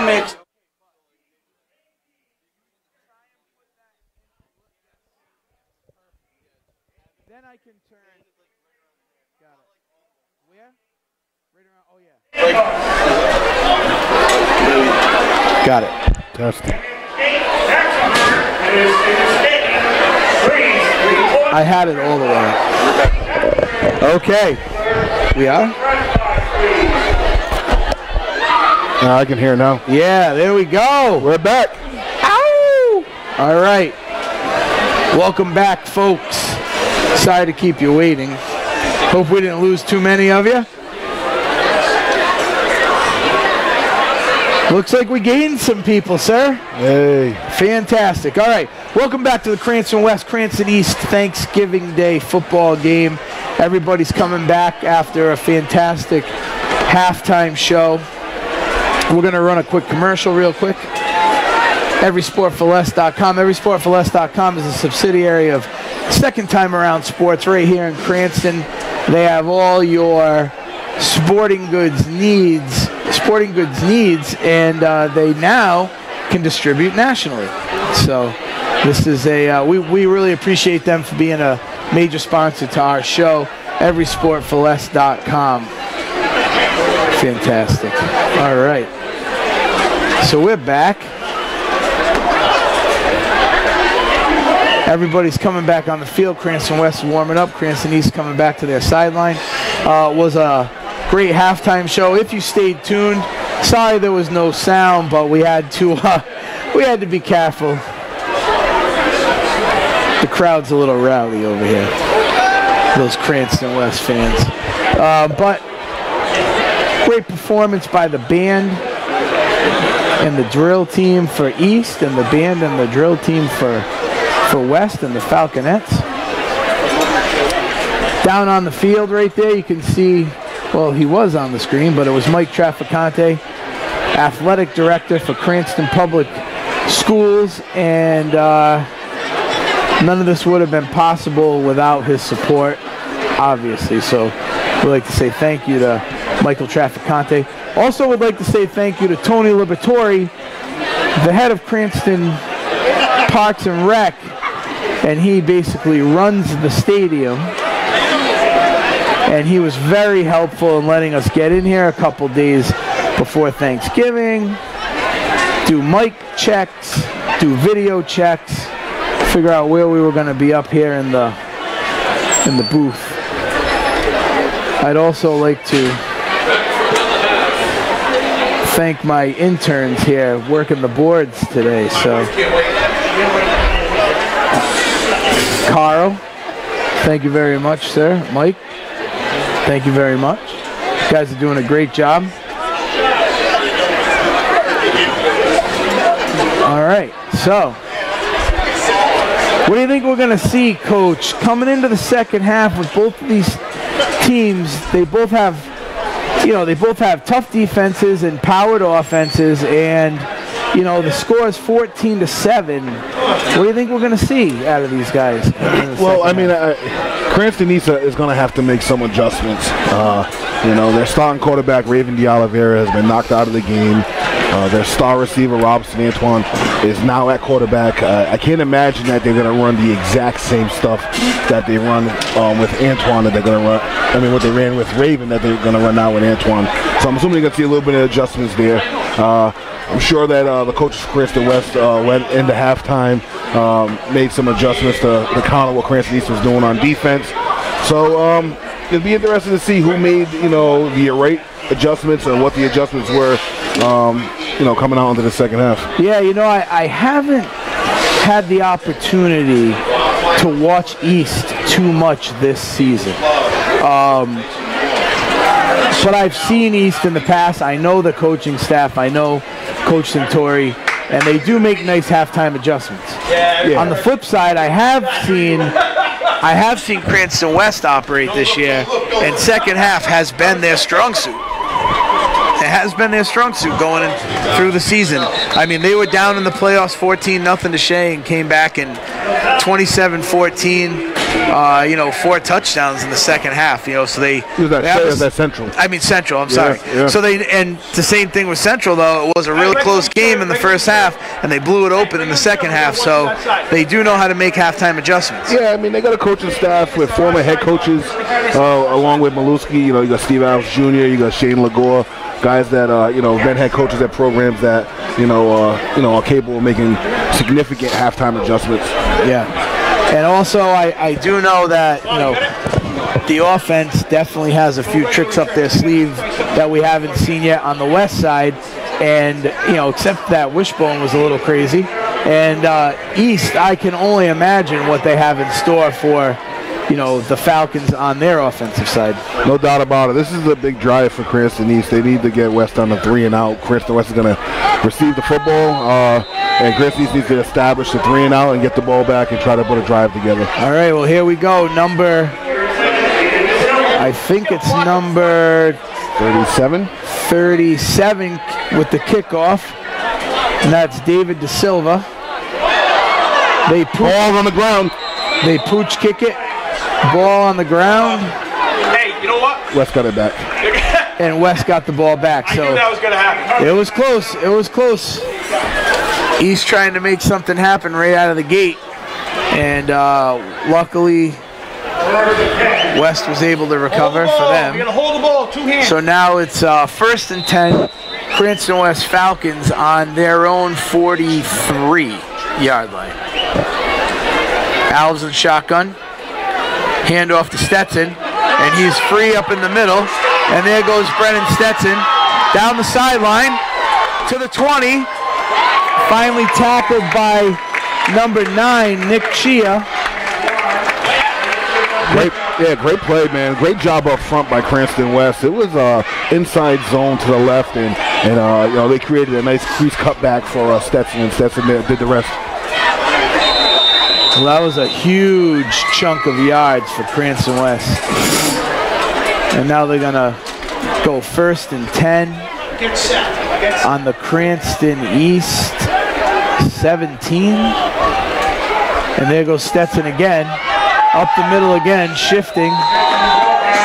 mix. Then I can turn. Got it. Where? Right around. Oh yeah. Got it. Testing. I had it all the way up. Okay. We are? I can hear now. Yeah, there we go. We're back. Ow! All right. Welcome back, folks. Sorry to keep you waiting. Hope we didn't lose too many of you. Looks like we gained some people, sir. Hey. Fantastic. All right. Welcome back to the Cranston West, Cranston East Thanksgiving Day football game. Everybody's coming back after a fantastic halftime show. We're going to run a quick commercial real quick. Everysportforless.com. Everysportforless.com is a subsidiary of Second Time Around Sports right here in Cranston. They have all your sporting goods needs, and they now can distribute nationally. So this is we really appreciate them for being a major sponsor to our show. Everysportforless.com. Fantastic. All right. So we're back. Everybody's coming back on the field. Cranston West is warming up. Cranston East coming back to their sideline. Was a great halftime show. If you stayed tuned, sorry there was no sound, but we had to be careful. The crowd's a little rowdy over here. Those Cranston West fans. But great performance by the band and the drill team for East, and the band and the drill team for West, and the Falconettes. Down on the field right there, you can see, well, he was on the screen, but it was Mike Traficante, athletic director for Cranston Public Schools, and none of this would have been possible without his support, obviously. So we'd like to say thank you to Michael Traficante. Also would like to say thank you to Tony Liberatore, the head of Cranston Parks and Rec, and he basically runs the stadium. And he was very helpful in letting us get in here a couple days before Thanksgiving, do mic checks, do video checks, figure out where we were going to be up here in the booth. I'd also like to thank my interns here working the boards today. So, Carl, thank you very much, sir. Mike, thank you very much. You guys are doing a great job. All right, so what do you think we're going to see, Coach? Coming into the second half with both of these teams, they both have tough defenses and powered offenses, and the score is 14-7. What do you think we're going to see out of these guys? Well, I mean, Cranston East is going to have to make some adjustments. Their starting quarterback, Raven DeOliveira, has been knocked out of the game. Their star receiver, Robinson Antoine, is now at quarterback. I can't imagine that they're going to run the exact same stuff that they run with Antoine, that they're going to run. I mean, what they ran with Raven, that they're going to run now with Antoine. So I'm assuming you're going to see a little bit of adjustments there. I'm sure that the coaches for Cranston West went into halftime, made some adjustments to counter what Cranston East was doing on defense. So it'll be interesting to see who made the right adjustments and what the adjustments were coming out into the second half. Yeah, I haven't had the opportunity to watch East too much this season. But I've seen East in the past. I know the coaching staff. I know Coach Santori, and they do make nice halftime adjustments. Yeah. On the flip side, I have seen Cranston West operate this year, and second half has been their strong suit. has been their strong suit going through the season. I mean, they were down in the playoffs 14-0 to Shea and came back in 27-14. 4 touchdowns in the second half. So they. That Central. I mean Central. I'm sorry. Yeah. So and the same thing with Central though. It was a really close game in the first half, and they blew it open in the second half. So they do know how to make halftime adjustments. Yeah, I mean they got a coaching staff with former head coaches, along with Maluski. You got Steve Alves Jr. You got Shane Lagore, guys that been head coaches at programs that are capable of making significant halftime adjustments. Yeah. And also, I do know that, the offense definitely has a few tricks up their sleeve that we haven't seen yet on the west side. And, except that Wishbone was a little crazy. And east, I can only imagine what they have in store for, the Falcons on their offensive side. No doubt about it. This is a big drive for Cranston East. They need to get West on the 3-and-out. Cranston West is going to receive the football. And Cranston East needs to establish the 3-and-out and get the ball back and try to put a drive together. All right, well, here we go. I think it's number 37. 37 with the kickoff. And that's David De Silva. Ball on the ground. They pooch kick it. Ball on the ground. Hey, you know what? West got it back. And West got the ball back. So I knew that was going to happen. It was close. It was close. East trying to make something happen right out of the gate. And luckily, West was able to recover for them. You're going to hold the ball, 2 hands. So now it's 1st and 10. Cranston West Falcons on their own 43-yard line. Alves in shotgun. Handoff to Stetson. And he's free up in the middle. And there goes Brennan Stetson down the sideline to the 20. Finally tackled by number 9, Nick Chia. Great play, man. Great job up front by Cranston West. It was inside zone to the left, and they created a nice crease cutback for Stetson, and Stetson did the rest. Well, that was a huge chunk of yards for Cranston West. And now they're going to go 1st and 10 on the Cranston East 17. And there goes Stetson again. Up the middle again, shifting.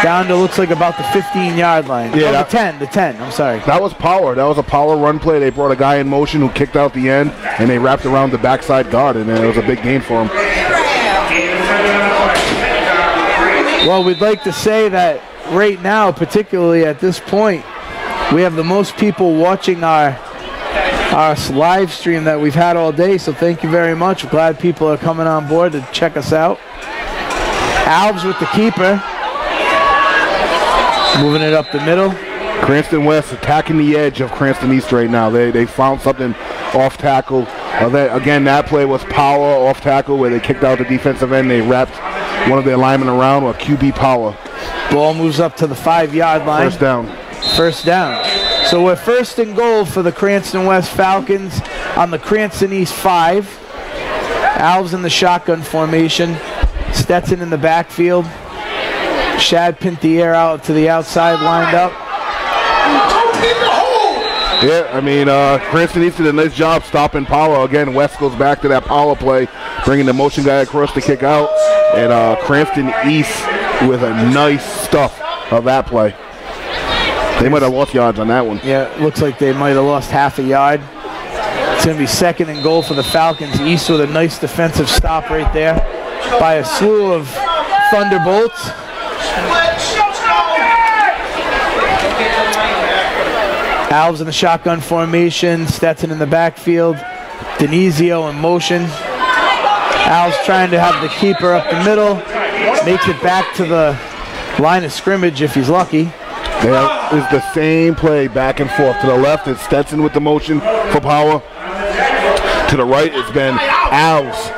Down to looks like about the 15-yard line. Yeah, the 10, I'm sorry. That was power. That was a power run play. They brought a guy in motion who kicked out the end, and they wrapped around the backside guard, and it was a big gain for him. Well, we'd like to say that right now, particularly at this point, we have the most people watching our live stream that we've had all day, so thank you very much. We're glad people are coming on board to check us out. Alves with the keeper. Moving it up the middle. Cranston West attacking the edge of Cranston East right now. They found something off tackle. Again, that play was power off tackle where they kicked out the defensive end. They wrapped one of their linemen around with QB power. Ball moves up to the 5-yard line. First down. So we're 1st and goal for the Cranston West Falcons on the Cranston East 5. Alves in the shotgun formation. Stetson in the backfield. Shad Pintier out to the outside, lined up. Yeah, I mean, Cranston East did a nice job stopping power. Again, West goes back to that power play, bringing the motion guy across to kick out. And Cranston East with a nice stuff of that play. They might have lost yards on that one. Yeah, it looks like they might have lost half a yard. It's going to be 2nd and goal for the Falcons. East with a nice defensive stop right there by a slew of Thunderbolts. Alves in the shotgun formation. Stetson in the backfield. Denizio in motion. Alves trying to have the keeper up the middle. Makes it back to the line of scrimmage if he's lucky. That is the same play back and forth. To the left, it's Stetson with the motion for power. To the right, it's been Alves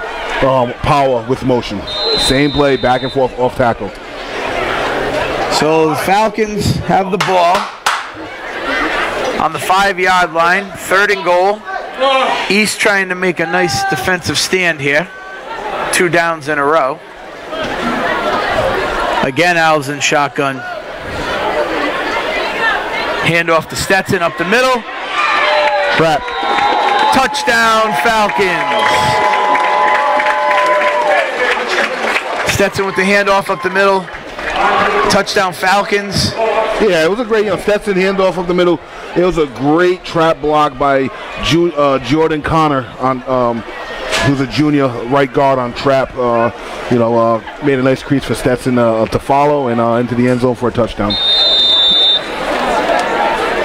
power with motion. Same play back and forth off tackle. So the Falcons have the ball on the 5-yard line. 3rd and goal. East trying to make a nice defensive stand here. 2 downs in a row. Again, Alves in shotgun. Handoff to Stetson up the middle. Trap. Touchdown, Falcons. Stetson with the handoff up the middle. Touchdown, Falcons. Yeah, it was a great, Stetson handoff up the middle. It was a great trap block by Jordan Connor on, who's a junior right guard on trap. Made a nice crease for Stetson to follow and into the end zone for a touchdown.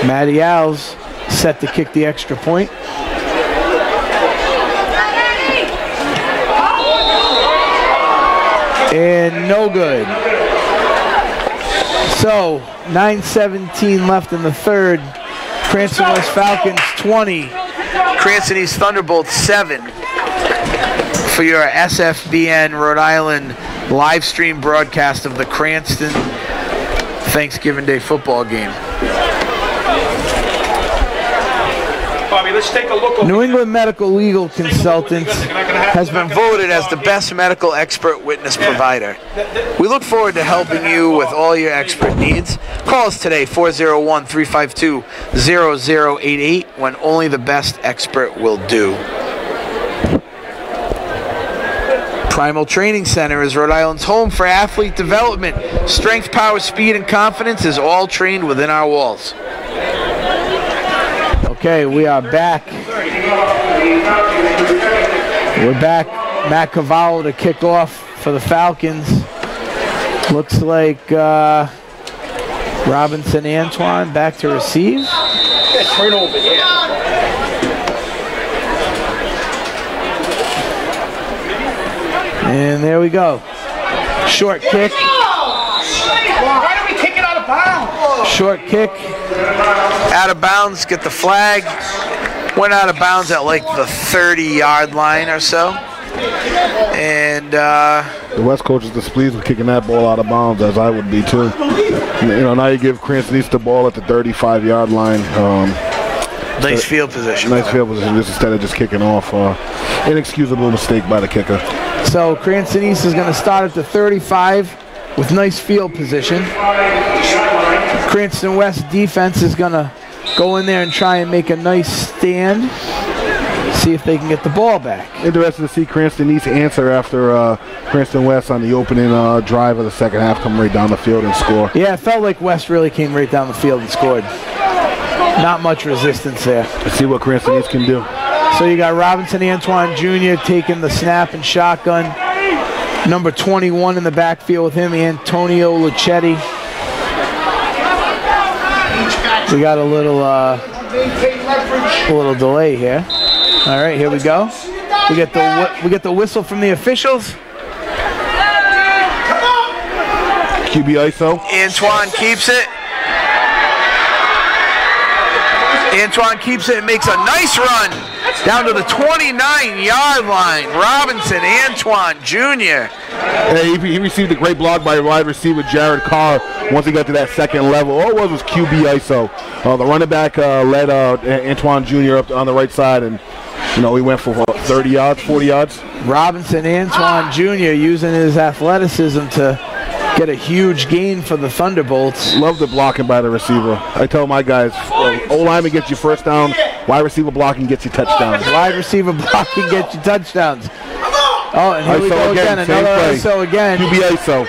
Matty Owls set to kick the extra point. And no good. So, 9:17 left in the third. Cranston West Falcons 20. Cranston East Thunderbolts 7. For your SFBN Rhode Island live stream broadcast of the Cranston Thanksgiving Day football game. Bobby, let's take a look. New England Medical Legal Consultants has been voted as the best medical expert witness provider. We look forward to helping you with all your expert needs. Call us today, 401-352-0088, when only the best expert will do. Primal Training Center is Rhode Island's home for athlete development. Strength, power, speed, and confidence is all trained within our walls. Okay, we are back. We're back. Matt Cavallo to kick off for the Falcons. Looks like Robinson Antoine back to receive. Turnover, yeah. And there we go. Short kick. Why do we kick it out of bounds? Short kick. Out of bounds, get the flag. Went out of bounds at like the 30-yard line or so. And the West coach is displeased with kicking that ball out of bounds, as I would be too. Now you give Cranston East the ball at the 35-yard line. Nice field position. Nice field position, just instead of just kicking off. Inexcusable mistake by the kicker. So Cranston East is going to start at the 35 with nice field position. Cranston West defense is going to go in there and try and make a nice stand. See if they can get the ball back. Interested to see Cranston East answer after Cranston West on the opening drive of the second half come right down the field and score. Yeah, it felt like West really came right down the field and scored. Not much resistance there. Let's see what Cranston East can do. So you got Robinson Antoine Jr. taking the snap and shotgun. Number 21 in the backfield with him, Antonio Lucetti. We got a little delay here. All right, here we go. We get the whistle from the officials. QB ISO. Antoine keeps it. Antoine keeps it and makes a nice run down to the 29-yard line. Robinson Antoine Jr. He received a great block by wide receiver Jared Carr once he got to that second level. All it was QB ISO. The running back led Antoine Jr. up on the right side, and he went for 30 yards, 40 yards. Robinson Antoine Jr. using his athleticism to get a huge gain for the Thunderbolts. Love the blocking by the receiver. I tell my guys, O-lineman gets you first down, wide receiver blocking gets you touchdowns. Wide receiver blocking gets you touchdowns. Oh, and here we go again. Another ISO again. QB ISO.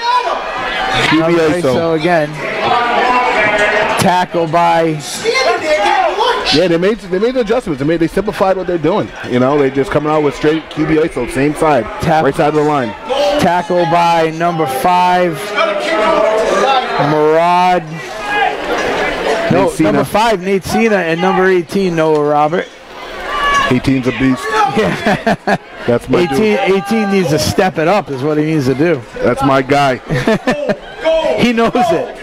QB ISO again. Tackle by... Yeah, they made the adjustments. They simplified what they're doing. They just coming out with straight QB ISO, same side, right side of the line. Tackle by number 5, Murad. No, number 5, Nate Cena, and number 18, Noah Robert. 18's a beast. Yeah. That's my 18 needs to step it up, is what he needs to do. That's my guy. He knows it.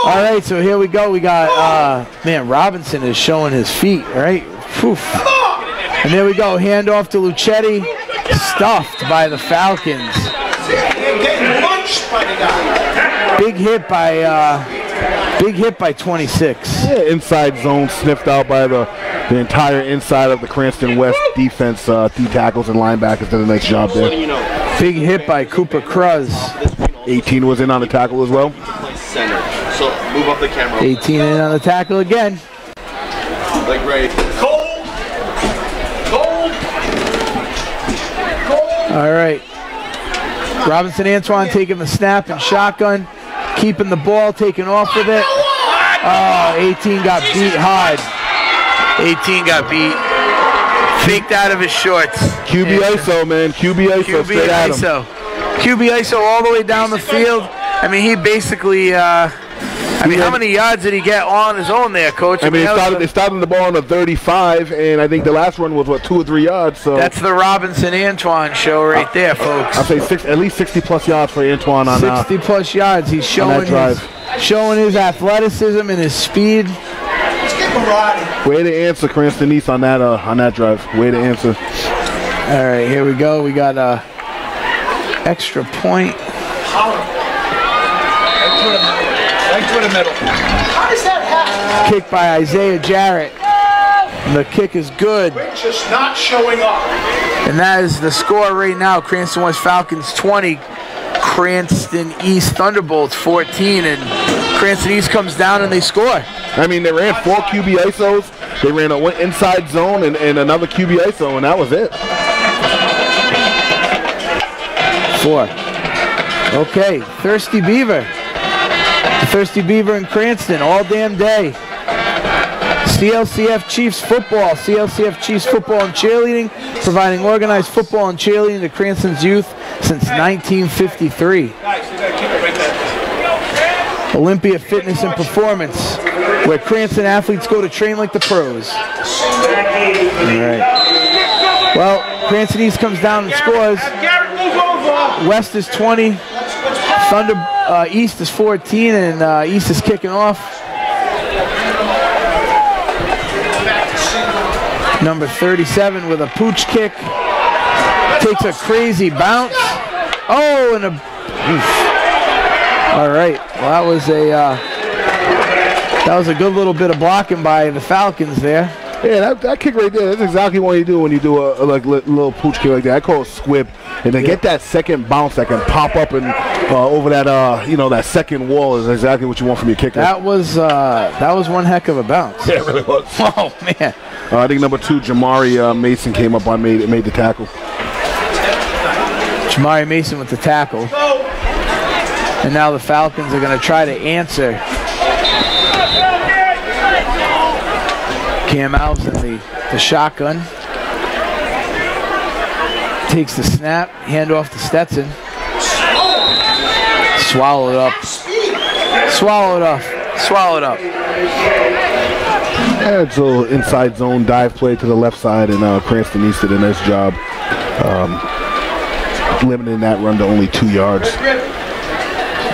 All right, so here we go. We got, Robinson is showing his feet, right? Poof. And there we go. Handoff to Lucetti. Stuffed by the Falcons. Big hit by 26. Yeah, inside zone sniffed out by the entire inside of the Cranston West defense. 3 tackles and linebackers did a nice job there. Big hit by Cooper Cruz. 18 was in on the tackle as well. center. So move up the camera. 18 in on the tackle again. Like right. Cold. All right. Robinson Antoine taking the snap and shotgun, keeping the ball, taking off with it. Oh, 18 got beat hard. 18 got beat. Faked out of his shorts. QB ISO, man. QB ISO. QB ISO. QB ISO all the way down the field. I mean, he basically, how many yards did he get on his own there, Coach? I mean, they started the ball on the 35, and I think the last one was, 2 or 3 yards. So that's the Robinson Antoine show right there, folks. I'll say at least 60-plus yards for Antoine on 60-plus yards. He's showing his athleticism and his speed. Way to answer, Cranston East on that drive. Way to answer. All right, here we go. We got a extra point. Right to the middle. How does that happen? Kick by Isaiah Jarrett. And the kick is good. Just not showing up. And that is the score right now. Cranston West Falcons 20. Cranston East Thunderbolts 14. And Cranston East comes down and they score. I mean, they ran 4 QB ISOs. They ran an inside zone and another QB ISO, and that was it. 4. Okay, Thirsty Beaver. The Thirsty Beaver in Cranston all damn day. CLCF Chiefs football. CLCF Chiefs football and cheerleading, providing organized football and cheerleading to Cranston's youth since 1953. Olympia Fitness and Performance, where Cranston athletes go to train like the pros. All right. Well, Cranston East comes down and scores. West is 20. East is 14, and East is kicking off. Number 37 with a pooch kick. Takes a crazy bounce. Oh, and a... All right. Well, that was a good little bit of blocking by the Falcons there. Yeah, that kick right there, that's exactly what you do when you do a little pooch kick like that. I call it squib. And to get that second bounce that can pop up and over that that second wall is exactly what you want from your kicker. That was one heck of a bounce. Yeah, it really was. Oh man. I think number 2, Jamari Mason came up on made the tackle. Jamari Mason with the tackle. And now the Falcons are going to try to answer. Cam Alves in the shotgun. Takes the snap, hand off to Stetson. Swallowed up. Swallowed up. Swallowed up. Yeah, it's a little inside zone dive play to the left side, and Cranston East did a nice job limiting that run to only 2 yards.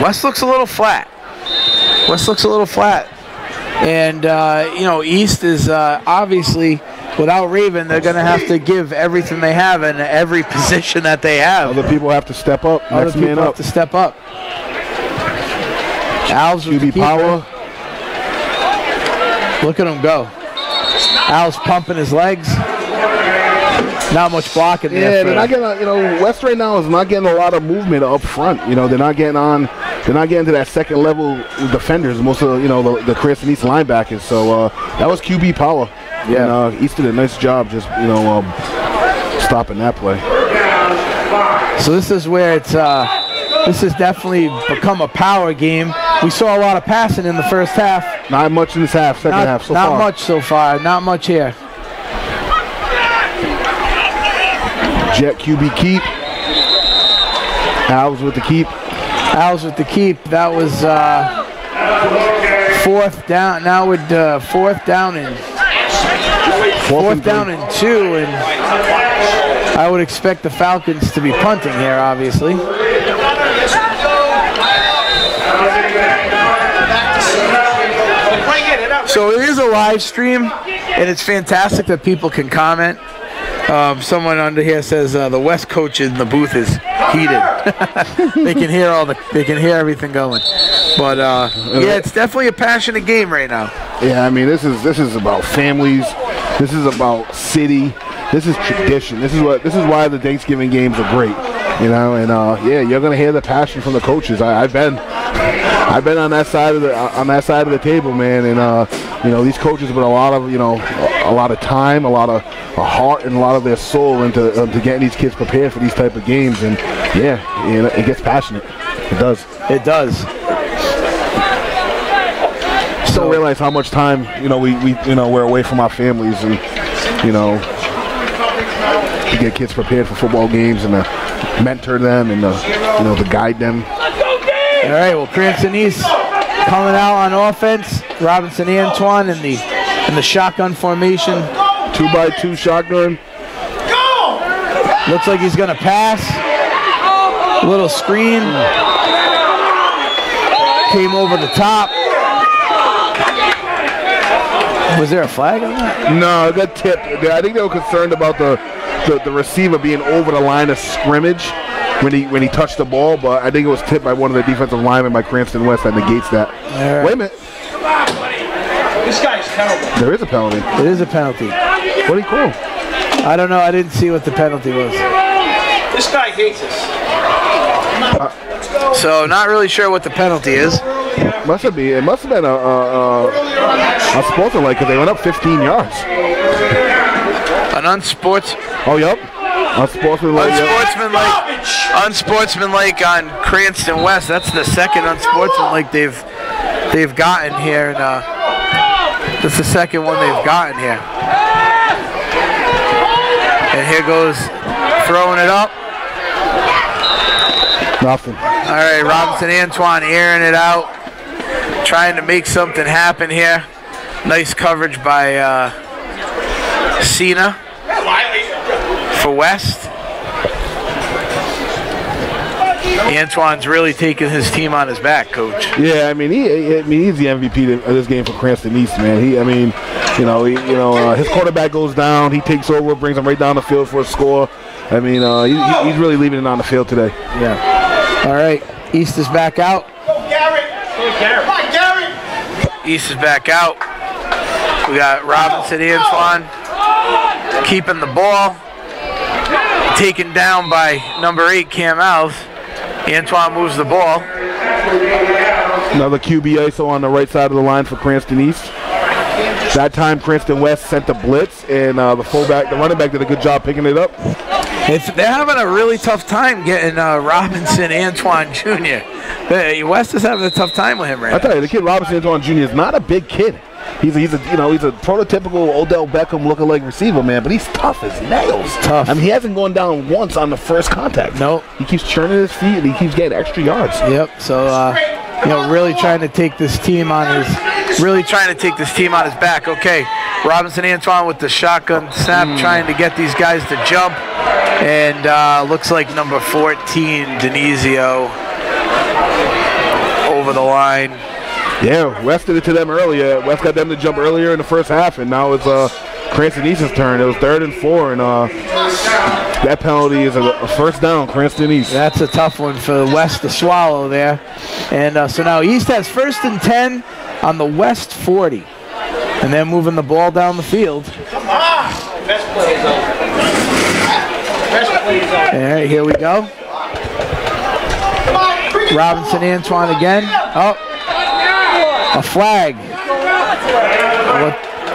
West looks a little flat. And, East is obviously, without Raven, they're going to have to give everything they have in every position that they have. Other people have to step up. Other people have to step up. Alves with QB power. Look at him go. Alves pumping his legs. Not much blocking there. Yeah, they're not getting. West right now is not getting a lot of movement up front. They're not getting on. They're not getting to that second level defenders. Most of the Cranston East linebackers. So that was QB power. Yeah. And East did a nice job just stopping that play. So this is where it's. This has definitely become a power game. We saw a lot of passing in the first half. Not much in this half. Second half so far. Not much so far. Not much here. Jet QB keep. Alves with the keep. Alves with the keep. That was 4th down. Now with 4th down and 4th down and 2, and I would expect the Falcons to be punting here, obviously. So it is a live stream, and it's fantastic that people can comment. Someone under here says the West coach in the booth is heated. They can hear they can hear everything going. But yeah, it's definitely a passionate game right now. Yeah, I mean this is about families. This is about city. This is tradition. This is why the Thanksgiving games are great. And yeah, you're gonna hear the passion from the coaches. I've been I've been on that side of the table, man, and you know, these coaches put a lot of time, a lot of heart, and a lot of their soul into getting these kids prepared for these type of games, and yeah, you know, it gets passionate. It does. It does. Still realize how much time, you know, we're away from our families, and you know, to get kids prepared for football games and to mentor them and you know, to guide them. All right, well, Cranston East coming out on offense. Robinson Antoine in the shotgun formation. 2x2 shotgun. Looks like he's gonna pass. A little screen. Came over the top. Was there a flag on that? No, it got tipped. I think they were concerned about the receiver being over the line of scrimmage when he touched the ball, but I think it was tipped by one of the defensive linemen by Cranston West that negates that. Right. Wait a minute. This guy's penalty. There is a penalty. It is a penalty. What do you call? I don't know. I didn't see what the penalty was. This guy hates us. So not really sure what the penalty is. It must have been a sportsmanlike because they went up 15 yards. An unsports. Oh, yep. Unsportsmanlike. Unsportsmanlike on Cranston West. That's the second unsportsmanlike they've gotten here, and that's the second one they've gotten here. And here goes throwing it up. Nothing. All right, Robinson Antoine airing it out, trying to make something happen here. Nice coverage by Cena for West. Antoine's really taking his team on his back, Coach. Yeah, I mean, he's the MVP of this game for Cranston East, man. His quarterback goes down, he takes over, brings him right down the field for a score. I mean, he's really leaving it on the field today. Yeah. All right, East is back out. Go, Garrett. Come on, Garrett. East is back out. We got Robinson Antoine keeping the ball, taken down by number 8 Cam Alves. Antoine moves the ball. Another QB ISO on the right side of the line for Cranston East. That time Cranston West sent the blitz, and the running back did a good job picking it up. They're having a really tough time getting Robinson Antoine Jr. West is having a tough time with him right now. I tell you, the kid Robinson Antoine Jr. is not a big kid. He's a prototypical Odell Beckham lookalike receiver, man, but he's tough as nails. Tough. I mean, he hasn't gone down once on the first contact. Nope. He keeps churning his feet and he keeps getting extra yards. Yep. So really trying to take this team on his back. Okay. Robinson Antoine with the shotgun snap, trying to get these guys to jump, and looks like number 14 Denizio over the line. Yeah, West did it to them earlier. West got them to jump earlier in the first half, and now it's Cranston East's turn. It was 3rd and 4, and that penalty is a first down, Cranston East. That's a tough one for West to swallow there. And so now East has 1st and 10 on the West 40. And they're moving the ball down the field. Come on. Best play is over. Best play is over. All right, here we go. Robinson Antoine again. Oh, a flag.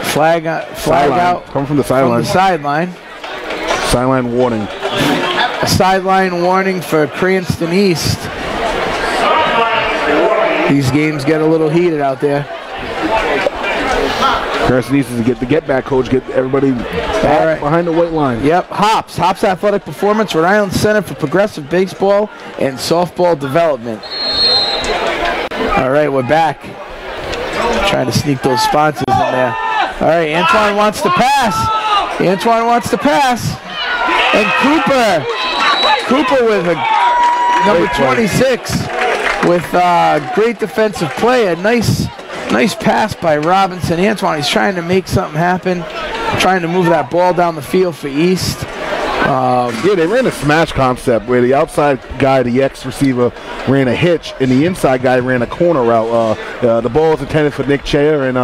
Flag out. Coming from the sideline. Sideline warning. A sideline warning for Cranston East. These games get a little heated out there. Cranston East is to get the get-back coach, get everybody back behind the white line. Yep, Hops Athletic Performance, Rhode Island Center for Progressive Baseball and Softball Development. All right, we're back. Trying to sneak those sponsors in there. All right, Antoine wants to pass. And Cooper with a number 26 with great defensive play. A nice pass by Robinson Antoine. He's trying to make something happen, trying to move that ball down the field for East. Yeah, they ran a smash concept where the outside guy, the X receiver, ran a hitch, and the inside guy ran a corner route. The ball was intended for Nick Chair, and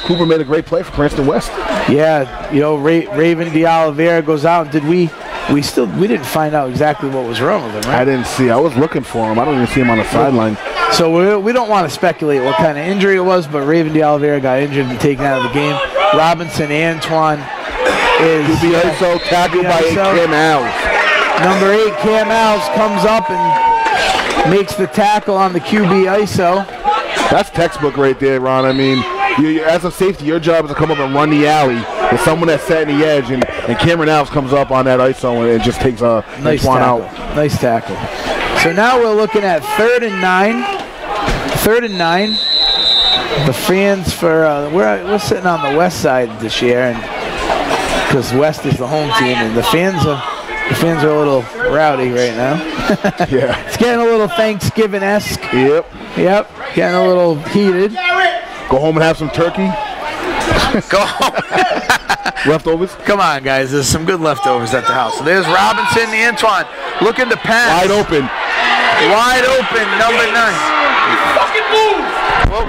Cooper made a great play for Cranston West. Yeah, Raven de Oliveira goes out. Did we we didn't find out exactly what was wrong with him, right? I didn't see. I was looking for him. I don't even see him on the sideline. So we don't want to speculate what kind of injury it was, but Raven de Oliveira got injured and taken out of the game. Robinson Antoine is also tackled by Cam Alves. Number 8, Cam Alves, comes up and makes the tackle on the QB ISO. That's textbook right there, Ron. I mean, as a safety, your job is to come up and run the alley with someone that's set in the edge, and Cameron Alves comes up on that ISO and just takes a nice one tackle. out. Nice tackle. So now we're looking at 3rd and 9. 3rd and 9. The fans for we're sitting on the west side this year, and because West is the home team, and the fans are a little rowdy right now. Yeah, it's getting a little Thanksgiving-esque. Yep, getting a little heated. Go home and have some turkey. Go home. Leftovers? Come on, guys. There's some good leftovers at the house. So there's Robinson Antoine looking to pass. Wide open. Wide open, number 9. Fucking move! Whoa.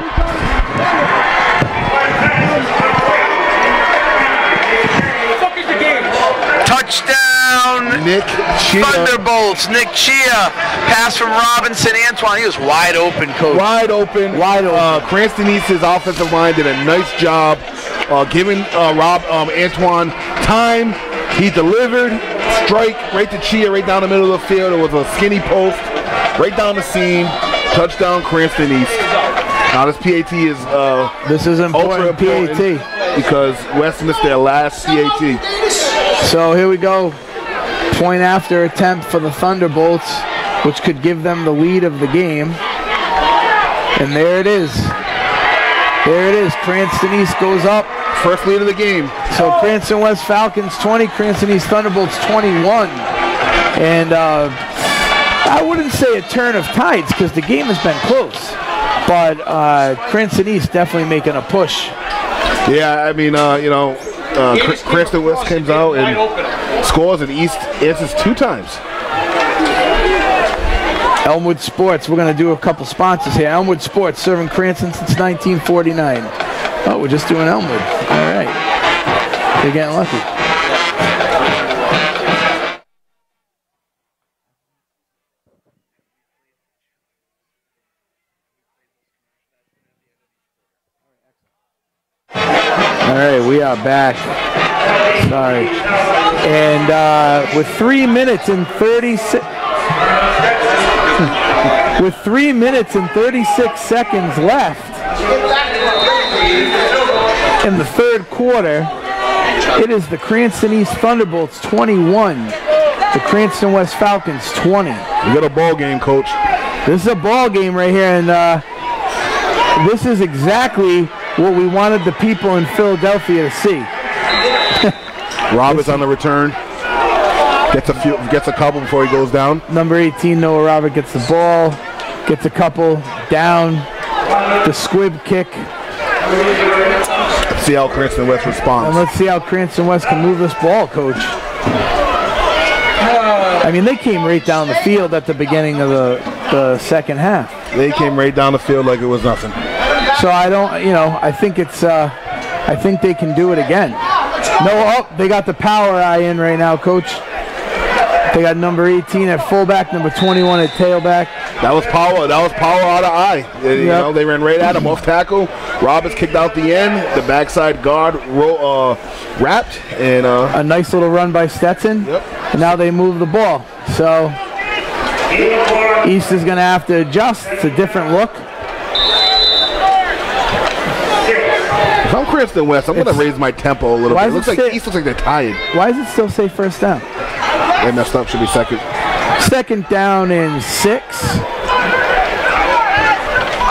Fuck is the game? Touchdown, Nick Chia. Thunderbolts, Nick Chia. Pass from Robinson Antoine. He was wide open, coach. Wide open. Cranston East's offensive line did a nice job giving Antoine time. He delivered. Strike right to Chia, right down the middle of the field. It was a skinny post, right down the seam. Touchdown, Cranston East. Now this PAT is this is important, PAT, because West missed their last PAT. So here we go. Point after attempt for the Thunderbolts, which could give them the lead of the game. And there it is. There it is. Cranston East goes up. First lead of the game. So Cranston West Falcons 20, Cranston East Thunderbolts 21. And I wouldn't say a turn of tides because the game has been close. But Cranston East definitely making a push. Yeah, I mean, Cranston West comes out and scores, and East answers 2 times. Elmwood Sports, we're going to do a couple sponsors here. Elmwood Sports, serving Cranston since 1949. Oh, we're just doing Elmwood. All right. They're getting lucky. All right, we are back. Sorry. And with 3 minutes and 36 with 3 minutes and 36 seconds left in the 3rd quarter, it is the Cranston East Thunderbolts 21, the Cranston West Falcons 20. You got a ball game, Coach. This is a ball game right here, and this is exactly what we wanted the people in Philadelphia to see. Roberts on the return. Gets a couple before he goes down. Number 18, Noah Robert gets the ball, gets a couple down. The squib kick. Let's see how Cranston West responds. And let's see how Cranston West can move this ball, Coach. I mean, they came right down the field at the beginning of the second half. They came right down the field like it was nothing. So I don't, I think it's, I think they can do it again. No, they got the power eye in right now, Coach. They got number 18 at fullback, number 21 at tailback. That was power. That was power out of eye. You know, they ran right at him off tackle. Roberts kicked out the end. The backside guard wrapped, and a nice little run by Stetson. Yep. And now they move the ball. So East is going to have to adjust. It's a different look. If I'm Cranston West, I'm going to raise my tempo a little bit. It looks like East looks like they're tired. Why does it still say first down? They messed up. Should be second. Second down and 6.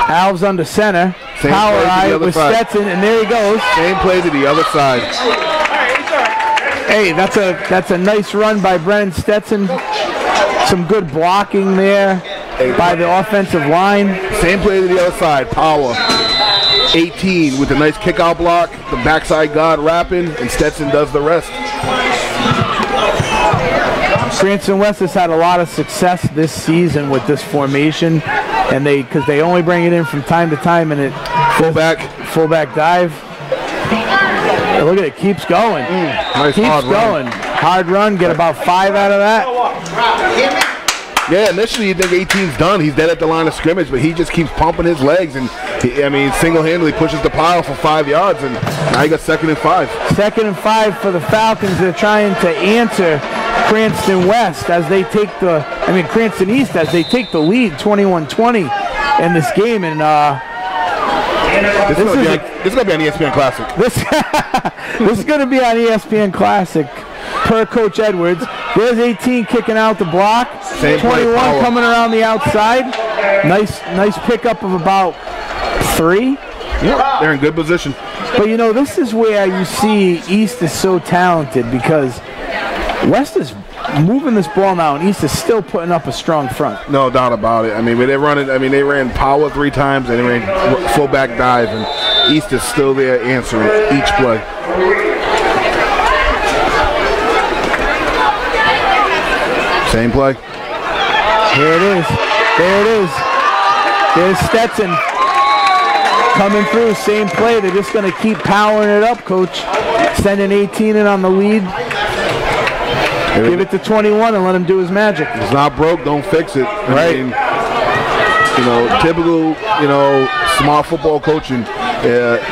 Alves under center. Same power play to eye the other with side. Stetson, and there he goes. Same play to the other side. Hey, that's a nice run by Brennan Stetson. Some good blocking there by the offensive line. Same play to the other side. Power. 18 with a nice kick out block. The backside guard wrapping, and Stetson does the rest. Cranston West has had a lot of success this season with this formation, and because they only bring it in from time to time, and it fullback dive. Look at it, keeps going. Nice keeps hard going. Run. Hard run, get about 5 out of that. Yeah, initially you think 18's done. He's dead at the line of scrimmage, but he just keeps pumping his legs, and single-handedly pushes the pile for 5 yards, and now he got 2nd and 5. 2nd and 5 for the Falcons. They're trying to answer Cranston West as they take Cranston East as they take the lead 21-20 in this game, and this is going to be on ESPN Classic. This is going to be on ESPN Classic. Per Coach Edwards. There's 18 kicking out the block. 21 coming around the outside. Nice pickup of about 3. Yep, they're in good position. But you know, this is where you see East is so talented because West is moving this ball now, and East is still putting up a strong front. No doubt about it. They ran power 3 times, and they ran fullback dive, and East is still there answering each play. Same play. Here it is. There it is. There's Stetson coming through. Same play. They're just going to keep powering it up, Coach. Sending 18 in on the lead. Give it to 21 and let him do his magic. If it's not broke, don't fix it. Right. Typical, smart football coaching.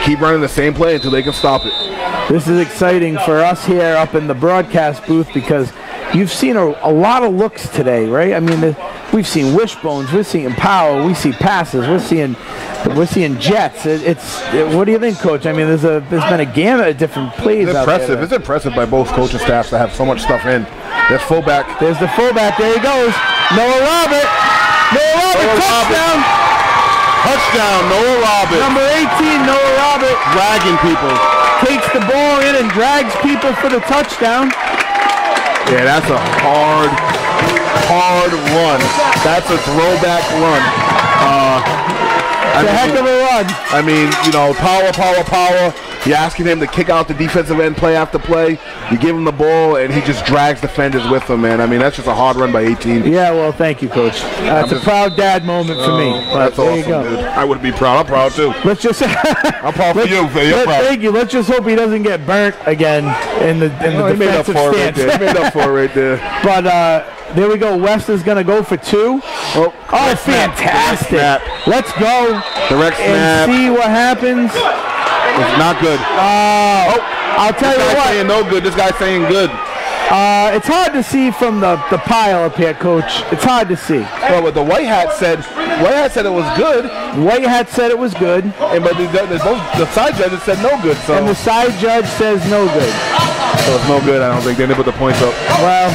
Keep running the same play until they can stop it. This is exciting for us here up in the broadcast booth because you've seen a lot of looks today, right? We've seen wishbones, we're seeing power, we see passes, we're seeing jets. What do you think, Coach? There's been a gamut of different plays out there. It's impressive by both coaching staffs to have so much stuff in. There's fullback. There's the fullback. There he goes. Noah Robert. Touchdown. Touchdown, Noah Robert. Number 18, Noah Robert. Dragging people. Takes the ball in and drags people for the touchdown. Yeah, that's a hard run. That's a throwback run. It's a heck of a run. Power. You're asking him to kick out the defensive end play after play. You give him the ball, and he just drags defenders with him, man. That's just a hard run by 18. Yeah, well, thank you, Coach. That's a proud dad moment for me. That's awesome, you go. Dude. I would be proud. I'm proud, too. Let's just I'm proud for you. Thank you. Let's just hope he doesn't get burnt again in the defensive stance. He made up for it right there. But there we go. West is going to go for 2. Oh, fantastic. Let's go Direct snap. And see what happens. It's not good. I'll tell you what. Saying no good. This guy's saying good. It's hard to see from the pile up here, Coach. It's hard to see. Well, what the White Hat said it was good. White Hat said it was good. But the side judges said no good. So. And the side judge says no good. So it's no good, I don't think. They didn't put the points up. Well,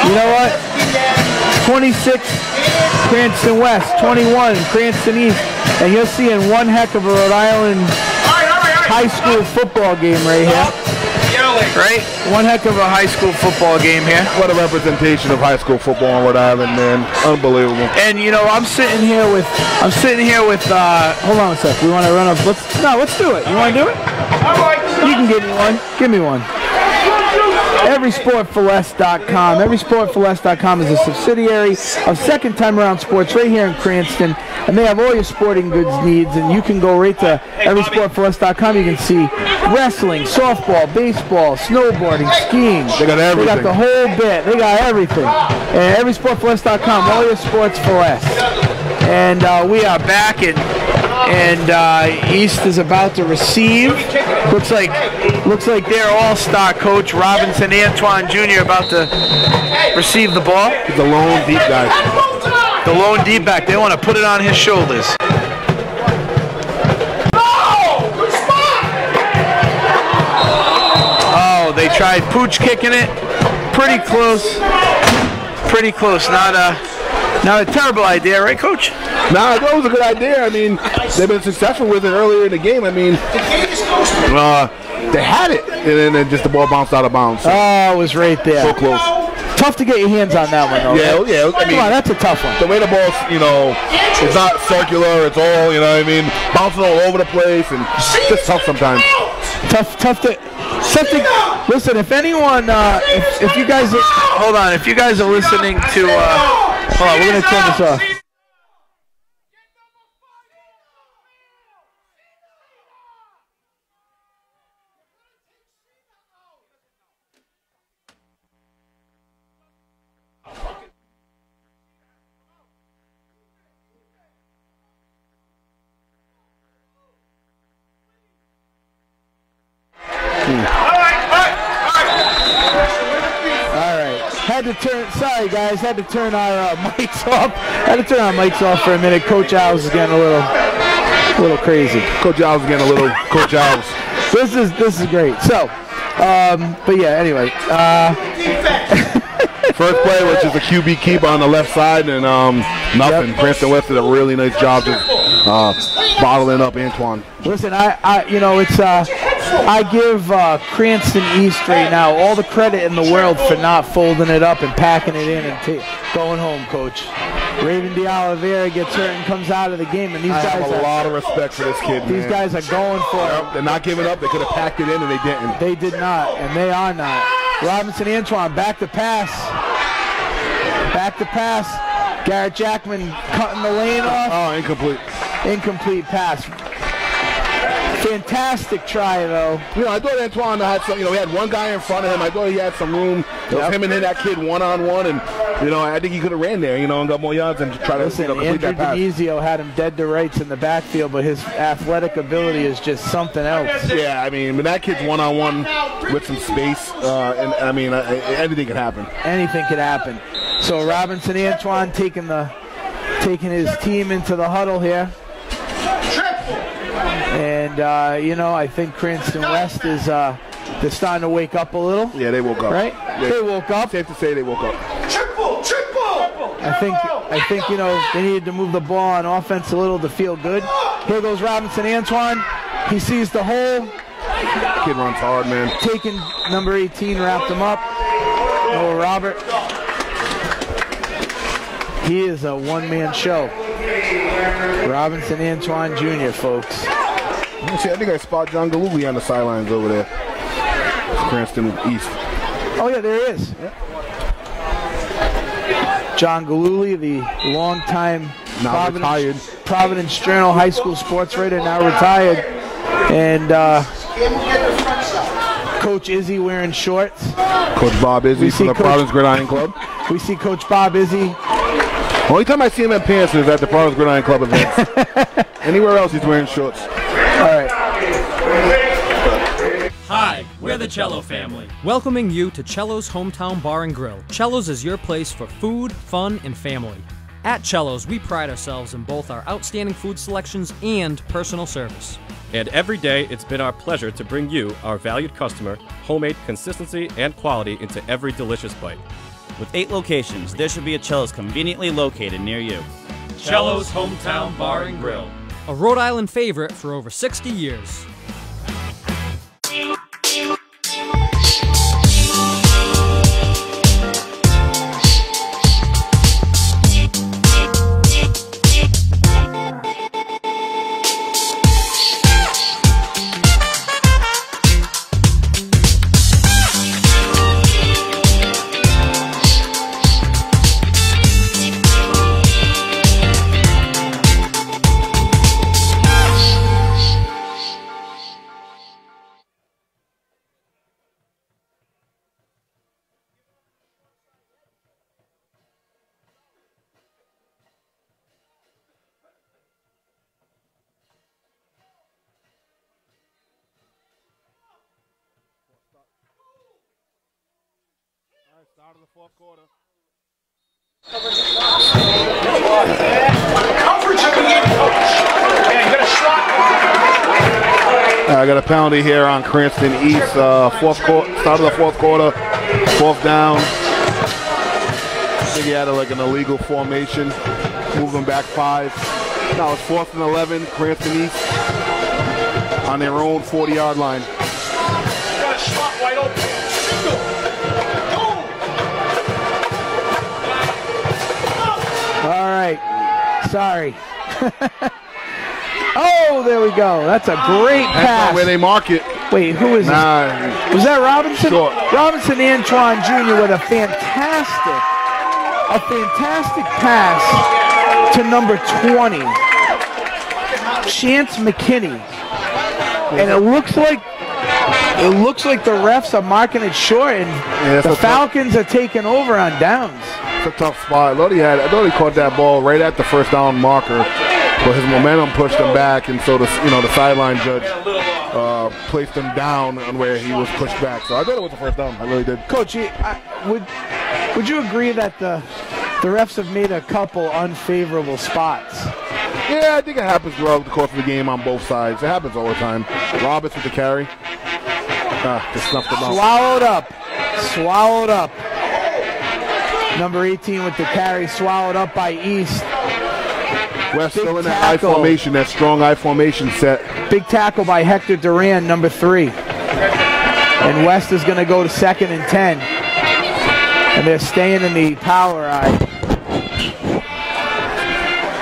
you know what? 26, Cranston West. 21, Cranston East. And you're seeing one heck of a Rhode Island high school football game right here. Right? One heck of a high school football game here. What a representation of high school football in Rhode Island, man. Unbelievable. And I'm sitting here with hold on a sec. We want to run up. Let's do it. You want to do it? You can give me one. Give me one. Everysportforless.com. Everysportforless.com is a subsidiary of Second Time Around Sports right here in Cranston, and they have all your sporting goods needs, and you can go right to everysportforless.com. You can see wrestling, softball, baseball, snowboarding, skiing. They got everything. They got the whole bit. They got everything. And everysportforless.com, all your sports for less. And we are back and East is about to receive. Looks like their all-star coach Robinson Antoine Jr. about to receive the ball. He's the lone deep guy. The lone deep back. They want to put it on his shoulders. Oh, they tried pooch kicking it. Pretty close. Pretty close. Not a terrible idea, right, Coach? Nah, that was a good idea. They've been successful with it earlier in the game. They had it, and then just the ball bounced out of bounds. So. Oh, it was right there. So close. Tough to get your hands on that one, though. Yeah, right? yeah. Come on, that's a tough one. The way the ball's, it's not circular. It's all, bouncing all over the place, and it's just tough sometimes. Tough to. Listen, if anyone, if you guys, hold on, if you guys are listening to, hold on, we're gonna turn this off. All right. Had to turn. Sorry, guys. Had to turn our mics off. Had to turn our mics off for a minute. Coach Owls is getting a little crazy. Coach Owls is getting a little Coach Owls. This is great. So, but yeah. Anyway. First play was just a QB keep on the left side, and nothing. Yep. Cranston West did a really nice job just bottling up Antoine. Listen, I give Cranston East right now all the credit in the world for not folding it up and packing it in and going home, Coach. Raven De Oliveira gets hurt and comes out of the game, and these guys have a lot of respect for this kid. These guys are going for it. They're not giving up. They could have packed it in, and they didn't. They did not, and they are not. Robinson Antoine back to pass. Back to pass. Garrett Jackman cutting the lane off. Oh, incomplete. Incomplete pass. Fantastic try, though. You know, I thought Antoine had some, he had one guy in front of him. I thought he had some room. It was him and then that kid one-on-one, and, I think he could have ran there, and got more yards and try to complete that pass. Andrew Denizio had him dead to rights in the backfield, but his athletic ability is just something else. Yeah, I mean, when that kid's one-on-one with some space, anything could happen. Anything could happen. So Robinson Antoine taking his team into the huddle here. And, I think Cranston West is they're starting to wake up a little. Yeah, they woke up. Right? Yeah. They woke up. Safe to say they woke up. Triple! I think they needed to move the ball on offense a little to feel good. Here goes Robinson Antoine. He sees the hole. Kid runs hard, man. Taking number 18, wrapped him up. Noah Robert. He is a one-man show. Robinson Antoine Jr., folks. See, I think I spot John Galooly on the sidelines over there. Cranston East. Oh, yeah, there is. Yeah. John Galooly, the longtime retired Providence Journal High School sports writer, now retired. And Coach Izzy wearing shorts. Coach Bob Izzy from the Providence Gridiron Club. We see Coach Bob Izzy. Only time I see him in pants is at the Providence Gridiron Club events. Anywhere else, he's wearing shorts. All right. Hi, we're the Cello family. Welcoming you to Cello's Hometown Bar and Grill. Cello's is your place for food, fun, and family. At Cello's, we pride ourselves in both our outstanding food selections and personal service. And every day, it's been our pleasure to bring you, our valued customer, homemade consistency and quality into every delicious bite. With 8 locations, there should be a Cello's conveniently located near you. Cello's Hometown Bar and Grill. A Rhode Island favorite for over 60 years. Start of the fourth quarter. Coverage again, coach. Yeah, you got a shot. I got a penalty here on Cranston East. Fourth quarter, start of the fourth quarter. Fourth down. I think he had an illegal formation. Moving back 5. Now it's 4th and 11. Cranston East on their own 40-yard line. Got a shot wide open. Single. All right. Sorry. Oh, there we go. That's a great pass. That's not where they mark it. Wait, who is this? Was that Robinson? Sure. Robinson Antoine Jr. with a fantastic pass to number 20, Chance McKinney. And it looks like the refs are marking it short, and the Falcons are taking over on downs. It's a tough spot. I thought he caught that ball right at the first down marker, but his momentum pushed him back, and so the sideline judge placed him down on where he was pushed back. So I thought it was a first down. I really did. Coach, would you agree that the refs have made a couple unfavorable spots? Yeah, I think it happens throughout the course of the game on both sides. It happens all the time. Roberts with the carry. Just snuffed him out. Swallowed up. Number 18 with the carry, swallowed up by East. West still in that I formation, that strong I formation set. Big tackle by Hector Duran, number 3. And West is going to go to 2nd and 10. And they're staying in the power I.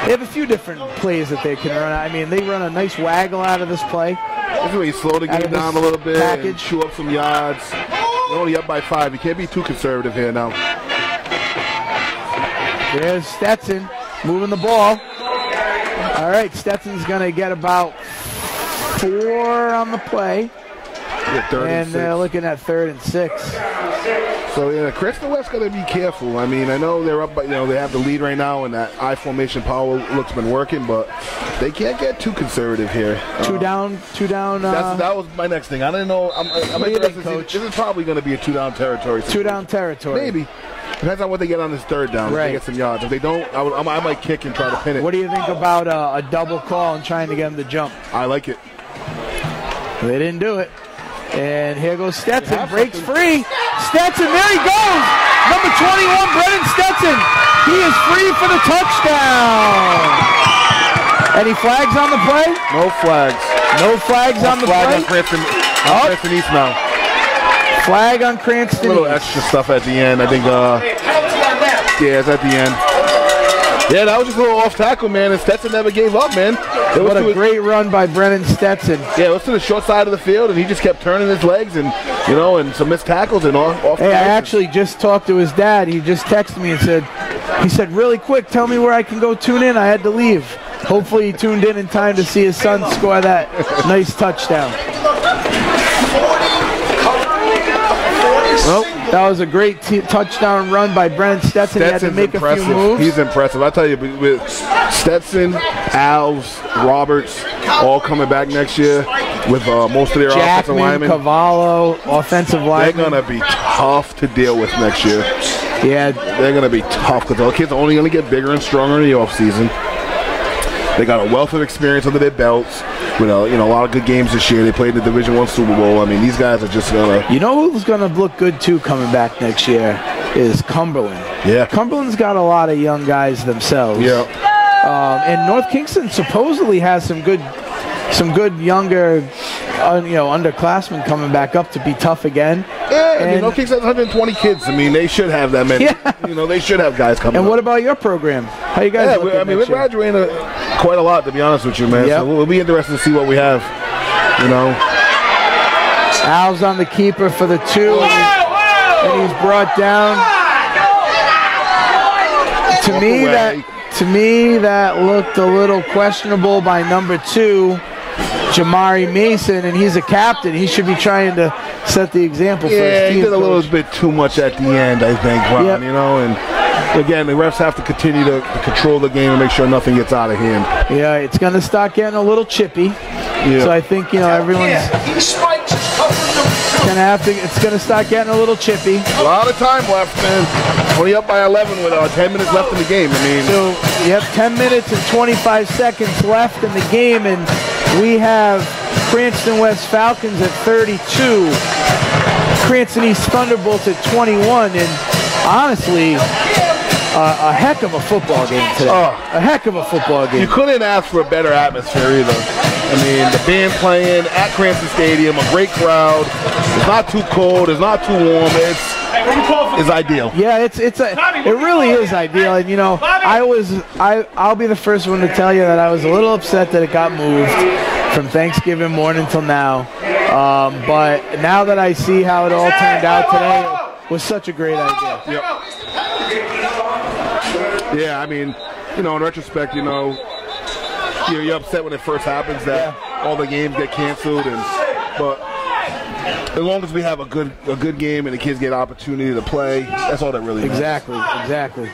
They have a few different plays that they can run. I mean, they run a nice waggle out of this play. This is where you slow the game down a little bit and chew up some yards. You're only up by 5. You can't be too conservative here now. There's Stetson moving the ball. All right, Stetson's going to get about 4 on the play. Yeah, and they're looking at 3rd and 6. So, yeah, Cranston West got to be careful. I mean, I know they're up, but, they have the lead right now, and that I formation power look's been working, but they can't get too conservative here. Two down. That was my next thing. I didn't know. I'm interested, Coach. This is probably going to be a 2-down territory. 2-down territory. Maybe. Depends on what they get on this 3rd down. Right. If they get some yards. If they don't, I might kick and try to pin it. What do you think about a double call and trying to get them to jump? I like it. They didn't do it. And here goes Stetson, breaks free. Stetson, there he goes. Number 21, Brennan Stetson. He is free for the touchdown. Any flags on the play? No flags. No flags on the play? On Cranston East now. Flag on Cranston. A little extra stuff at the end. I think, yeah, it's at the end. Yeah, that was just a little off tackle, man, and Stetson never gave up, man. What a great run by Brennan Stetson. Yeah, it was to the short side of the field, and he just kept turning his legs and, and some missed tackles and off. Hey, I actually just talked to his dad. He just texted me and said, really quick, tell me where I can go tune in. I had to leave. Hopefully he tuned in time to see his son score that nice touchdown. Well, that was a great touchdown run by Brennan Stetson. He had to make a few moves. He's impressive. I tell you, with Stetson, Alves, Roberts, all coming back next year with most of their offensive linemen. Cavallo, offensive linemen. They're going to be tough to deal with next year. Yeah. They're going to be tough because the kids are only going to get bigger and stronger in the offseason. They got a wealth of experience under their belts. With a lot of good games this year. They played in the Division I Super Bowl. I mean, these guys are just gonna. You know who's gonna look good too coming back next year is Cumberland. Yeah, Cumberland's got a lot of young guys themselves. Yeah, and North Kingston supposedly has some good younger, underclassmen coming back up to be tough again. Yeah, and North Kingston has 120 kids. I mean, they should have that many. Yeah. They should have guys coming. And up. What about your program? How you guys? Yeah, we're graduating quite a lot, to be honest with you, man. Yep. So we'll be interested to see what we have. Al's on the keeper for the 2, and he's brought down. To me, that looked a little questionable by number 2, Jamari Mason, and he's a captain. He should be trying to set the example for his team. He did a little bit too much at the end, I think, Ron. Yep. And again, the refs have to continue to control the game and make sure nothing gets out of hand. Yeah, it's going to start getting a little chippy. Yeah. So I think everyone's going to have to. It's going to start getting a little chippy. A lot of time left, man. Only up by 11 with 10 minutes left in the game. So you have 10 minutes and 25 seconds left in the game, and we have Cranston West Falcons at 32, Cranston East Thunderbolts at 21, and honestly, a heck of a football game today. A heck of a football game. You couldn't ask for a better atmosphere either. I mean, the band playing at Cranston Stadium, a great crowd. It's not too cold. It's not too warm. It's ideal. Yeah, it really is ideal. And I'll be the first one to tell you that I was a little upset that it got moved from Thanksgiving morning till now. But now that I see how it all turned out today, it was such a great idea. Yep. Yeah, I mean, in retrospect, you're upset when it first happens that all the games get canceled, but as long as we have a good game and the kids get opportunity to play, that's all that really matters. Exactly.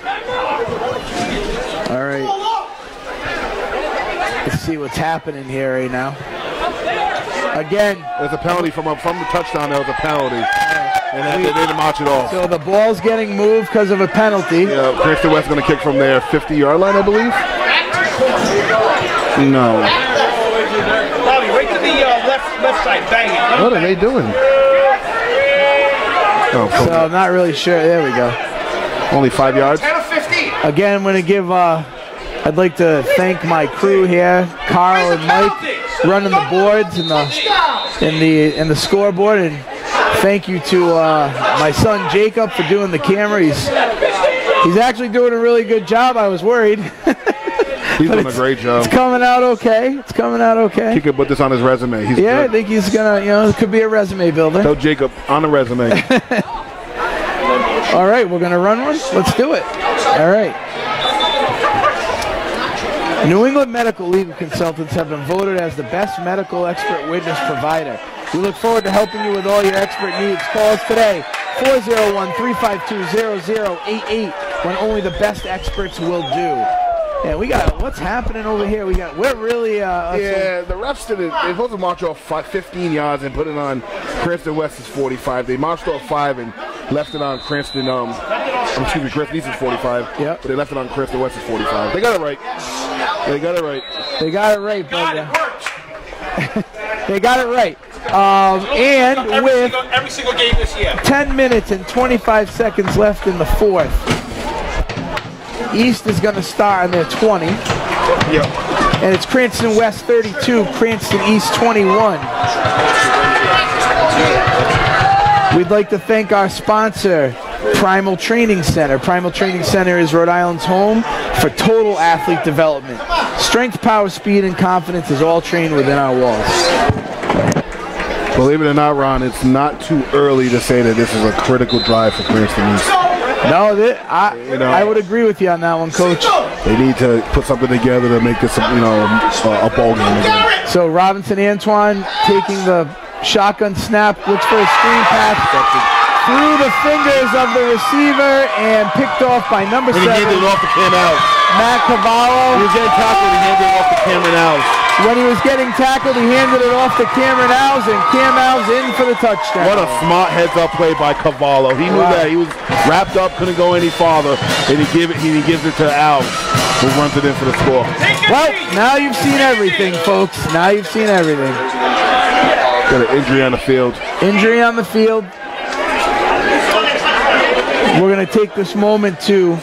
All right. Let's see what's happening here right now. Again. There's a penalty from the touchdown. There was a penalty. And they didn't march it off. So the ball's getting moved because of a penalty. Yeah, Cranston West going to kick from their 50-yard line, I believe. No. Bobby, right to the left side, bang it. What are they doing? Oh, cool. So I'm not really sure. There we go. Only 5 yards. 10 or 15. Again, I'm going to give. I'd like to thank my crew here, Carl and Mike, running the boards and the scoreboard, and thank you to my son Jacob for doing the camera. He's actually doing a really good job. I was worried. He's doing a great job. It's coming out okay. It's coming out okay. He could put this on his resume. He's good. I think he's gonna. It could be a resume builder. Tell Jacob on the resume. All right, we're gonna run one. Let's do it. All right. New England Medical Legal Consultants have been voted as the best medical expert witness provider. We look forward to helping you with all your expert needs. Call us today, 401-352-0088, when only the best experts will do. Yeah, we got, what's happening over here? We're really... the refs did it. They're supposed to march off 15 yards and put it on Cranston West's 45. They marched off 5 and left it on Cranston, Cranston East's 45. Yep. But they left it on Cranston West's 45. They got it right. They got it right. They got it right, God, it worked. They got it right. And with every single game this year. 10 minutes and 25 seconds left in the fourth, East is going to start on their 20. Yep. And it's Cranston West 32, Cranston East 21. We'd like to thank our sponsor, Primal Training Center. Primal Training Center is Rhode Island's home for total athlete development. Strength, power, speed, and confidence is all trained within our walls. Believe it or not, Ron, it's not too early to say that this is a critical drive for Cranston East. No, I would agree with you on that one, Coach. They need to put something together to make this, a ball game again. So Robinson Antoine taking the shotgun snap, looks for a screen pass through the fingers of the receiver and picked off by number 7. He handed it off to Cam Alves. Matt Cavallo. He was getting tackled. He handed it off to Cameron Alves. When he was getting tackled, he handed it off to Cameron Alves, and Cam Alves in for the touchdown. What a smart heads-up play by Cavallo. He knew that. He was wrapped up, couldn't go any farther, and he gives it to Alves, who runs it in for the score. Well, now you've seen everything, folks. Now you've seen everything. Got an injury on the field. Injury on the field. We're going to take this moment to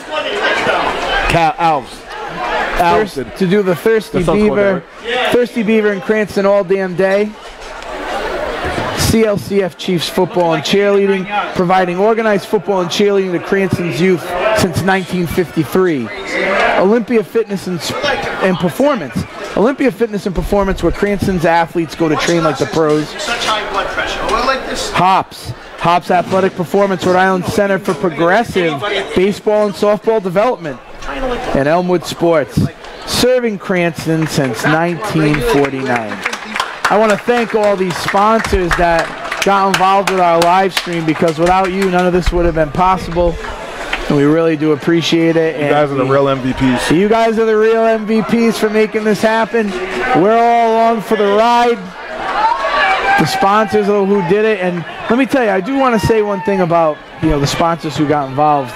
Alves to do the Thirsty Beaver. Thirsty Beaver in Cranston all damn day. CLCF Chiefs football and cheerleading, providing organized football and cheerleading to Cranston's youth since 1953. Olympia Fitness and Performance. Olympia Fitness and Performance, where Cranston's athletes go to train like the pros. Such high blood pressure. I like this. Hops Athletic Performance, Rhode Island Center for Progressive Baseball and Softball Development. And Elmwood Sports, serving Cranston since 1949. I want to thank all these sponsors that got involved with our live stream, because without you, none of this would have been possible. And we really do appreciate it. You guys are the real MVPs. You guys are the real MVPs for making this happen. We're all along for the ride. The sponsors who did it. And let me tell you, I do want to say one thing about the sponsors who got involved.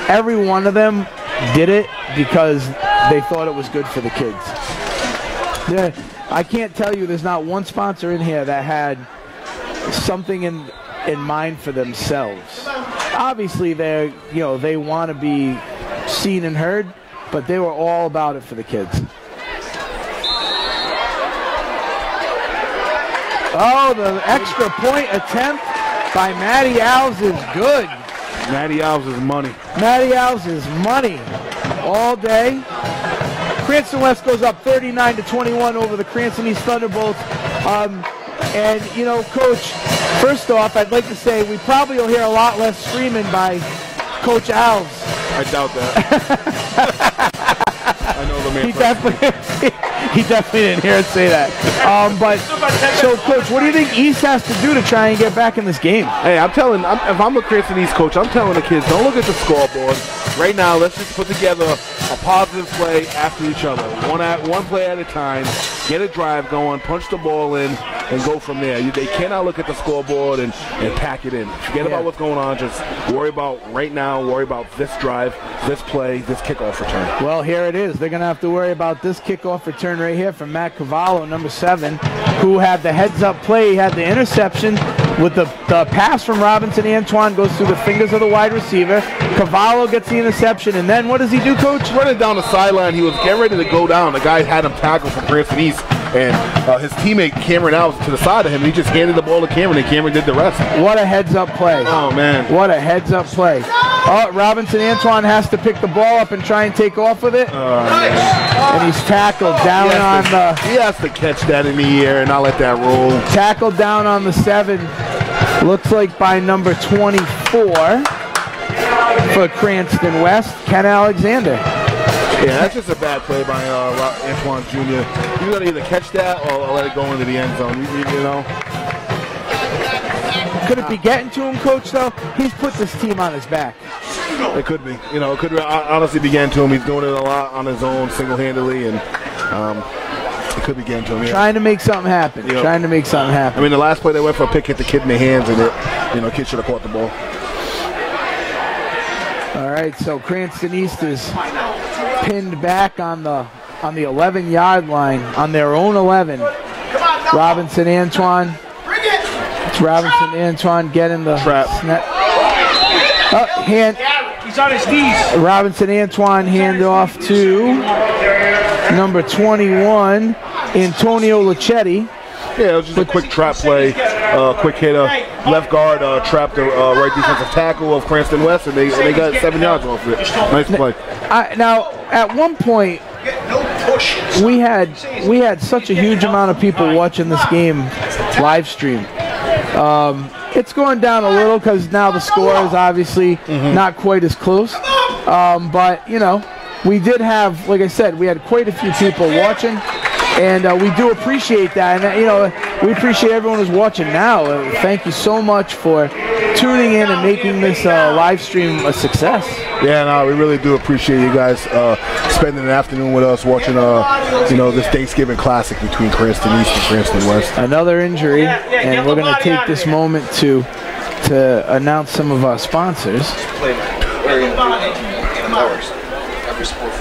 Every one of them did it because they thought it was good for the kids. I can't tell you there's not one sponsor in here that had something in mind for themselves. Obviously, they want to be seen and heard, but they were all about it for the kids. Oh, the extra point attempt by Matty Alves is good. Matty Alves is money. Matty Alves is money all day. Cranston West goes up 39-21 over the Cranston East Thunderbolts. And, Coach, first off, I'd like to say we probably will hear a lot less screaming by Coach Alves. I doubt that. I know the man. He definitely didn't hear it say that. But so, Coach, what do you think East has to do to try and get back in this game? Hey, if I'm a Cranston East coach, I'm telling the kids, don't look at the scoreboard. Right now, let's just put together a positive play after each other. One play at a time. Get a drive going, punch the ball in, and go from there. They cannot look at the scoreboard and pack it in. Forget about what's going on. Just worry about right now. Worry about this drive, this play, this kickoff return. Well, here it is. They're going to have to worry about this kickoff return right here from Matt Cavallo, number 7, who had the heads-up play. He had the interception with the pass from Robinson Antoine goes through the fingers of the wide receiver. Cavallo gets the interception, and then what does he do, Coach? Running down the sideline, he was getting ready to go down. The guy had him tackled from Cranston East, and his teammate Cameron out to the side of him. He just handed the ball to Cameron, and Cameron did the rest. What a heads-up play. Oh, man. What a heads-up play. Oh, Robinson Antoine has to pick the ball up and try and take off with it. And he's tackled down on the... He has to catch that in the air and not let that roll. Tackled down on the 7. Looks like by number 24 for Cranston West, Ken Alexander. Yeah, that's just a bad play by Antoine Jr. You got to either catch that or let it go into the end zone. You know. Could it be getting to him, Coach, though? He's put this team on his back. It could be. You know, it could honestly be getting to him. He's doing it a lot on his own, single-handedly, and it could be getting to him. Yeah. Trying to make something happen. Yep. Trying to make something happen. I mean, the last play they went for a pick hit the kid in the hands, and the kid should have caught the ball. All right, so Cranston East is pinned back on the 11-yard line, on their own 11. Robinson Antoine. It's Robinson Antoine getting the snap. He's on his knees. Robinson Antoine hand off to number 21, Antonio Lachetti. Yeah, it was just a quick trap play, quick hitter. Left guard trapped the right defensive tackle of Cranston West, and they got 7 yards off of it. Nice play. Now, at one point, we had such a huge amount of people watching this game live stream. It's going down a little because now the score is obviously not quite as close. But, you know, we did have, like I said, we had quite a few people watching. And we do appreciate that. And, you know, we appreciate everyone who's watching now. Thank you so much for tuning in and making this live stream a success. Yeah, no, we really do appreciate you guys spending an afternoon with us watching, this Thanksgiving Classic between Cranston East and Cranston West. Another injury, and we're going to take this moment to announce some of our sponsors.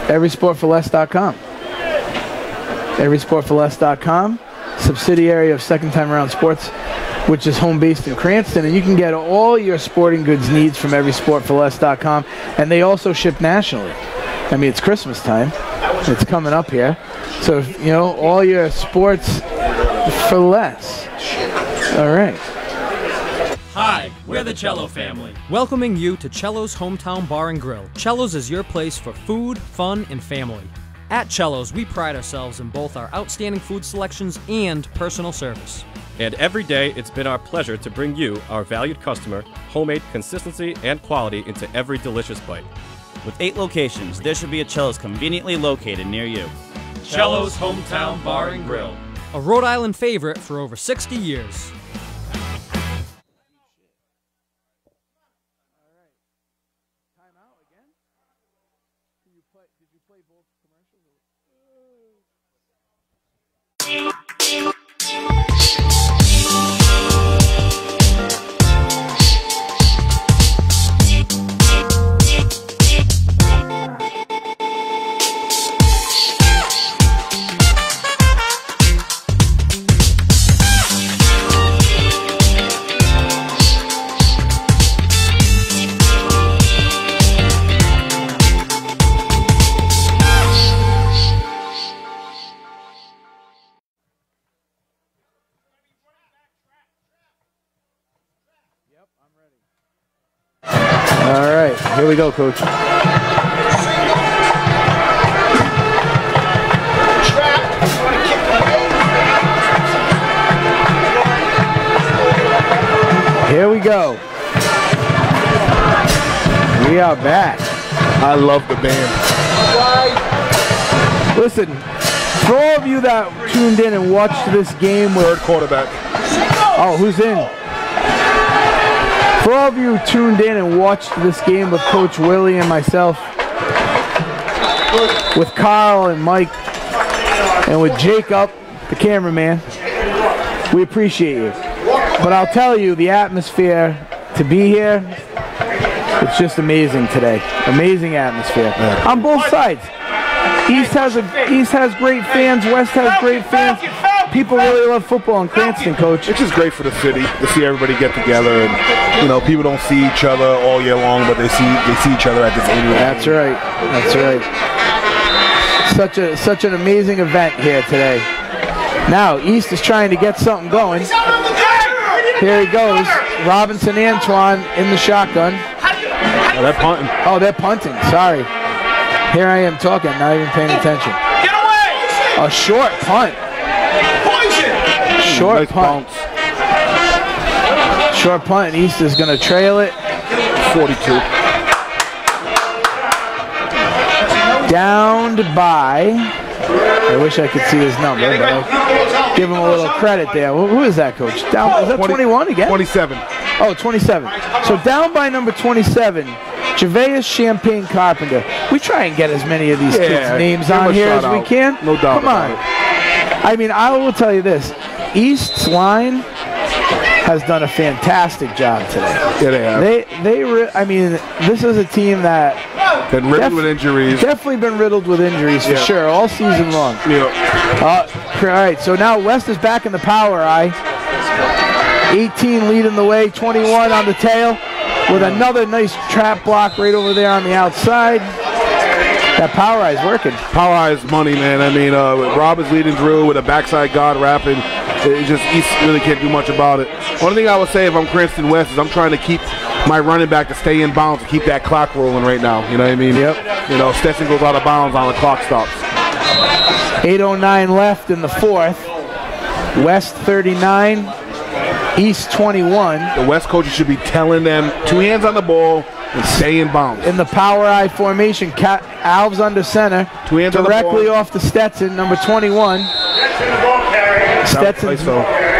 EverySportForLess.com. EverySportForLess.com, subsidiary of Second Time Around Sports, which is home based in Cranston, and you can get all your sporting goods needs from EverySportForLess.com, and they also ship nationally. I mean, it's Christmas time. It's coming up here. So, you know, all your sports for less. All right. Hi, we're the Cello family, welcoming you to Cello's Hometown Bar and Grill. Cello's is your place for food, fun, and family. At Cello's, we pride ourselves in both our outstanding food selections and personal service. And every day, it's been our pleasure to bring you, our valued customer, homemade consistency and quality into every delicious bite. With 8 locations, there should be a Cello's conveniently located near you. Cello's Hometown Bar and Grill, a Rhode Island favorite for over 60 years. All right, here we go, Coach. Here we go. We are back. I love the band. Listen, for all of you that tuned in and watched this game with... Third quarterback. Oh, who's in? For all of you who tuned in and watched this game with Coach Willie and myself, with Carl and Mike, and with Jacob, the cameraman, we appreciate you. But I'll tell you, the atmosphere to be here, it's just amazing today. Amazing atmosphere on both sides. East has great fans. West has great fans. People really love football in Cranston, Coach. It's just great for the city to see everybody get together, and you know, people don't see each other all year long, but they see each other at this annual. That's right. That's right. Such an amazing event here today. Now East is trying to get something going. Here he goes. Robinson Antoine in the shotgun. Oh, they're punting. Oh, they're punting. Sorry. Here I am talking, not even paying attention. Get away! A short punt. Short Nice punt. bounce. Short punt. East is going to trail it. 42. Downed by, I wish I could see his number, but I'll give him a little credit there. Who is that, Coach? Down, is that 21 again? 27. Oh, 27. So down by number 27, Gervais Champagne Carpenter. We try and get as many of these kids' names give 'em on a here as shout we out. can. No doubt Come on. about I mean, I will tell you this. East's line has done a fantastic job today. Yeah, they have. I mean, this is a team that Been riddled with injuries. definitely been riddled with injuries for sure, all season long. Yeah. All right, so now West is back in the power eye. 18 leading the way, 21 on the tail, with another nice trap block right over there on the outside. That power eye is working. Power eye is money, man. I mean, Rob is leading through with a backside guard wrapping. It just, East really can't do much about it. One thing I would say if I'm Cranston West is I'm trying to keep my running back to stay in bounds and keep that clock rolling right now. You know what I mean? Yep. You know, Stetson goes out of bounds on the clock stops. 8:09 left in the fourth. West 39, East 21. The West coaches should be telling them 2 hands on the ball and stay in bounds. In the power eye formation, Alves under center, 2 hands on the directly ball. off to Stetson, number 21. Stetson,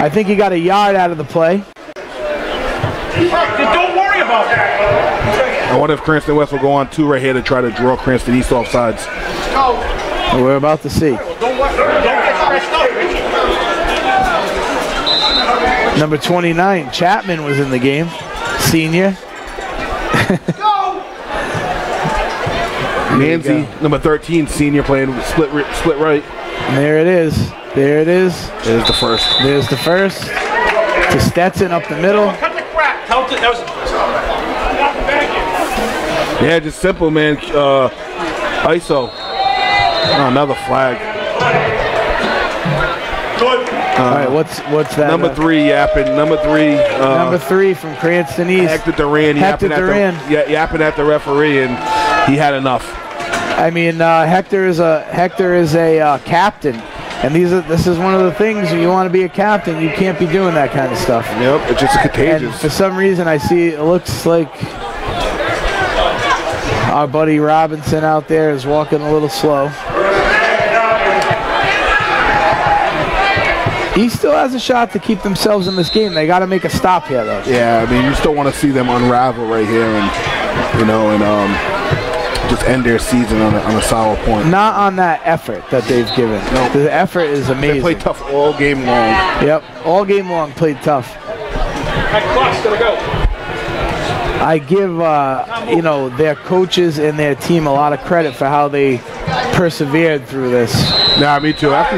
I think he got a yard out of the play. Don't worry about that. I wonder if Cranston West will go on 2 right here to try to draw Cranston East off sides. We're about to see. Don't get stressed out. Number 29, Chapman was in the game, senior. Nancy, number 13, senior, playing split right. And there it is. There it is. There's the first. There's the first. To Stetson up the middle. Cut the crap. Count it. That was. Yeah, just simple, man. ISO. Oh, another flag. Good. All right, what's that? Number 3 yapping. Number 3. Number 3 from Cranston East. Hector Duran. Hector Duran. Yapping at the referee, and he had enough. I mean, Hector is a captain, and this is one of the things. If you want to be a captain, you can't be doing that kind of stuff. Yep, it's just contagious. And for some reason, I see it looks like our buddy Robinson out there is walking a little slow. He still has a shot to keep themselves in this game. They got to make a stop here, though. Yeah, I mean, you still want to see them unravel right here, and you know, and just end their season on a sour point. Not on that effort that they've given. No. The effort is amazing. They play tough all game long. Yep, all game long played tough. That clock's gonna go. I give their coaches and their team a lot of credit for how they persevered through this. Nah, me too. After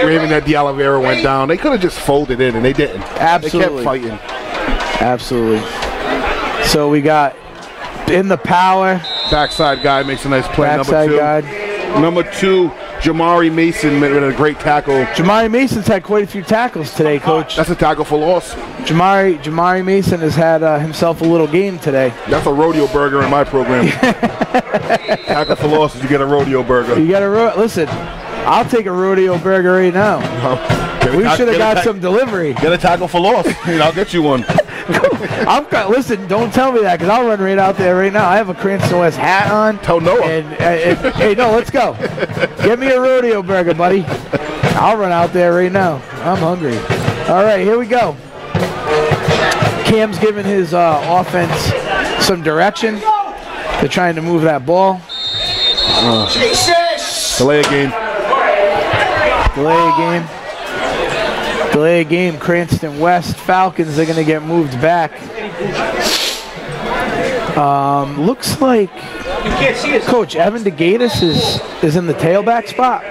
Raven that D'Oliveira went down, they could have just folded in, and they didn't. Absolutely. They kept fighting. Absolutely. So we got in the power. Backside guy makes a nice play. Backside number 2. guy. Number 2, Jamari Mason with a great tackle. Jamari Mason's had quite a few tackles today, Coach. That's a tackle for loss. Jamari Mason has had himself a little game today. That's a rodeo burger in my program. Tackle for losses, you get a rodeo burger. You got to listen. I'll take a rodeo burger right now. We should have got some delivery. Get a tackle for loss, and I'll get you one. Listen, don't tell me that because I'll run right out there right now. I have a Cranston West hat on. Tell Noah. Hey, no, let's go. Get me a rodeo burger, buddy. I'll run out there right now. I'm hungry. All right, here we go. Cam's giving his offense some direction. They're trying to move that ball. Delay a game. Delay a game. Cranston West Falcons are going to get moved back. Looks like Coach Evan DeGatis is in the tailback spot.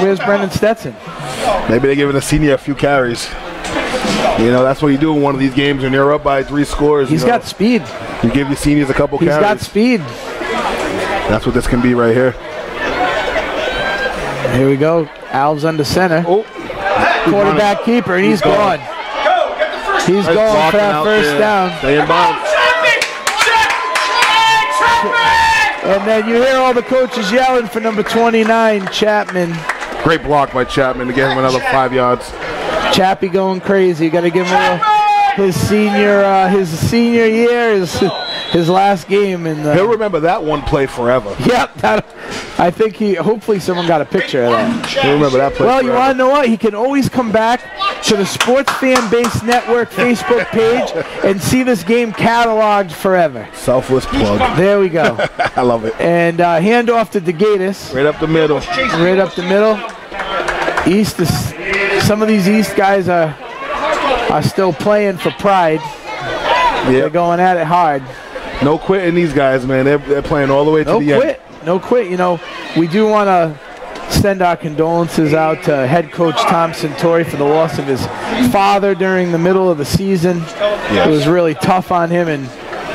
Where's Brendan Stetson? Maybe they're giving a senior a few carries. You know, that's what you do in one of these games when you're up by 3 scores. He's got speed. You give your seniors a couple carries. He's got speed. That's what this can be right here. Here we go. Alves under center. Oh. Quarterback keeper, and he's gone. He's going for that first down. Stay in bounds. And then you hear all the coaches yelling for number 29, Chapman. Great block by Chapman to get him another 5 yards. Chappie going crazy. You got to give him his senior year, his last game. He'll remember that one play forever. Yep. I think hopefully someone got a picture of that. He'll remember that play forever. You want to know what? He can always come back to the Sports Fan Base Network Facebook page and see this game cataloged forever. Selfless plug. There we go. I love it. And handoff to DeGatis. Right up the middle. Right up the middle. East is. Some of these East guys are still playing for pride. Yep. They're going at it hard. No quitting these guys, man. They're playing all the way to the end. No quit. You know, we do want to send our condolences out to head coach Tom Santori for the loss of his father during the middle of the season. Yes. It was really tough on him, and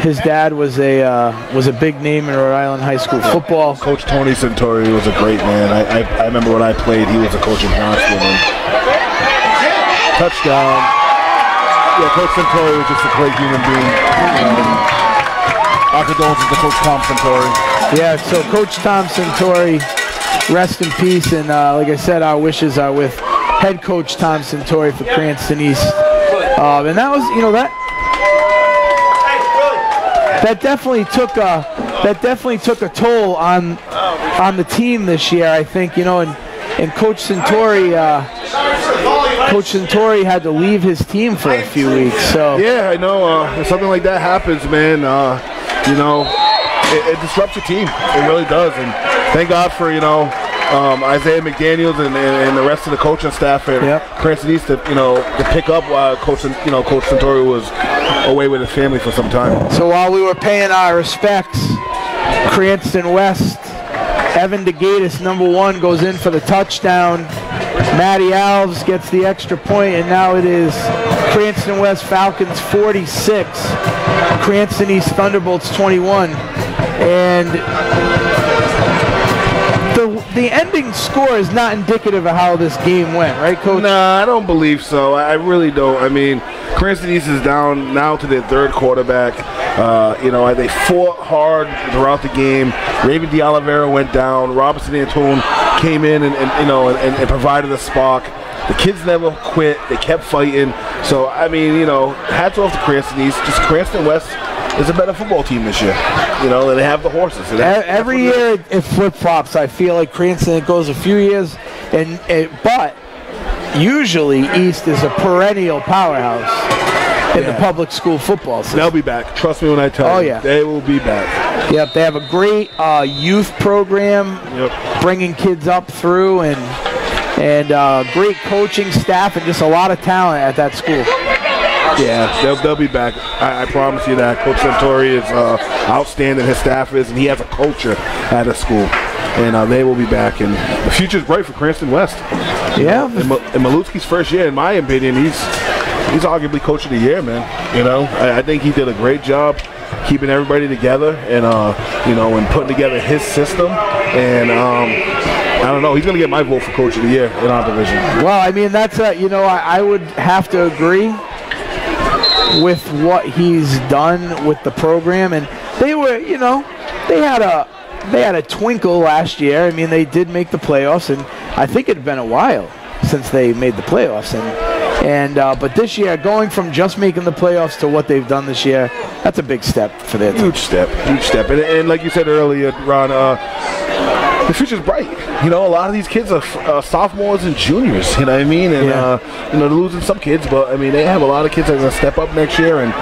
his dad was a big name in Rhode Island high school football. Coach Tony Santori was a great man. I remember when I played, he was a coach in Cranston. Touchdown. Yeah, Coach Santori was just a great human being. Our condolences to Coach Tom Santori. Yeah, so Coach Tom Santori, rest in peace. And like I said, our wishes are with head coach Tom Santori for Cranston East. And that was, you know, that definitely took a toll on the team this year, I think, you know, and Coach Santori had to leave his team for a few weeks. So yeah, I know. If something like that happens, man, you know, it disrupts your team. It really does. And thank God for, you know, Isaiah McDaniels and the rest of the coaching staff at Cranston East to pick up while Coach Santori was away with his family for some time. So while we were paying our respects, Cranston West, Evan DeGatis, number 1, goes in for the touchdown. Matty Alves gets the extra point, and now it is Cranston West Falcons 46, Cranston East Thunderbolts 21. And the ending score is not indicative of how this game went, right, Coach? Nah, I don't believe so. I really don't. I mean, Cranston East is down now to their 3rd quarterback. You know, they fought hard throughout the game. Raven DeOliveira went down. Robinson Antone came in and provided a spark. The kids never quit. They kept fighting. So, I mean, you know, hats off to Cranston East. Just Cranston West is a better football team this year. You know, they have the horses. Every year it flip-flops. I feel like Cranston, it goes a few years, but usually East is a perennial powerhouse in the public school football system. They'll be back. Trust me when I tell you. They will be back. Yep, they have a great youth program, bringing kids up through, and great coaching staff, and just a lot of talent at that school. Yeah, they'll be back. I promise you that. Coach Santori is outstanding. His staff is, and he has a culture at a school. And they will be back. And the future's bright for Cranston West. Yeah. In Malutsky's first year, in my opinion, he's arguably coach of the year, man. You know, I think he did a great job keeping everybody together and, you know, and putting together his system. And I don't know. He's going to get my vote for coach of the year in our division. Well, I mean, that's you know, I would have to agree with what he's done with the program, and they were, you know, they had a twinkle last year. I mean, they did make the playoffs, and I think it had been a while since they made the playoffs, and And but this year, going from just making the playoffs to what they've done this year, that's a big step for their team. Huge step. And like you said earlier, Ron, the future's bright. You know, a lot of these kids are sophomores and juniors. You know what I mean? And you know, they're losing some kids, but I mean, they have a lot of kids that are going to step up next year, and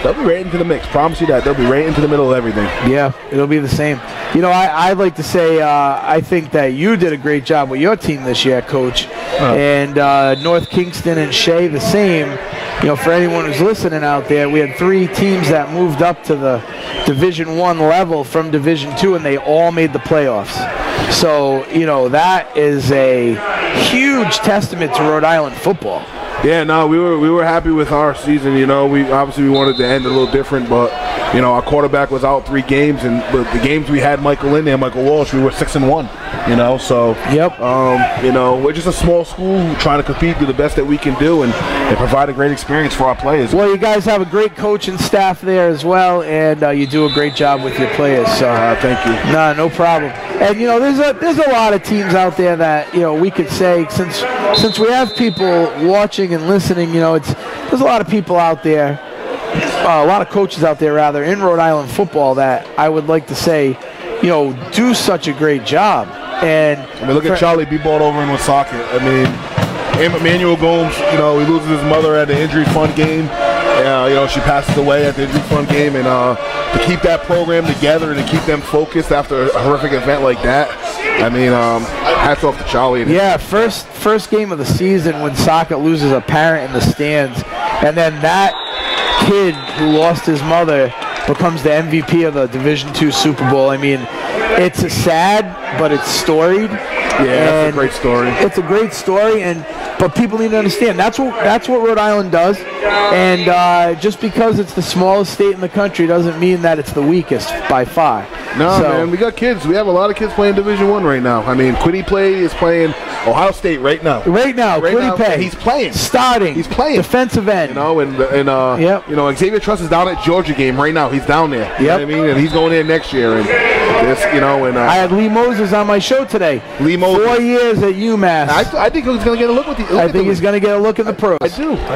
they'll be right into the mix. Promise you that. They'll be right into the middle of everything. Yeah, it'll be the same. You know, I'd like to say I think that you did a great job with your team this year, Coach. And North Kingston and Shea the same. You know, for anyone who's listening out there, we had 3 teams that moved up to the Division I level from Division II, and they all made the playoffs. So, you know, that is a huge testament to Rhode Island football. Yeah, no, we were happy with our season. You know, we wanted to end a little different, but you know, our quarterback was out 3 games, and the games we had Michael in there, Michael Walsh, we were 6-1. You know, so you know, we're just a small school trying to compete, do the best that we can do, and provide a great experience for our players. Well, you guys have a great coaching staff there as well, and you do a great job with your players. So thank you. No problem. And you know, there's a lot of teams out there that, you know, we could say, since we have people watching and listening, you know, there's a lot of people out there, a lot of coaches out there rather, in Rhode Island football that I would like to say, you know, do such a great job. And I mean, look at Charlie B. balled over in Woonsocket. I mean, Emmanuel Gomes, you know, he loses his mother at the injury fund game. You know, she passes away at the injury fund game, and to keep that program together and to keep them focused after a horrific event like that, I mean, hats off to Charlie. Yeah, first game of the season when Woonsocket loses a parent in the stands, and then that kid who lost his mother becomes the MVP of the Division II Super Bowl. I mean, it's a sad, but it's storied. Yeah, it's a great story. It's a great story, but people need to understand that's what Rhode Island does. And just because it's the smallest state in the country doesn't mean that it's the weakest by far. No, man, we got kids. We have a lot of kids playing Division I right now. I mean, Quiddy is playing Ohio State right now. Quiddy he's playing. Starting. He's playing. Defensive end. You know, you know, Xavier Truss is down at Georgia game right now. He's down there. You know what I mean? And he's going there next year. And this, you know, and I had Lee Moses on my show today. Lee Moses. 4 years at UMass. I think he's going to get a look with the. I think he's going to get a look in the pros. I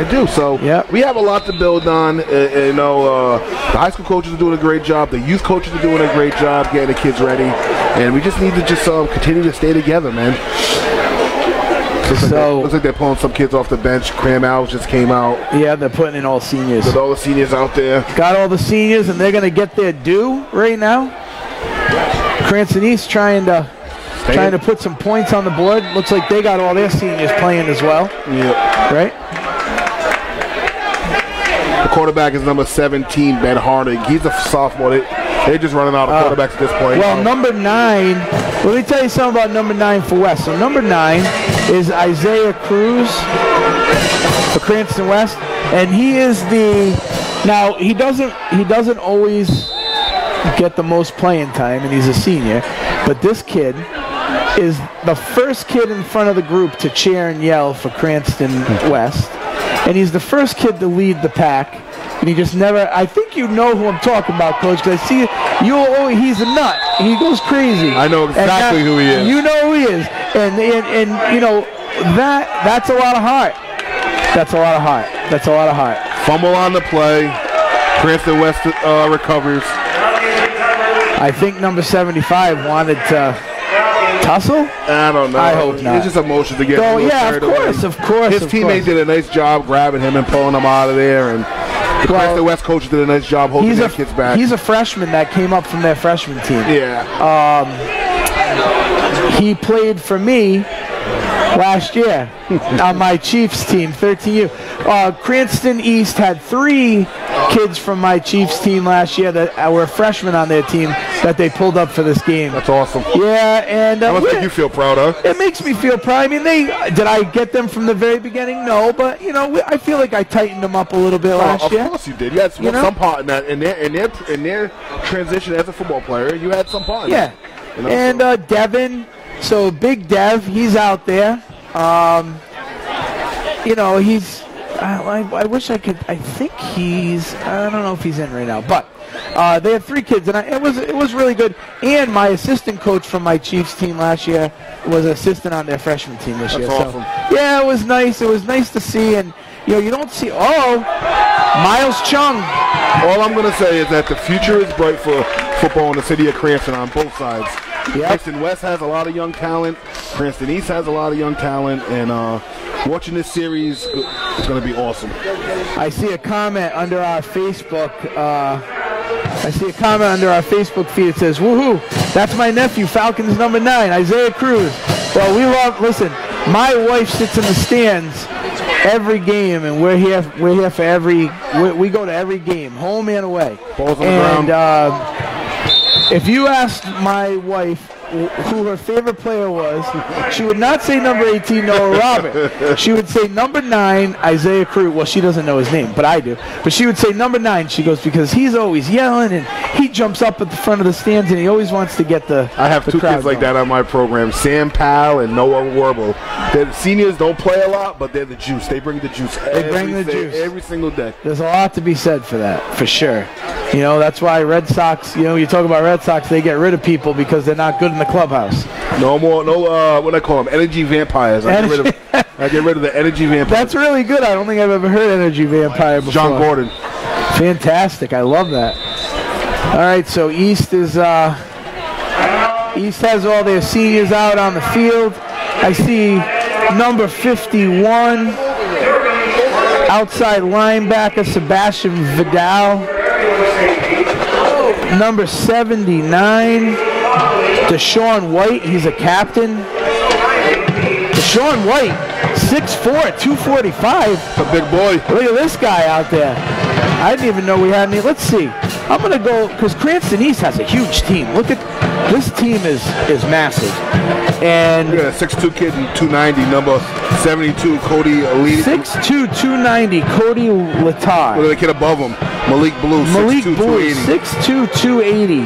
do. So we have a lot to build on. You know, the high school coaches are doing a great job. The youth coaches are doing a great job getting the kids ready, and we just need to just continue to stay together, man. Looks like they're pulling some kids off the bench. Cram Alves just came out. Yeah, they're putting in all seniors. With all the seniors out there. Got all the seniors, and they're going to get their due right now. Cranston East trying to put some points on the board. Looks like they got all their seniors playing as well. Yeah. Right? The quarterback is number 17, Ben Harding. He's a sophomore. They're just running out of quarterbacks at this point. Well, number 9, let me tell you something about number 9 for West. So number 9 is Isaiah Cruz for Cranston West, and he is now he doesn't always get the most playing time, and he's a senior, but this kid is the first kid in front of the group to cheer and yell for Cranston West, and he's the first kid to lead the pack. And he just never, I think you know who I'm talking about, Coach, because I see he's a nut. He goes crazy. I know exactly who he is. You know who he is. And you know, that's a lot of heart. That's a lot of heart. That's a lot of heart. Fumble on the play. Cranston West recovers. I think number 75 wanted to tussle? I don't know. I hope not. It's just emotions to get him. Yeah, of course. His teammate did a nice job grabbing him and pulling him out of there, and the Cranston West coach did a nice job holding their kids back. He's a freshman that came up from their freshman team. Yeah. He played for me last year on my Chiefs team, 13U. Cranston East had 3 kids from my Chiefs team last year that were freshmen on their team that they pulled up for this game. That's awesome. Yeah, and that must make you feel proud, huh? It makes me feel proud. I mean, did I get them from the very beginning? No, but you know, I feel like I tightened them up a little bit last year. Of course you did. You had some part in that, in their transition as a football player. You had some part. Yeah, you know, and Devin. So Big Dev, he's out there. You know, I wish I could. I think I don't know if he's in right now, but they had 3 kids, and it was really good. And my assistant coach from my Chiefs team last year was assistant on their freshman team this year. Awesome. So yeah, it was nice. It was nice to see, and you don't see. Miles Chung. All I'm going to say is that the future is bright for football in the city of Cranston on both sides. Yep. Cranston West has a lot of young talent. Cranston East has a lot of young talent, and watching this series is going to be awesome. I see a comment under our Facebook. Feed. It says, "Woohoo! That's my nephew, Falcons number 9, Isaiah Cruz." Well, listen. My wife sits in the stands every game, and we're here for every. We go to every game, home and away. Balls on the ground. If you asked my wife who her favorite player was, she would not say number 18, Noah Robert. She would say number 9, Isaiah Cruz. Well, she doesn't know his name, but I do. But she would say number 9. She goes, because he's always yelling, and he jumps up at the front of the stands, and he always wants to get the I have 2 kids like that on my program, Sam Powell and Noah Warble. The seniors don't play a lot, but they're the juice. They bring the juice every single day. There's a lot to be said for that, for sure. That's why Red Sox, you talk about Red Sox, they get rid of people because they're not good in the clubhouse. No more, what do I call them? Energy vampires. I get rid of the energy vampires. That's really good. I don't think I've ever heard energy vampire before. John Gordon. Fantastic. I love that. All right, so East has all their seniors out on the field. I see number 51, outside linebacker Sebastian Vidal. Number 79, Deshaun White. He's a captain. Deshaun White, 6'4", 245. A big boy. Look at this guy out there. I didn't even know we had any. Let's see. I'm going to go, because Cranston East has a huge team. Look at, this team is massive. And look at a 6'2" kid in 290, number 72, Cody Aliti. 6'2", 290, Cody Letard. Look at the kid above him, Malik Blue, 6'2", 280. 6'2", 280.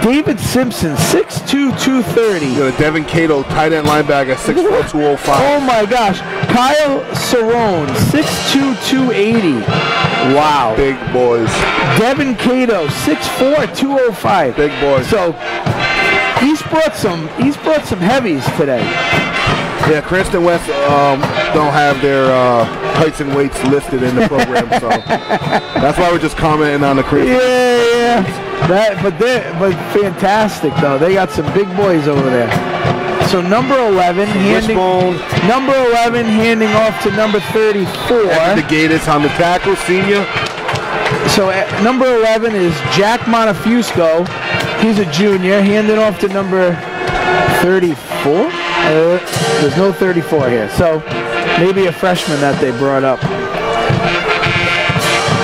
David Simpson, 6'2", 230. Look at Devin Cato, tight end linebacker, 6'4", 205. Oh my gosh. Kyle Cerrone, 6'2", 280. Wow. Big boys. Devin Cato, 6'4", 205. Big boys. So he's brought some heavies today. Yeah, Cranston West don't have their heights and weights listed in the program, so that's why we're just commenting on the Cranston. Yeah. But fantastic though. They got some big boys over there. So number 11 handing off to number 34. The Gators on the tackle, senior. So number 11 is Jack Monefusco. He's a junior, handing off to number 34. There's no 34 here, so maybe a freshman that they brought up.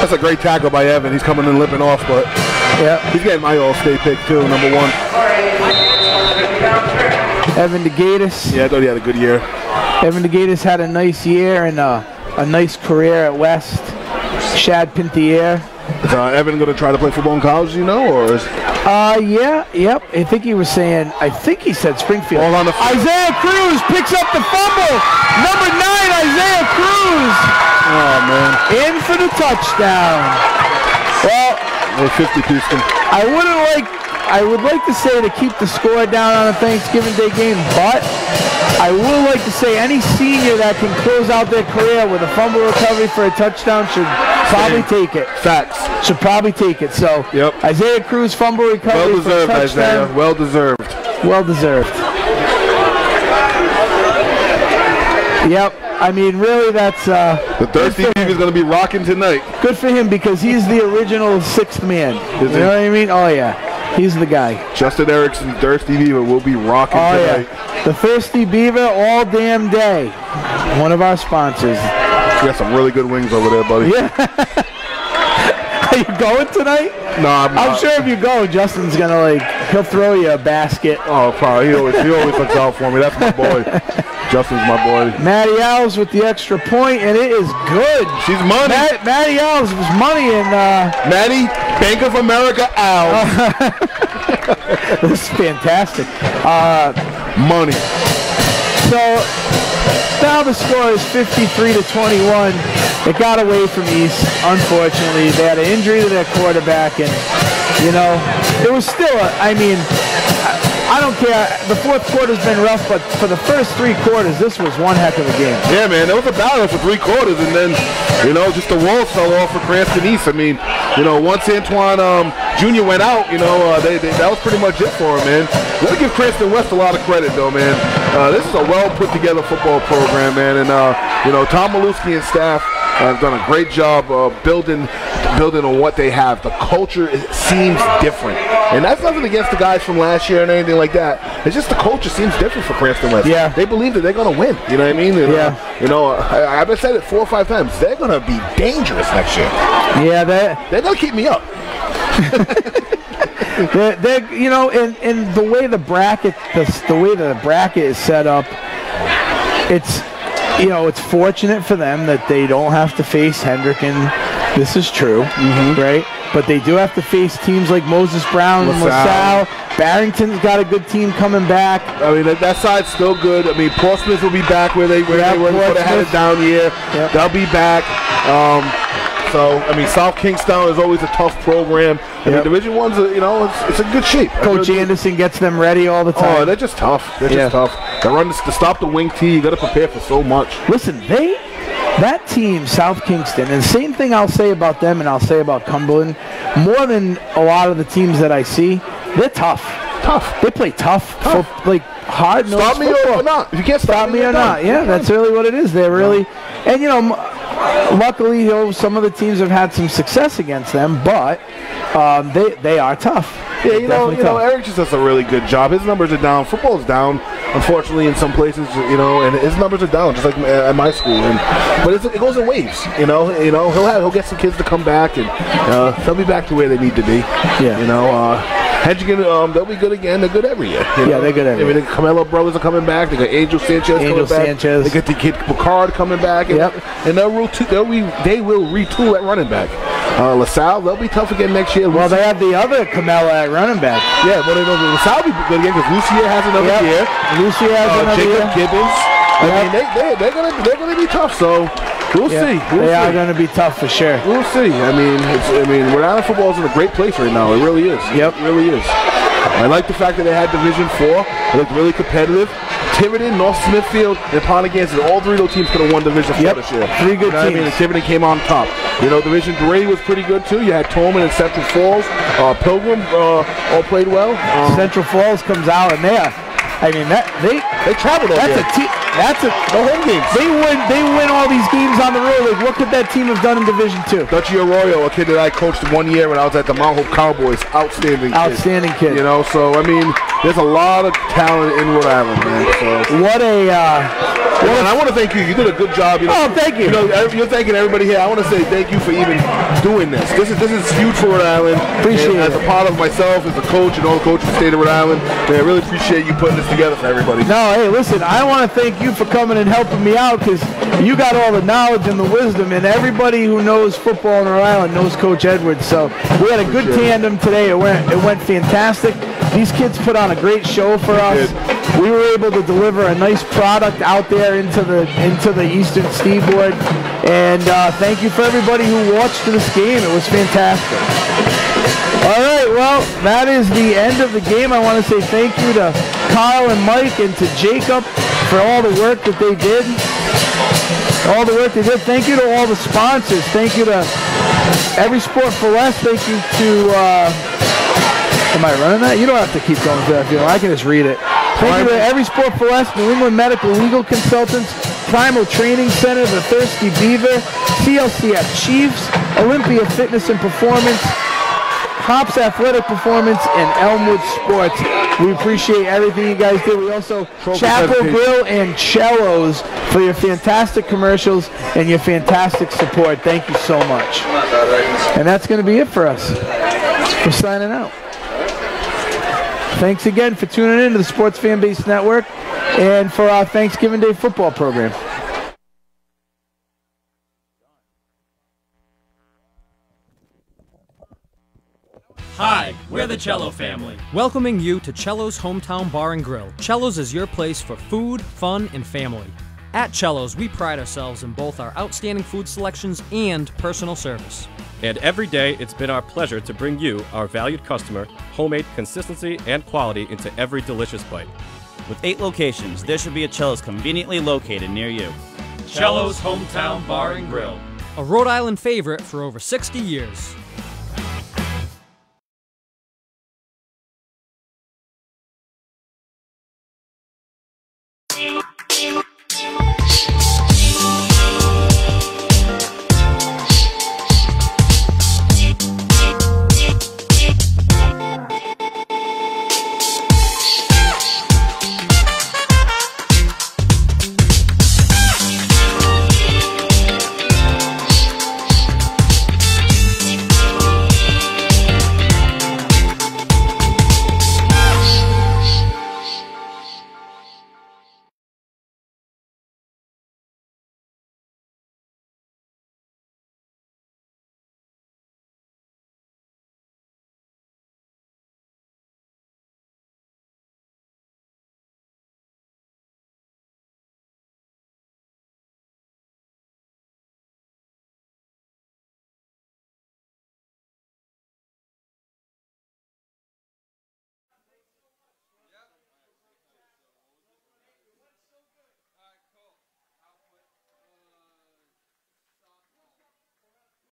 That's a great tackle by Evan. He's coming in limping off, but yeah, he's getting my All-State pick too, number 1. Evan DeGatis. Yeah, I thought he had a good year. Evan DeGatis had a nice year and a nice career at West. Shad Pintier. Is Evan going to try to play football in college, or is... Yeah, yep. I think he said Springfield. All on the Isaiah Cruz picks up the fumble. Number 9, Isaiah Cruz. Oh, man. In for the touchdown. Well, 50-piece. I would like to say to keep the score down on a Thanksgiving Day game, but I would like to say any senior that can close out their career with a fumble recovery for a touchdown should probably take it. Facts. Should probably take it. So, yep. Isaiah Cruz fumble recovery for a touchdown. Isaiah. Well deserved. Well deserved. Yep. I mean, really, that's... the Thirsty Beef is going to be rocking tonight. Good for him because he's the original 6th man. You know what I mean? Oh, yeah. He's the guy. Justin Erickson, Thirsty Beaver, will be rocking tonight. Yeah. The Thirsty Beaver all damn day. One of our sponsors. You got some really good wings over there, buddy. Yeah. Are you going tonight? No, I'm sure if you go, Justin's going to, he'll throw you a basket. Oh, probably. He always looks out for me. That's my boy. Justin's my boy. Maddie Owls with the extra point, and it is good. She's money. Maddie Owls was money in... Maddie, Bank of America Owls. This is fantastic. Money. So, Now the score is 53-21. It got away from East, unfortunately. They had an injury to their quarterback, and, you know, it was still, I don't care. The fourth quarter's been rough, but for the first 3 quarters, this was one heck of a game. Yeah, man, there was a battle for 3 quarters, and then, you know, just the walls fell off for Cranston East. I mean, you know, once Antoine Jr. went out, you know, that was pretty much it for him, man. Gotta give Cranston West a lot of credit, though, man. This is a well put together football program, man, and you know, Tom Maluski and staff have done a great job building on what they have. The culture seems different, and that's nothing against the guys from last year and anything like that. It's just the culture seems different for Cranston West. Yeah, they believe that they're gonna win. You know what I mean? And, yeah. You know, I've said it 4 or 5 times. They're gonna be dangerous next year. Yeah, they're gonna keep me up. they're you know, and the way the bracket is set up, it's, you know, it's fortunate for them that they don't have to face Hendricken. This is true, right? But they do have to face teams like Moses Brown and LaSalle. Barrington's got a good team coming back. I mean, that side's still good. I mean, Portsmouth will be back where they were before they had a down year. Yep. They'll be back. So, I mean, South Kingstown is always a tough program. I mean, Division One's, you know, it's a good shape. Coach Anderson gets them ready all the time. Oh, they're just tough. They're just tough. They run to stop the wing tee. You got to prepare for so much. Listen, that team, South Kingston, and the same thing I'll say about them and I'll say about Cumberland, more than a lot of the teams that I see, they're tough. Tough. They play tough. Like hard-nosed football. Stop me or not. If you can't stop me or not. Yeah, that's really what it is. They're really, and you know, luckily, you know, some of the teams have had some success against them, but they are tough. Yeah, you know, Eric just does a really good job. His numbers are down. Football's down, unfortunately, in some places. You know, and his numbers are down, just like at my school. But it goes in waves. You know, he'll get some kids to come back, and they'll be back to where they need to be. Yeah, you know. Hedgegen, they'll be good again. They're good every year. You know? Yeah, they're good every year. I mean, the Camelo brothers are coming back. They got Angel Sanchez coming back. They got the kid Picard coming back. And, and they will retool at running back. LaSalle, they'll be tough again next year. Well, they have the other Camelo at running back. Yeah, but LaSalle will be good again because Lucia has another year. Lucia has another year. Jacob Gibbons. I mean, they're gonna be tough. So. We'll see. They are going to be tough for sure. We'll see. I mean, Rhode Island football is in a great place right now. It really is. Yep, it really is. I like the fact that they had Division 4. It looked really competitive. Tiverton, North Smithfield, and Pontiac, all 3 of those teams could have won Division 4 this year. 3 good teams. I mean, Tiverton came on top. You know, Division 3 was pretty good too. You had Tolman and Central Falls. Pilgrim all played well. Central Falls comes out and I mean, they traveled over there. That's the home games. They win all these games on the road. Like, what could that team have done in Division 2? Dutchy Arroyo, a kid that I coached 1 year when I was at the Mount Hope Cowboys. Outstanding kid. You know, so I mean, there's a lot of talent in Rhode Island, man. So what a and I want to thank you. You did a good job. You know, thank you. You know, you're thanking everybody here. I want to say thank you for even doing this. This is huge for Rhode Island. Appreciate it. As a part of myself, as a coach, and all the coaches in the state of Rhode Island, man, I really appreciate you putting this together for everybody. No, hey, listen, I want to thank you for coming and helping me out because you got all the knowledge and the wisdom, and everybody who knows football in Rhode Island knows Coach Edwards. So we had a good tandem today. It went fantastic. These kids put on a great show for us. We were able to deliver a nice product out there into the Eastern Seaboard. And thank you for everybody who watched this game. It was fantastic. All right, well, that is the end of the game. I want to say thank you to Kyle and Mike and to Jacob for all the work that they did. Thank you to all the sponsors. Thank you to Every Sport for Less. Thank you to... am I running that? You don't have to keep going through that video. I can just read it. Thank you to Every Sport for Less, New England Medical Legal Consultants, Primal Training Center, The Thirsty Beaver, CLCF Chiefs, Olympia Fitness and Performance, Hops Athletic Performance, and Elmwood Sports. We appreciate everything you guys do. We also Chapel Grill and Cellos for your fantastic commercials and your fantastic support. Thank you so much. And that's going to be it for us. We're signing out. Thanks again for tuning in to the Sports Fan Base Network and for our Thanksgiving Day football program. Hi, we're the Cello family, welcoming you to Cello's Hometown Bar and Grill. Cello's is your place for food, fun, and family. At Cello's, we pride ourselves in both our outstanding food selections and personal service. And every day, it's been our pleasure to bring you, our valued customer, homemade consistency and quality into every delicious bite. With 8 locations, there should be a Cello's conveniently located near you. Cello's Hometown Bar and Grill. A Rhode Island favorite for over 60 years.